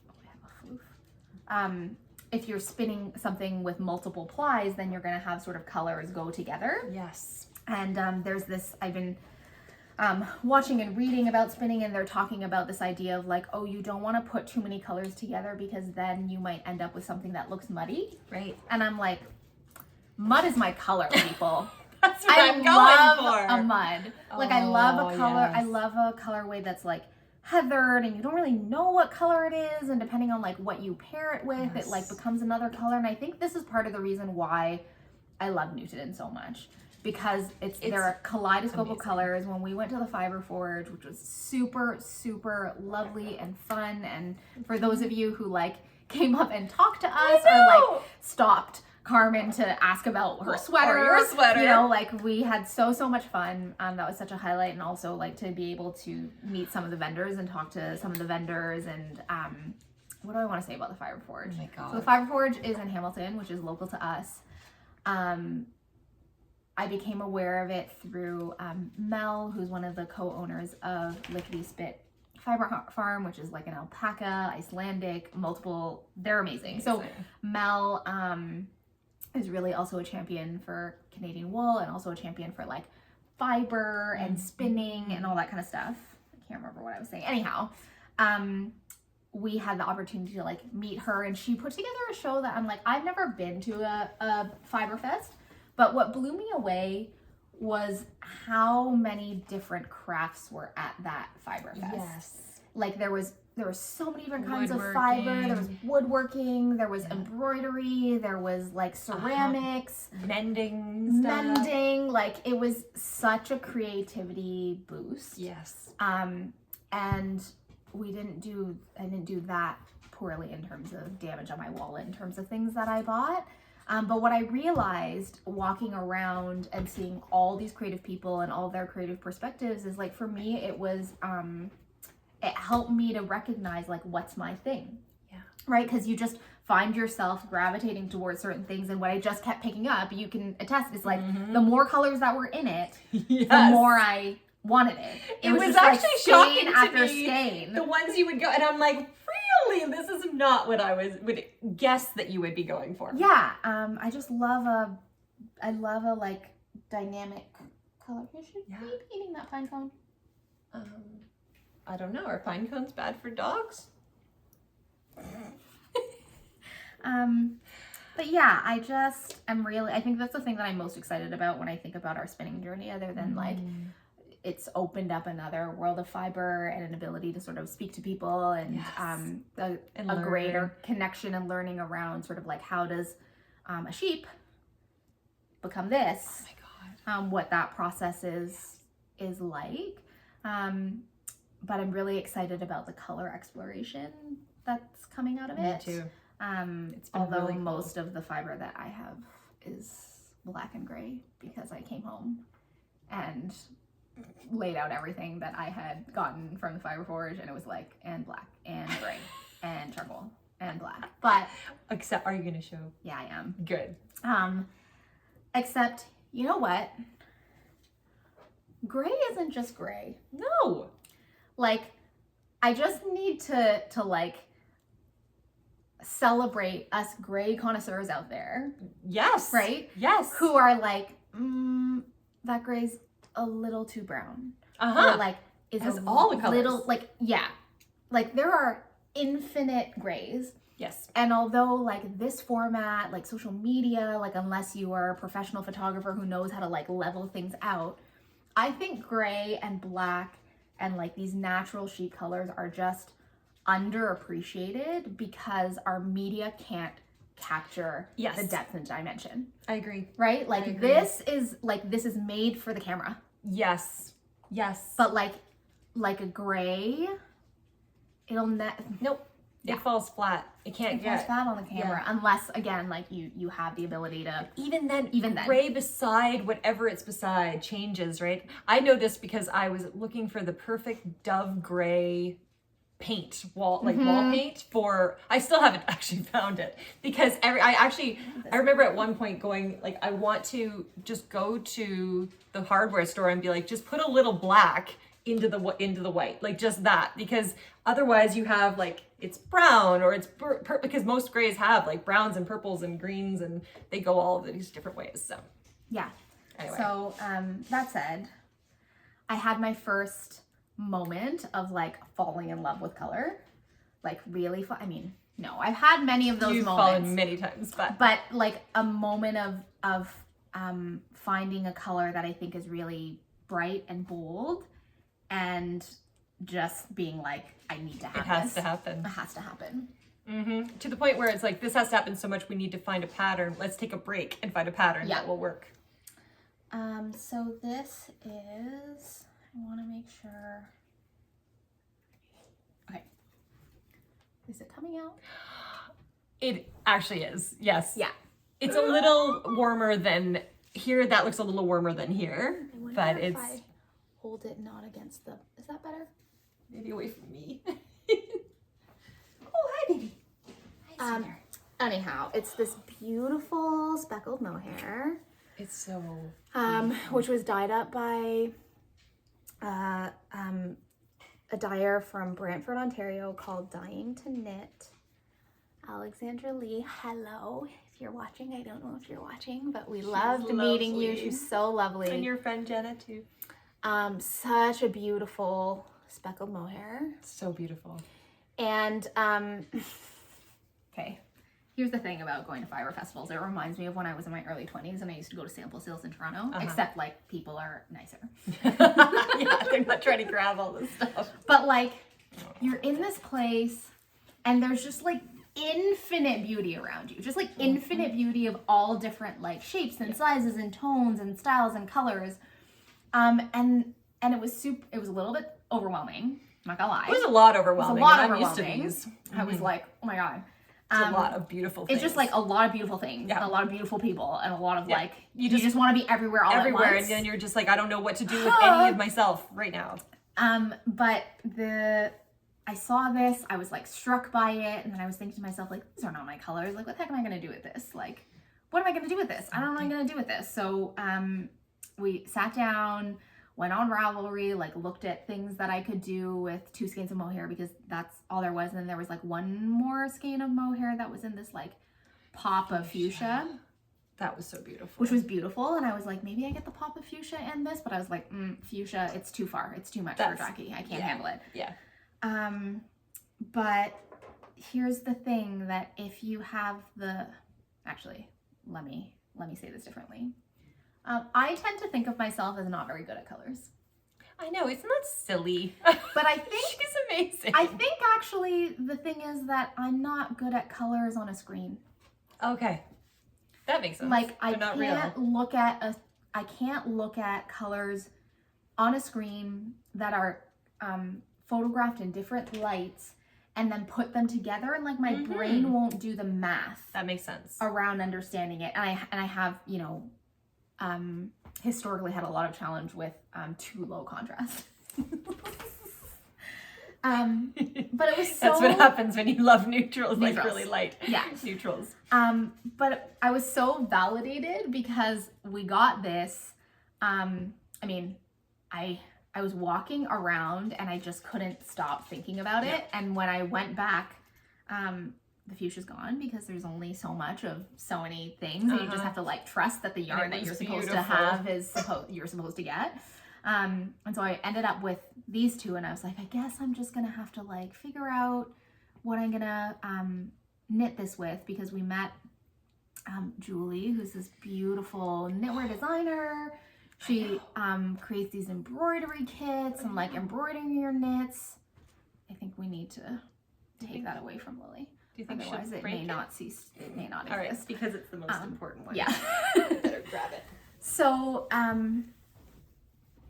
Oh, I have a floof. If you're spinning something with multiple plies, then you're going to have sort of colors go together. Yes. And there's this, I've been watching and reading about spinning, and they're talking about this idea of like, oh, you don't want to put too many colors together because then you might end up with something that looks muddy. Right. And I'm like, mud is my color, people. That's what I I'm love going for. a mud. Like I love a color. yes. I love a colorway that's like heathered, and you don't really know what color it is, and depending on like what you pair it with, it like becomes another color. And I think this is part of the reason why I love Nutiden so much, because there are kaleidoscope of colors. When we went to the Fibre Forge, which was super, super lovely and fun, and for those of you who like came up and talked to us or like stopped Carmen to ask about her sweater, or your sweater, you know, like we had so much fun. That was such a highlight, and also like to be able to meet some of the vendors and talk to some of the vendors, and what do I want to say about the Fibre Forge? Oh my God. So the Fibre Forge is in Hamilton, which is local to us. I became aware of it through Mel, who's one of the co-owners of Lickety Spit Fibre Farm, which is like an alpaca, Icelandic, multiple, they're amazing. So Mel is really also a champion for Canadian wool and also a champion for like fiber and spinning and all that kind of stuff. I can't remember what I was saying. Anyhow, we had the opportunity to like meet her, and she put together a show that I'm like, I've never been to a Fibre Fest, but what blew me away was how many different crafts were at that Fibre Fest. Yes. Like there was so many different kinds of fiber. There was woodworking, there was embroidery, there was like ceramics, mending, like it was such a creativity boost. Yes. And I didn't do that poorly in terms of damage on my wallet, in terms of things that I bought. But what I realized walking around and seeing all these creative people and all their creative perspectives is like, for me, it was, it helped me to recognize like, what's my thing? Yeah. Right? Because you just find yourself gravitating towards certain things. And what I just kept picking up, you can attest, it's like the more colors that were in it, the more I wanted it. It was just actually like shocking skein after to me, skein. the ones you would go, and I'm like, really? This is not what I would guess that you would be going for. Yeah, I just love I love a like dynamic color. You should be eating that pine cone. I don't know. Are pine cones bad for dogs? But yeah, I think that's the thing that I'm most excited about when I think about our spinning journey, other than like, it's opened up another world of fiber and an ability to sort of speak to people and a greater connection and learning around sort of like, how does a sheep become this? Oh my God. What that process is like. But I'm really excited about the color exploration that's coming out of it. Me too. It's been Although really cool. most of the fiber that I have is black and gray, because I came home and laid out everything that I had gotten from the Fibre Forge, and it was like, and black and gray and charcoal and black. But except, are you gonna show? yeah, I am. Good. Except, you know what? Gray isn't just gray. No. Like, I just need to like celebrate us gray connoisseurs out there. Yes. Right? Yes. Who are like, that gray's a little too brown. Or like, is has a all the colors. little, like, yeah. Like, there are infinite grays. Yes. And although like this format, like social media, like unless you are a professional photographer who knows how to like level things out, I think gray and black and like these natural sheet colors are just underappreciated because our media can't capture the depth and dimension. I agree. Right? Like this is made for the camera. Yes. Yes. But like a gray, it'll nope. It falls flat. It can't falls flat on the camera unless again like you have the ability to even then gray beside whatever it's beside changes, right? I know this because I was looking for the perfect dove gray paint wall paint for, I still haven't actually found it because I remember at one point going like, I want to just go to the hardware store and be like, just put a little black into the white, like just that, because otherwise you have like, it's brown or it's because most grays have like browns and purples and greens and they go all of these different ways. So yeah. Anyway. So that said, I had my first moment of like falling in love with color, like really no, I've had many of those You've moments. fallen many times, but like a moment of finding a color that I think is really bright and bold and just being like, I need to have it has this. to happen. It has to happen. Mm-hmm. To the point where it's like, this has to happen so much, we need to find a pattern. Let's take a break and find a pattern that will work. So this is, I want to make sure. Okay. Is it coming out? It actually is. Yes. Yeah. It's a little warmer than here. That looks a little warmer than here, but it's. I hold it not against the. Is that better? Maybe away from me. Oh, hi baby. Anyhow, it's this beautiful speckled mohair. It's so which was dyed up by a dyer from Brantford, Ontario called Dying to Knit. Alexandra Lee, hello. If you're watching, I don't know if you're watching, but we loved meeting you. She's so lovely. And your friend Jenna too. Such a beautiful speckled mohair. So beautiful. And okay. Here's the thing about going to Fibre festivals. It reminds me of when I was in my early 20s and I used to go to sample sales in Toronto, except like people are nicer. Yeah, they're not trying to grab all this stuff. But like, you're in this place and there's just like infinite beauty around you. Just like infinite beauty of all different like shapes and sizes and tones and styles and colors. And it was a little bit overwhelming. I'm not gonna lie. It was a lot overwhelming. It was a lot I'm overwhelming. used to these. I was like, oh my God. It's a lot of beautiful things. It's just like a lot of beautiful things, and a lot of beautiful people, and a lot of like, you just want to be everywhere all at once. And then you're just like, I don't know what to do with any of myself right now. But I saw this, I was like struck by it, and then I was thinking to myself, like, these are not my colors. Like, what the heck am I going to do with this? Like, what am I going to do with this? I don't know what I'm going to do with this. So we sat down, went on Ravelry, like looked at things that I could do with 2 skeins of mohair because that's all there was. And then there was like 1 more skein of mohair that was in this like pop of fuchsia. That was so beautiful. Which was beautiful. And I was like, maybe I get the pop of fuchsia in this, but I was like, fuchsia, it's too far. It's too much for Jackie. I can't handle it. Yeah. But here's the thing that if you have actually, let me say this differently. I tend to think of myself as not very good at colors. I know, isn't that silly? But I think she's amazing. I think actually the thing is that I'm not good at colors on a screen. Okay. That makes sense. Like I can't look at colors on a screen that are photographed in different lights and then put them together, and like my brain won't do the math. That makes sense. Around understanding it. And I have, you know, historically had a lot of challenge with too low contrast. But it was so... That's what happens when you love neutrals. Like really light neutrals. But I was so validated because we got this. I mean, I was walking around and I just couldn't stop thinking about it. And when I went back, the fuchsia's gone because there's only so much of so many things. And you just have to like trust that the yarn that you're supposed to have you're supposed to get. And so I ended up with these 2 and I was like, I guess I'm just gonna have to like figure out what I'm gonna knit this with, because we met Julie, who's this beautiful knitwear designer. She creates these embroidery kits and like embroidering your knits. I think we need to take that away from Lily. Do you think otherwise it may not cease? It may not exist. All right, because it's the most important one. Yeah. Better grab it. So,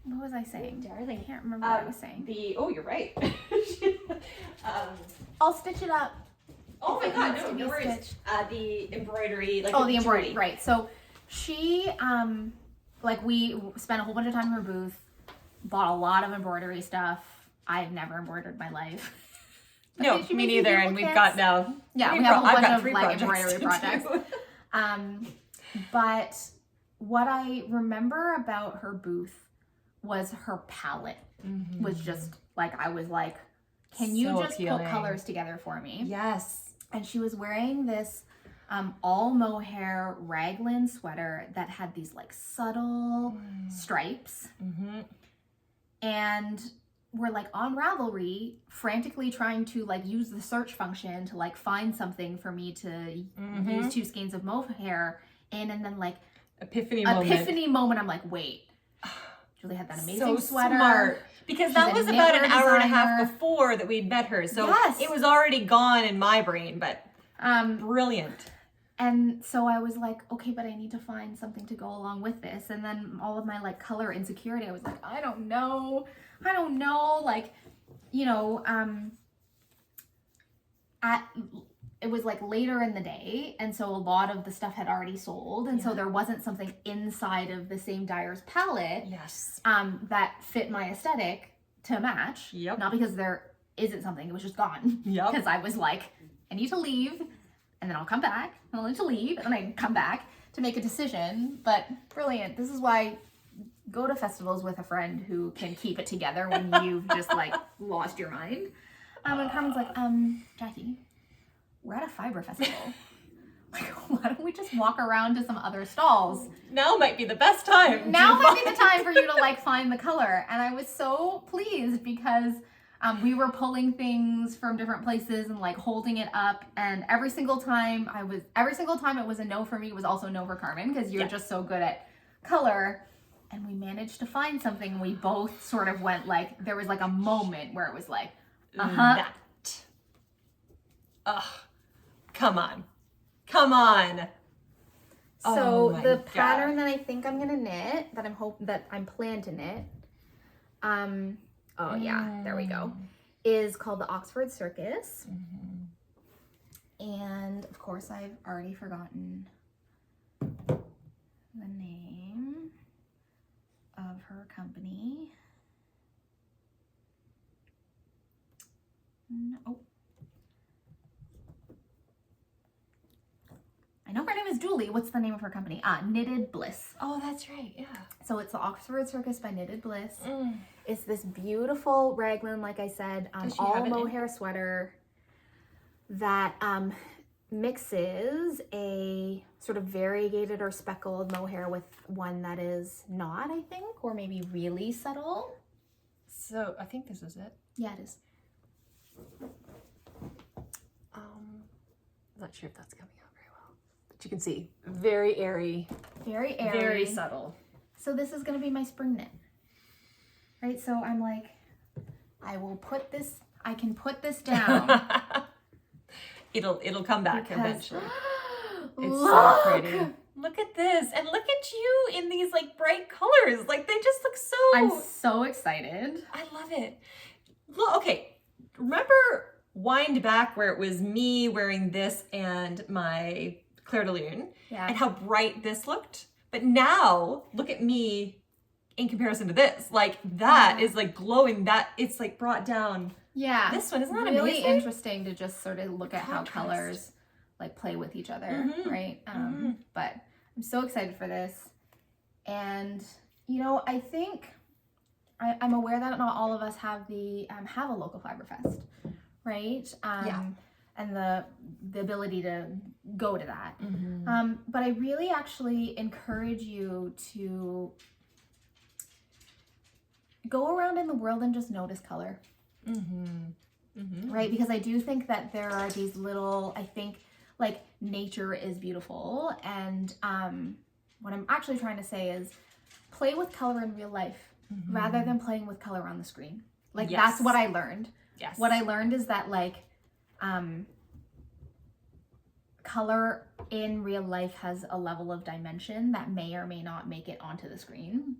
what was I saying? Darling, I can't remember what I was saying. You're right. I'll stitch it up. Oh my God, no worries. The embroidery, like the embroidery, right? So she, like we spent a whole bunch of time in her booth, bought a lot of embroidery stuff. I've never embroidered in my life. No, me neither. And we've got now. Yeah, we have a whole bunch of like embroidery projects. But what I remember about her booth was her palette was just like, I was like, can you just put colors together for me? Yes. And she was wearing this all mohair raglan sweater that had these like subtle stripes. And we're like on Ravelry, frantically trying to like use the search function to like find something for me to use 2 skeins of mohair in, and then like epiphany moment. I'm like, wait, Julie had that amazing sweater. Smart. Because that was about an hour and a half before that we'd met her. So it was already gone in my brain, but brilliant. And so I was like, okay, but I need to find something to go along with this. And then all of my like color insecurity, I was like, I don't know. Like, you know, it was like later in the day. And so a lot of the stuff had already sold. And so there wasn't something inside of the same dyer's palette that fit my aesthetic to match. Not because there isn't something, it was just gone. Because I was like I need to leave, and then I'll come back, and I'll need to leave, and then I come back to make a decision. But brilliant. This is why go to festivals with a friend who can keep it together when you've just like lost your mind. And Carmen's like, Jackie, we're at a Fibre festival. Like, why don't we just walk around to some other stalls? Now might be the best time. Now might be the time for you to like find the color. And I was so pleased because we were pulling things from different places and like holding it up. And every single time it was a no for me, it was also no for Carmen because you're just so good at color. And we managed to find something. We both sort of went like, there was like a moment where it was like, That. Ugh. Come on. Come on. So Oh my the God. pattern that I think I'm gonna knit, that I'm planned to knit, there we go, is called the Oxford Circus. And of course I've already forgotten the name of her company. No. I know her name is Julie. What's the name of her company? Knitted Bliss. Oh, that's right. Yeah. So it's the Oxford Circus by Knitted Bliss. It's this beautiful raglan, like I said, all mohair sweater that mixes a sort of variegated or speckled mohair with one that is not, I think, or maybe really subtle. So I think this is it. Yeah, it is. I'm not sure if that's coming out very well, but you can see very airy, Very airy. very subtle. So this is going to be my spring knit. Right? So I'm like, I can put this down. It'll come back Because- eventually. It's Look! so pretty. Look at this. And look at you in these like bright colors. Like they just look so... I'm so excited. I love it. Look, okay. Remember wind back where it was me wearing this and my Claire de Lune Yeah. and how bright this looked? But now look at me in comparison to this. Like that is like glowing. That it's like brought down. Yeah. This one, isn't that really amazing? interesting to just sort of look at how Contrast. colors like play with each other, right? But I'm so excited for this. And, you know, I think I'm aware that not all of us have have a local Fibre Fest, right? And the ability to go to that. But I really actually encourage you to go around in the world and just notice color. Right? Because I do think that there are these little, I think, like nature is beautiful. And what I'm actually trying to say is play with color in real life rather than playing with color on the screen. Like that's what I learned. Yes. What I learned is that like color in real life has a level of dimension that may or may not make it onto the screen.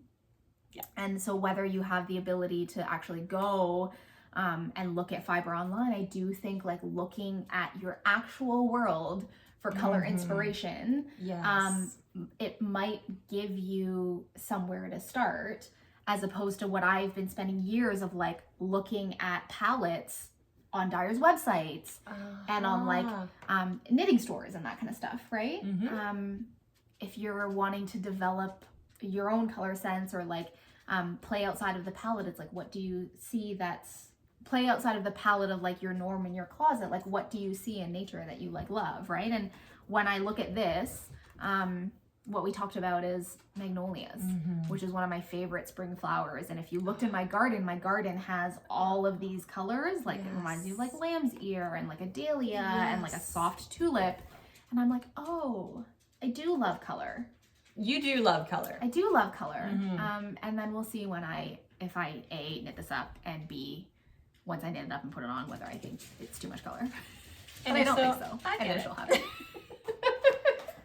Yeah. And so whether you have the ability to actually go and look at Fibre online, I do think like looking at your actual world for color inspiration, Yes. it might give you somewhere to start, as opposed to what I've been spending years of like looking at palettes on Dyer's websites and on like knitting stores and that kind of stuff, right? If you're wanting to develop your own color sense or like play outside of the palette, it's like, what do you see that's play outside of the palette of like your norm in your closet? Like, what do you see in nature that you like love, right? And when I look at this, what we talked about is magnolias, which is one of my favorite spring flowers. And if you looked in my garden has all of these colors. Like it reminds me of like lamb's ear and like a dahlia and like a soft tulip. And I'm like, oh, I do love color. You do love color. I do love color. And then we'll see if I A, knit this up, and B, once I knit it up and put it on, whether I think it's too much color. But I don't think so. I know she'll have it.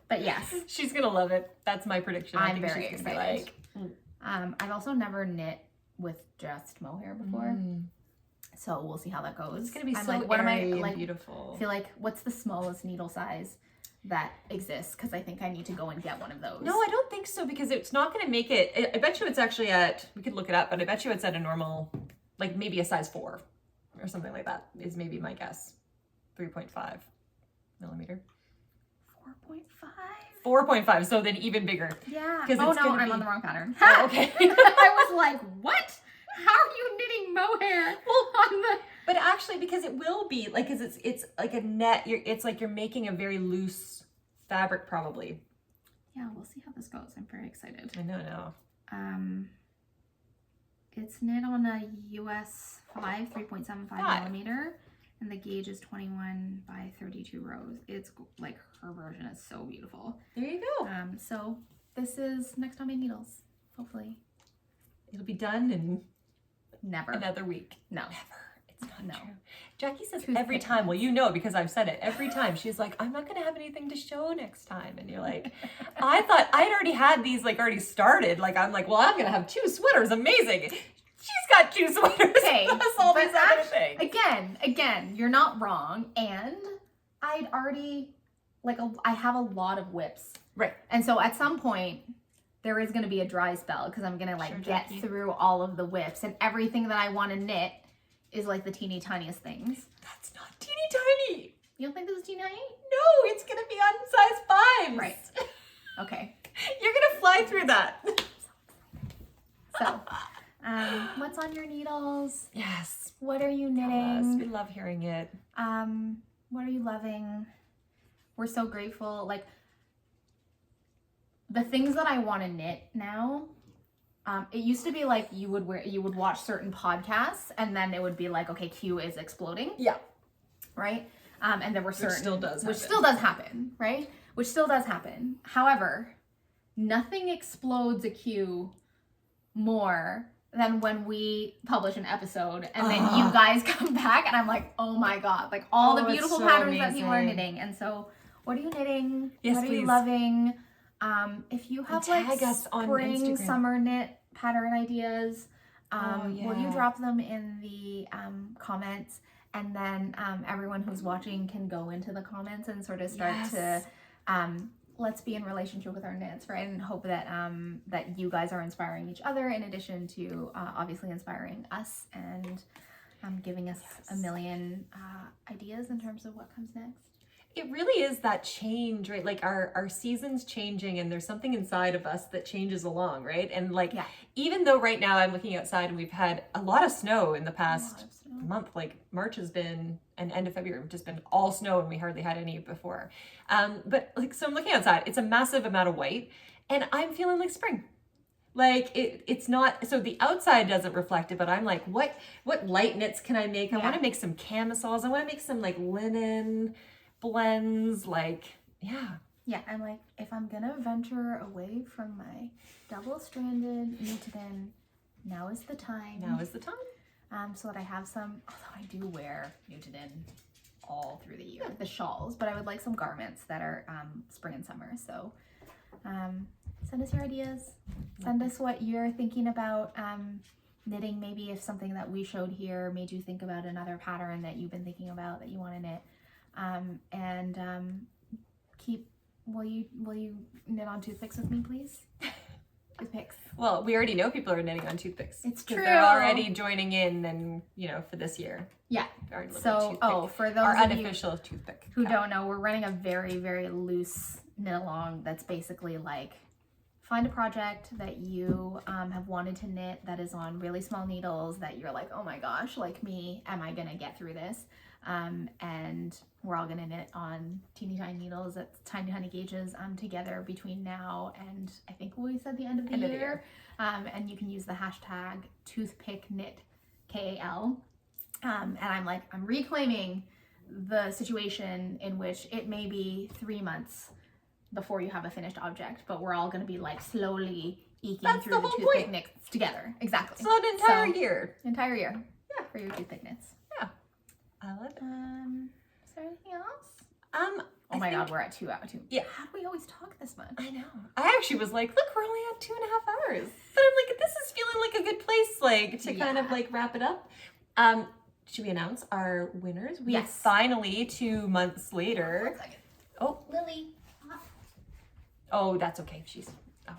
But yes. She's gonna love it. That's my prediction. I'm I think very she's gonna excited. be like, I've also never knit with just mohair before. So we'll see how that goes. It's gonna be I'm so like, what am I airy and like? beautiful. I feel like, what's the smallest needle size that exists? Because I think I need to go and get one of those. No, I don't think so, because it's not gonna make it. I bet you it's actually at. We could look it up, but I bet you it's at a normal, like maybe a size 4 or something like that. Is maybe my guess. 3.5. millimeter? 4.5. 4.5, so then even bigger. Yeah. 'Cause Oh it's no, gonna I'm be- on the wrong pattern. Oh, okay. I was like, what? How are you knitting mohair on the... But actually, because it will be, like, because it's like a net, it's like you're making a very loose fabric probably. Yeah, we'll see how this goes. I'm very excited. I know. It's knit on a US 5, 3.75 millimeter, and the gauge is 21 by 32 rows. It's like her version is so beautiful. There you go. So this is next on my needles, hopefully. It'll be done in Never. another week. No. Never. It's not No. true. Jackie says Toothpick every time, knits. well, you know, because I've said it every time. She's like, I'm not going to have anything to show next time. And you're like, I thought I'd already had these, like, already started. Like, I'm like, well, I'm going to have 2 sweaters. Amazing. She's got 2 sweaters. Okay, Plus all but these other things. Again, you're not wrong. And I'd already, like, I have a lot of whips. Right. And so at some point, there is going to be a dry spell because I'm going to, like, Sure, get Jackie. through all of the whips. And everything that I want to knit is, like, the teeny tiniest things. That's not teeny tiny. You don't think this is teeny tiny? No, it's going to be on size 5s. Right. Okay. You're going to fly through that. So, what's on your needles? Yes. What are you Tell us. We knitting? love hearing it. What are you loving? We're so grateful. Like, the things that I want to knit now, it used to be like you would watch certain podcasts and then it would be like, okay, Q is exploding. Yeah. Right? And there were certain... Which still does happen. Right? Which still does happen. However, nothing explodes a Q more than when we publish an episode and then you guys come back and I'm like, oh my God, like all the it's beautiful so patterns that people are amazing. knitting. And so what are you knitting? Yes, what are you please. loving? If you have And like tag us on spring, Instagram. summer knit pattern ideas, will you yeah. drop them in the comments? And then everyone who's watching can go into the comments and sort of start Yes. to let's be in relationship with our knits, right? And hope that that you guys are inspiring each other in addition to obviously inspiring us and giving us a million ideas in terms of what comes next. It really is that change, right? Like our season's changing and there's something inside of us that changes along, right? And like, Yeah. even though right now I'm looking outside and we've had a lot of snow in the past of snow. month, like March has been, and end of February have just been all snow and we hardly had any before. But like, so I'm looking outside, it's a massive amount of white and I'm feeling like spring. Like it's not, so the outside doesn't reflect it, but I'm like, what light knits can I make? I want to make some camisoles. I want to make some like linen blends, like, yeah. Yeah, I'm like, if I'm gonna venture away from my double-stranded Nutiden, now is the time. Now is the time. So that I have some, although I do wear Nutiden all through the year, the shawls, but I would like some garments that are spring and summer. So send us your ideas. Send us what you're thinking about knitting. Maybe if something that we showed here made you think about another pattern that you've been thinking about that you want to knit. Will you knit on toothpicks with me, please? Toothpicks. Well, we already know people are knitting on toothpicks. It's 'cause true. They're already joining in and, you know, for this year. Yeah. Our little So, toothpick. for those Our of you unofficial toothpick. who Yeah. don't know, we're running a very, very loose knit along that's basically like, find a project that you have wanted to knit that is on really small needles that you're like, oh my gosh, like me, am I gonna get through this? And we're all gonna knit on teeny tiny needles at tiny gauges together between now and I think we said the end of the year. And you can use the hashtag Toothpick Knit KAL. And I'm like, I'm reclaiming the situation in which it may be 3 months before you have a finished object, but we're all going to be like slowly eking That's through the the whole toothpick point. knits together. Exactly. So an entire So- year. Entire year. Yeah. For your toothpick knits. I love it. Is there anything else? Oh my God, we're at 2 hours. Yeah. How do we always talk this much? I know. I actually was like, look, we're only at 2.5 hours. But I'm like, this is feeling like a good place, like, to kind of like wrap it up. Should we announce our winners? We Yes. finally, 2 months later. 1 second. Oh, Lily. oh, that's okay. She's, oh.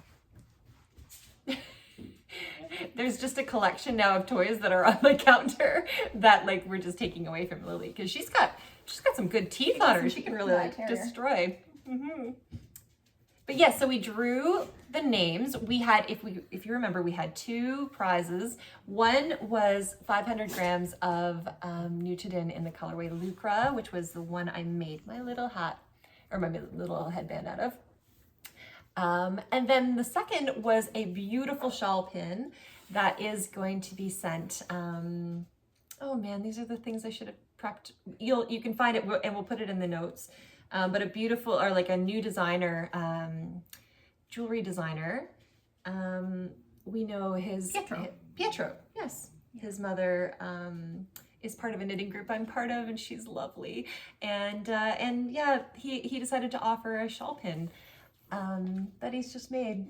There's just a collection now of toys that are on the counter that like we're just taking away from Lily because she's got she's got some good teeth on her. She can really like destroy. But yes, so we drew the names. We had, if you remember, we had 2 prizes. One was 500 grams of Nutiden in the colorway Luckra, which was the one I made my little hat, or my little headband out of. And then the second was a beautiful shawl pin that is going to be sent. Oh man, these are the things I should have prepped. You can find it, and we'll put it in the notes. But a beautiful, or like a new designer, jewelry designer. We know his Pietro, yes. His mother is part of a knitting group I'm part of, and she's lovely. And yeah, he decided to offer a shawl pin that he's just made.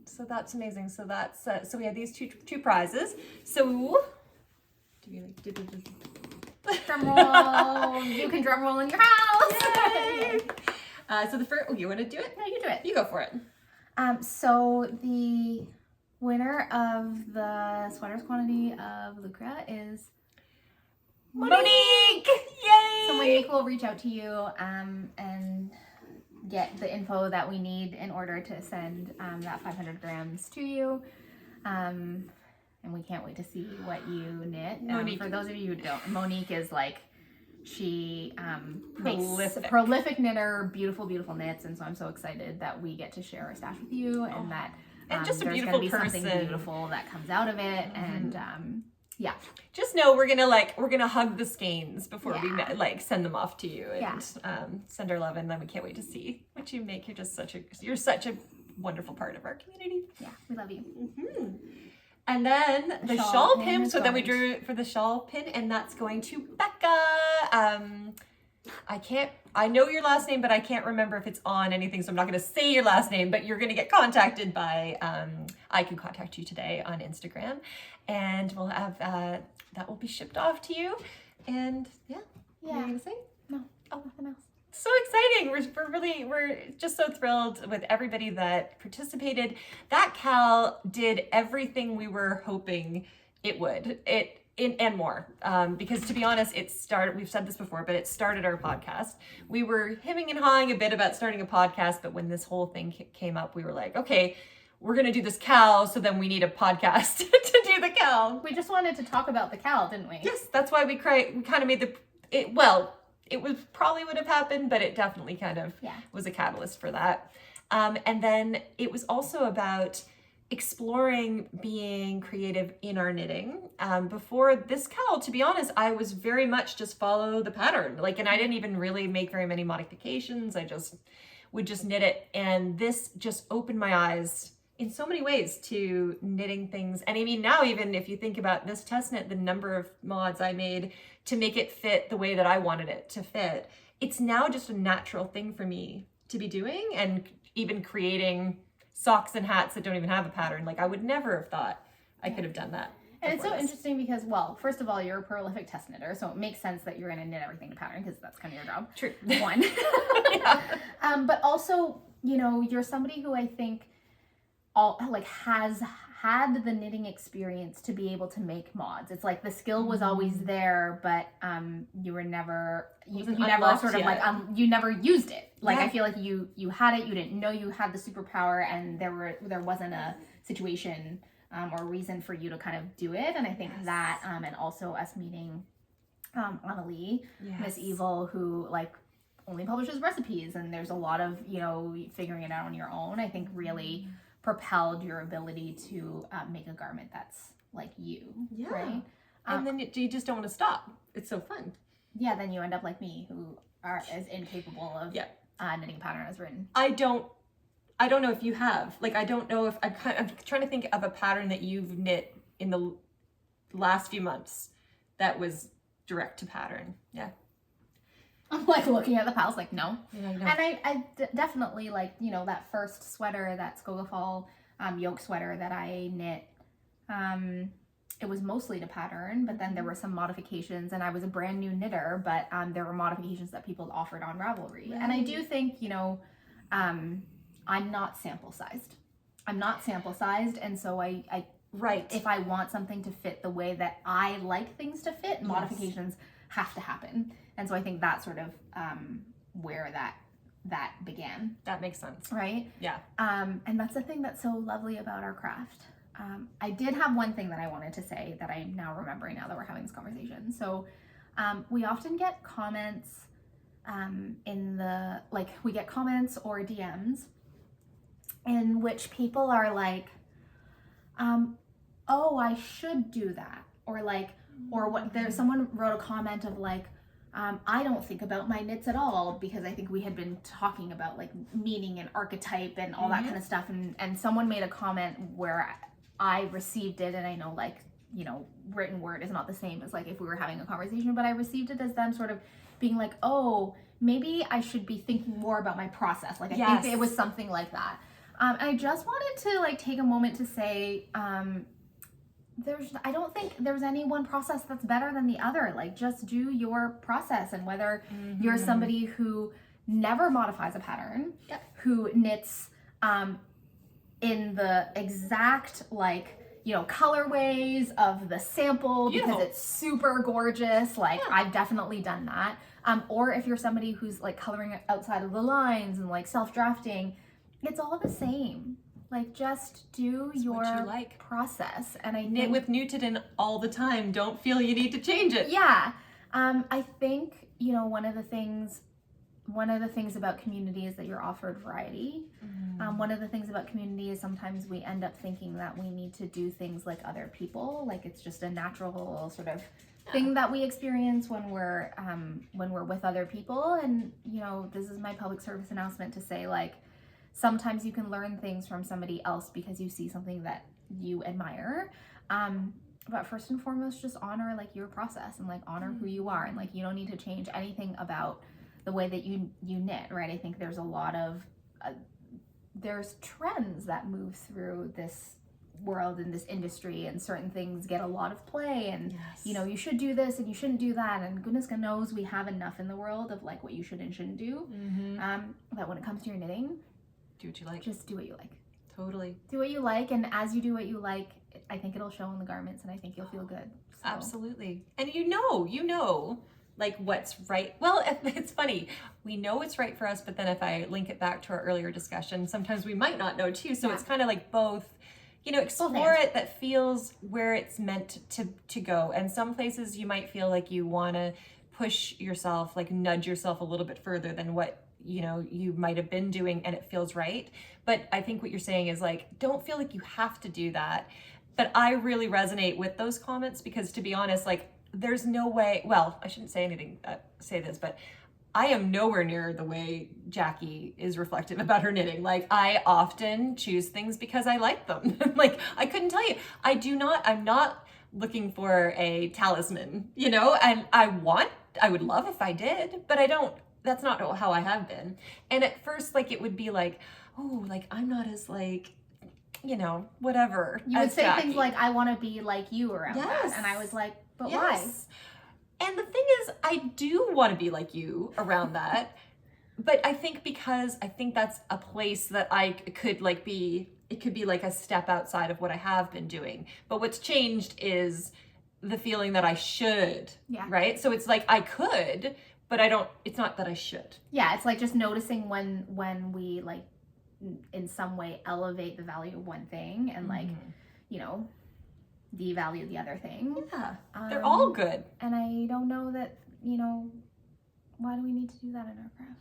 So that's amazing. So that's so we had these two prizes. So do we like drum roll? You can drum roll in your house. Yay! So the first, you want to do it? No, you do it. You go for it. So the winner of the sweaters quantity of Luckra is Monique! Yay! So Monique will reach out to you and get the info that we need in order to send that 500 grams to you. And we can't wait to see what you knit. For those of you who don't, Monique is like, she makes a prolific knitter, beautiful knits, and so I'm so excited that we get to share our stash with you, and that just a there's beautiful gonna be person. something beautiful that comes out of it, and yeah. Just know we're gonna hug the skeins before we like send them off to you, and send our love, and then we can't wait to see what you make. You're such a wonderful part of our community. Yeah, we love you. And then the shawl pin. So then we drew it for the shawl pin, and that's going to Bekah. I know your last name, but I can't remember if it's on anything, so I'm not going to say your last name, but you're going to get contacted by, I can contact you today on Instagram, and we'll have, that will be shipped off to you. And what are you going to say? No, nothing else. So exciting. We're just so thrilled with everybody that participated. That KAL did everything we were hoping it would. And more. Because to be honest, we've said this before, but it started our podcast. We were hemming and hawing a bit about starting a podcast, but when this whole thing came up, we were like, okay, we're going to do this KAL, so then we need a podcast to do the KAL. We just wanted to talk about the KAL, didn't we? Yes, that's why we kind of made it was probably would have happened, but it definitely kind of was a catalyst for that. And then it was also about exploring being creative in our knitting. Before this KAL, to be honest, I was very much just follow the pattern. And I didn't even really make very many modifications. I just would just knit it. And this just opened my eyes in so many ways to knitting things. And I mean, now even if you think about this test knit, the number of mods I made to make it fit the way that I wanted it to fit, it's now just a natural thing for me to be doing, and even creating socks and hats that don't even have a pattern. I would never have thought I could have done that. And it's so interesting because, well, first of all, you're a prolific test knitter, so it makes sense that you're going to knit everything to pattern because that's kind of your job. True. One. But also, you're somebody who I think has had the knitting experience to be able to make mods. It's like the skill was always there, but you were never you never sort of you never used it. I feel like you had it, you didn't know you had the superpower, and there wasn't a situation or reason for you to kind of do it. And I think that and also us meeting Annalie, Miss Evil, who only publishes recipes, and there's a lot of figuring it out on your own, I think really propelled your ability to make a garment that's like you, right? And then you just don't want to stop. It's so fun. Yeah, then you end up like me, who is incapable of knitting a pattern as written. I don't know if you have. I don't know if I'm trying to think of a pattern that you've knit in the last few months that was direct to pattern. Yeah. I'm looking at the piles no. Yeah, and I definitely that first sweater, that Skogafall yoke sweater that I knit, it was mostly to pattern, but then there were some modifications, and I was a brand new knitter, but there were modifications that people offered on Ravelry. Right. And I do think, I'm not sample sized. And so I if I want something to fit the way that I like things to fit, modifications have to happen. And so I think that's sort of where that began. That makes sense. Right? Yeah. And that's the thing that's so lovely about our craft. I did have one thing that I wanted to say that I'm now remembering now that we're having this conversation. So we often get comments we get comments or DMs in which people are like, oh, I should do that. Or like, or what, there's someone wrote a comment of like, I don't think about my knits at all, because I think we had been talking about like meaning and archetype and all that kind of stuff. And someone made a comment where I received it, and I know like, you know, written word is not the same as like if we were having a conversation, but I received it as them sort of being like, oh, maybe I should be thinking more about my process. Like I think it was something like that. And I just wanted to like take a moment to say, I don't think there's any one process that's better than the other. Like just do your process, and whether you're somebody who never modifies a pattern, who knits in the exact like, you know, colorways of the sample because it's super gorgeous. Like I've definitely done that. Or if you're somebody who's like coloring outside of the lines and like self-drafting, it's all the same. Like just do your process. And I knit with Nutiden all the time. Don't feel you need to change it. Yeah. I think, you know, one of the things about community is that you're offered variety. One of the things about community is sometimes we end up thinking that we need to do things like other people. Like it's just a natural sort of thing that we experience when we're with other people. And, you know, this is my public service announcement to say, like, sometimes you can learn things from somebody else because you see something that you admire. But first and foremost, just honor like your process and like honor who you are. And like, you don't need to change anything about the way that you knit, right? I think there's a lot of, there's trends that move through this world and this industry, and certain things get a lot of play, and you know, you should do this and you shouldn't do that, and goodness knows we have enough in the world of like what you should and shouldn't do. That when it comes to your knitting, do what you like. Just do what you like. Totally. Do what you like, and as you do what you like, I think it'll show in the garments, and I think you'll feel good. So. Absolutely. And you know, like what's right. Well, it's funny. We know what's right for us, but then if I link it back to our earlier discussion, sometimes we might not know too. So it's kind of like both, you know, explore it that feels where it's meant to go. And some places you might feel like you want to push yourself, like nudge yourself a little bit further than what, you know, you might have been doing, and it feels right. But I think what you're saying is like, don't feel like you have to do that. But I really resonate with those comments, because to be honest, like, there's no way, well, I shouldn't say this, but I am nowhere near the way Jackie is reflective about her knitting. Like, I often choose things because I like them. Like, I couldn't tell you. I'm not looking for a talisman, you know, and I would love if I did, but I don't, that's not how I have been. And at first, like, it would be like, oh, like, I'm not as like, you know, whatever. You would say Jackie. Things like, I want to be like you around that. And I was like, but why? And the thing is, I do want to be like you around that. But I think that's a place that I could like be, it could be like a step outside of what I have been doing. But what's changed is the feeling that I should, right? So it's like I could, but I don't, it's not that I should. Yeah, it's like just noticing when we like in some way elevate the value of one thing and like, you know, devalue the other thing. Yeah, they're all good. And I don't know that, you know, why do we need to do that in our craft?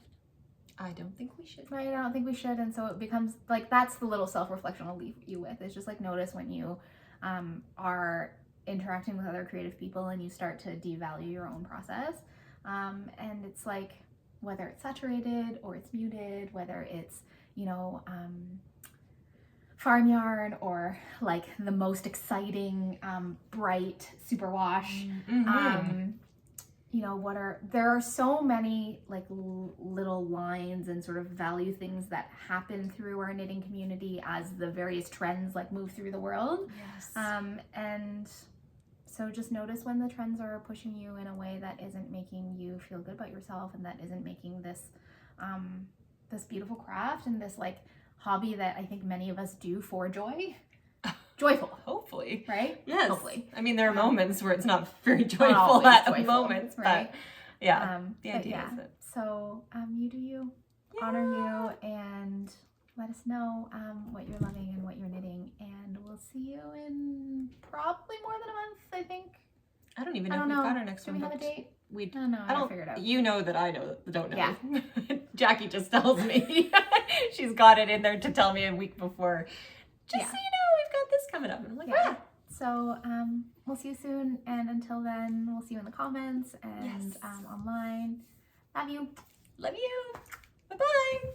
I don't think we should. Right, I don't think we should. And so it becomes like, that's the little self-reflection I'll leave you with. It's just like, notice when you are interacting with other creative people and you start to devalue your own process. And it's like, whether it's saturated or it's muted, whether it's, you know, farm yarn or like the most exciting, bright superwash, you know, there are so many like little lines and sort of value things that happen through our knitting community as the various trends like move through the world. And so just notice when the trends are pushing you in a way that isn't making you feel good about yourself, and that isn't making this this beautiful craft and this like hobby that I think many of us do for joy joyful, Hopefully. right? Yes. Hopefully. I mean, there are moments where it's not very Not joyful always at joyful, moments, right? but yeah, the But idea yeah, is that. so you do you, Yeah. honor you, and let us know what you're loving and what you're knitting, and we'll see you in probably more than a month, I think. I don't even know I if don't we've know. got our next Do one we have a booked. date? We I don't know. I figured out. You know that I don't know. Yeah. Jackie just tells me. She's got it in there to tell me a week before. Just Yeah. so you know, we've got this coming up. And I'm like, Yeah. So we'll see you soon, and until then, we'll see you in the comments and Yes. online. Love you. Love you. Bye-bye.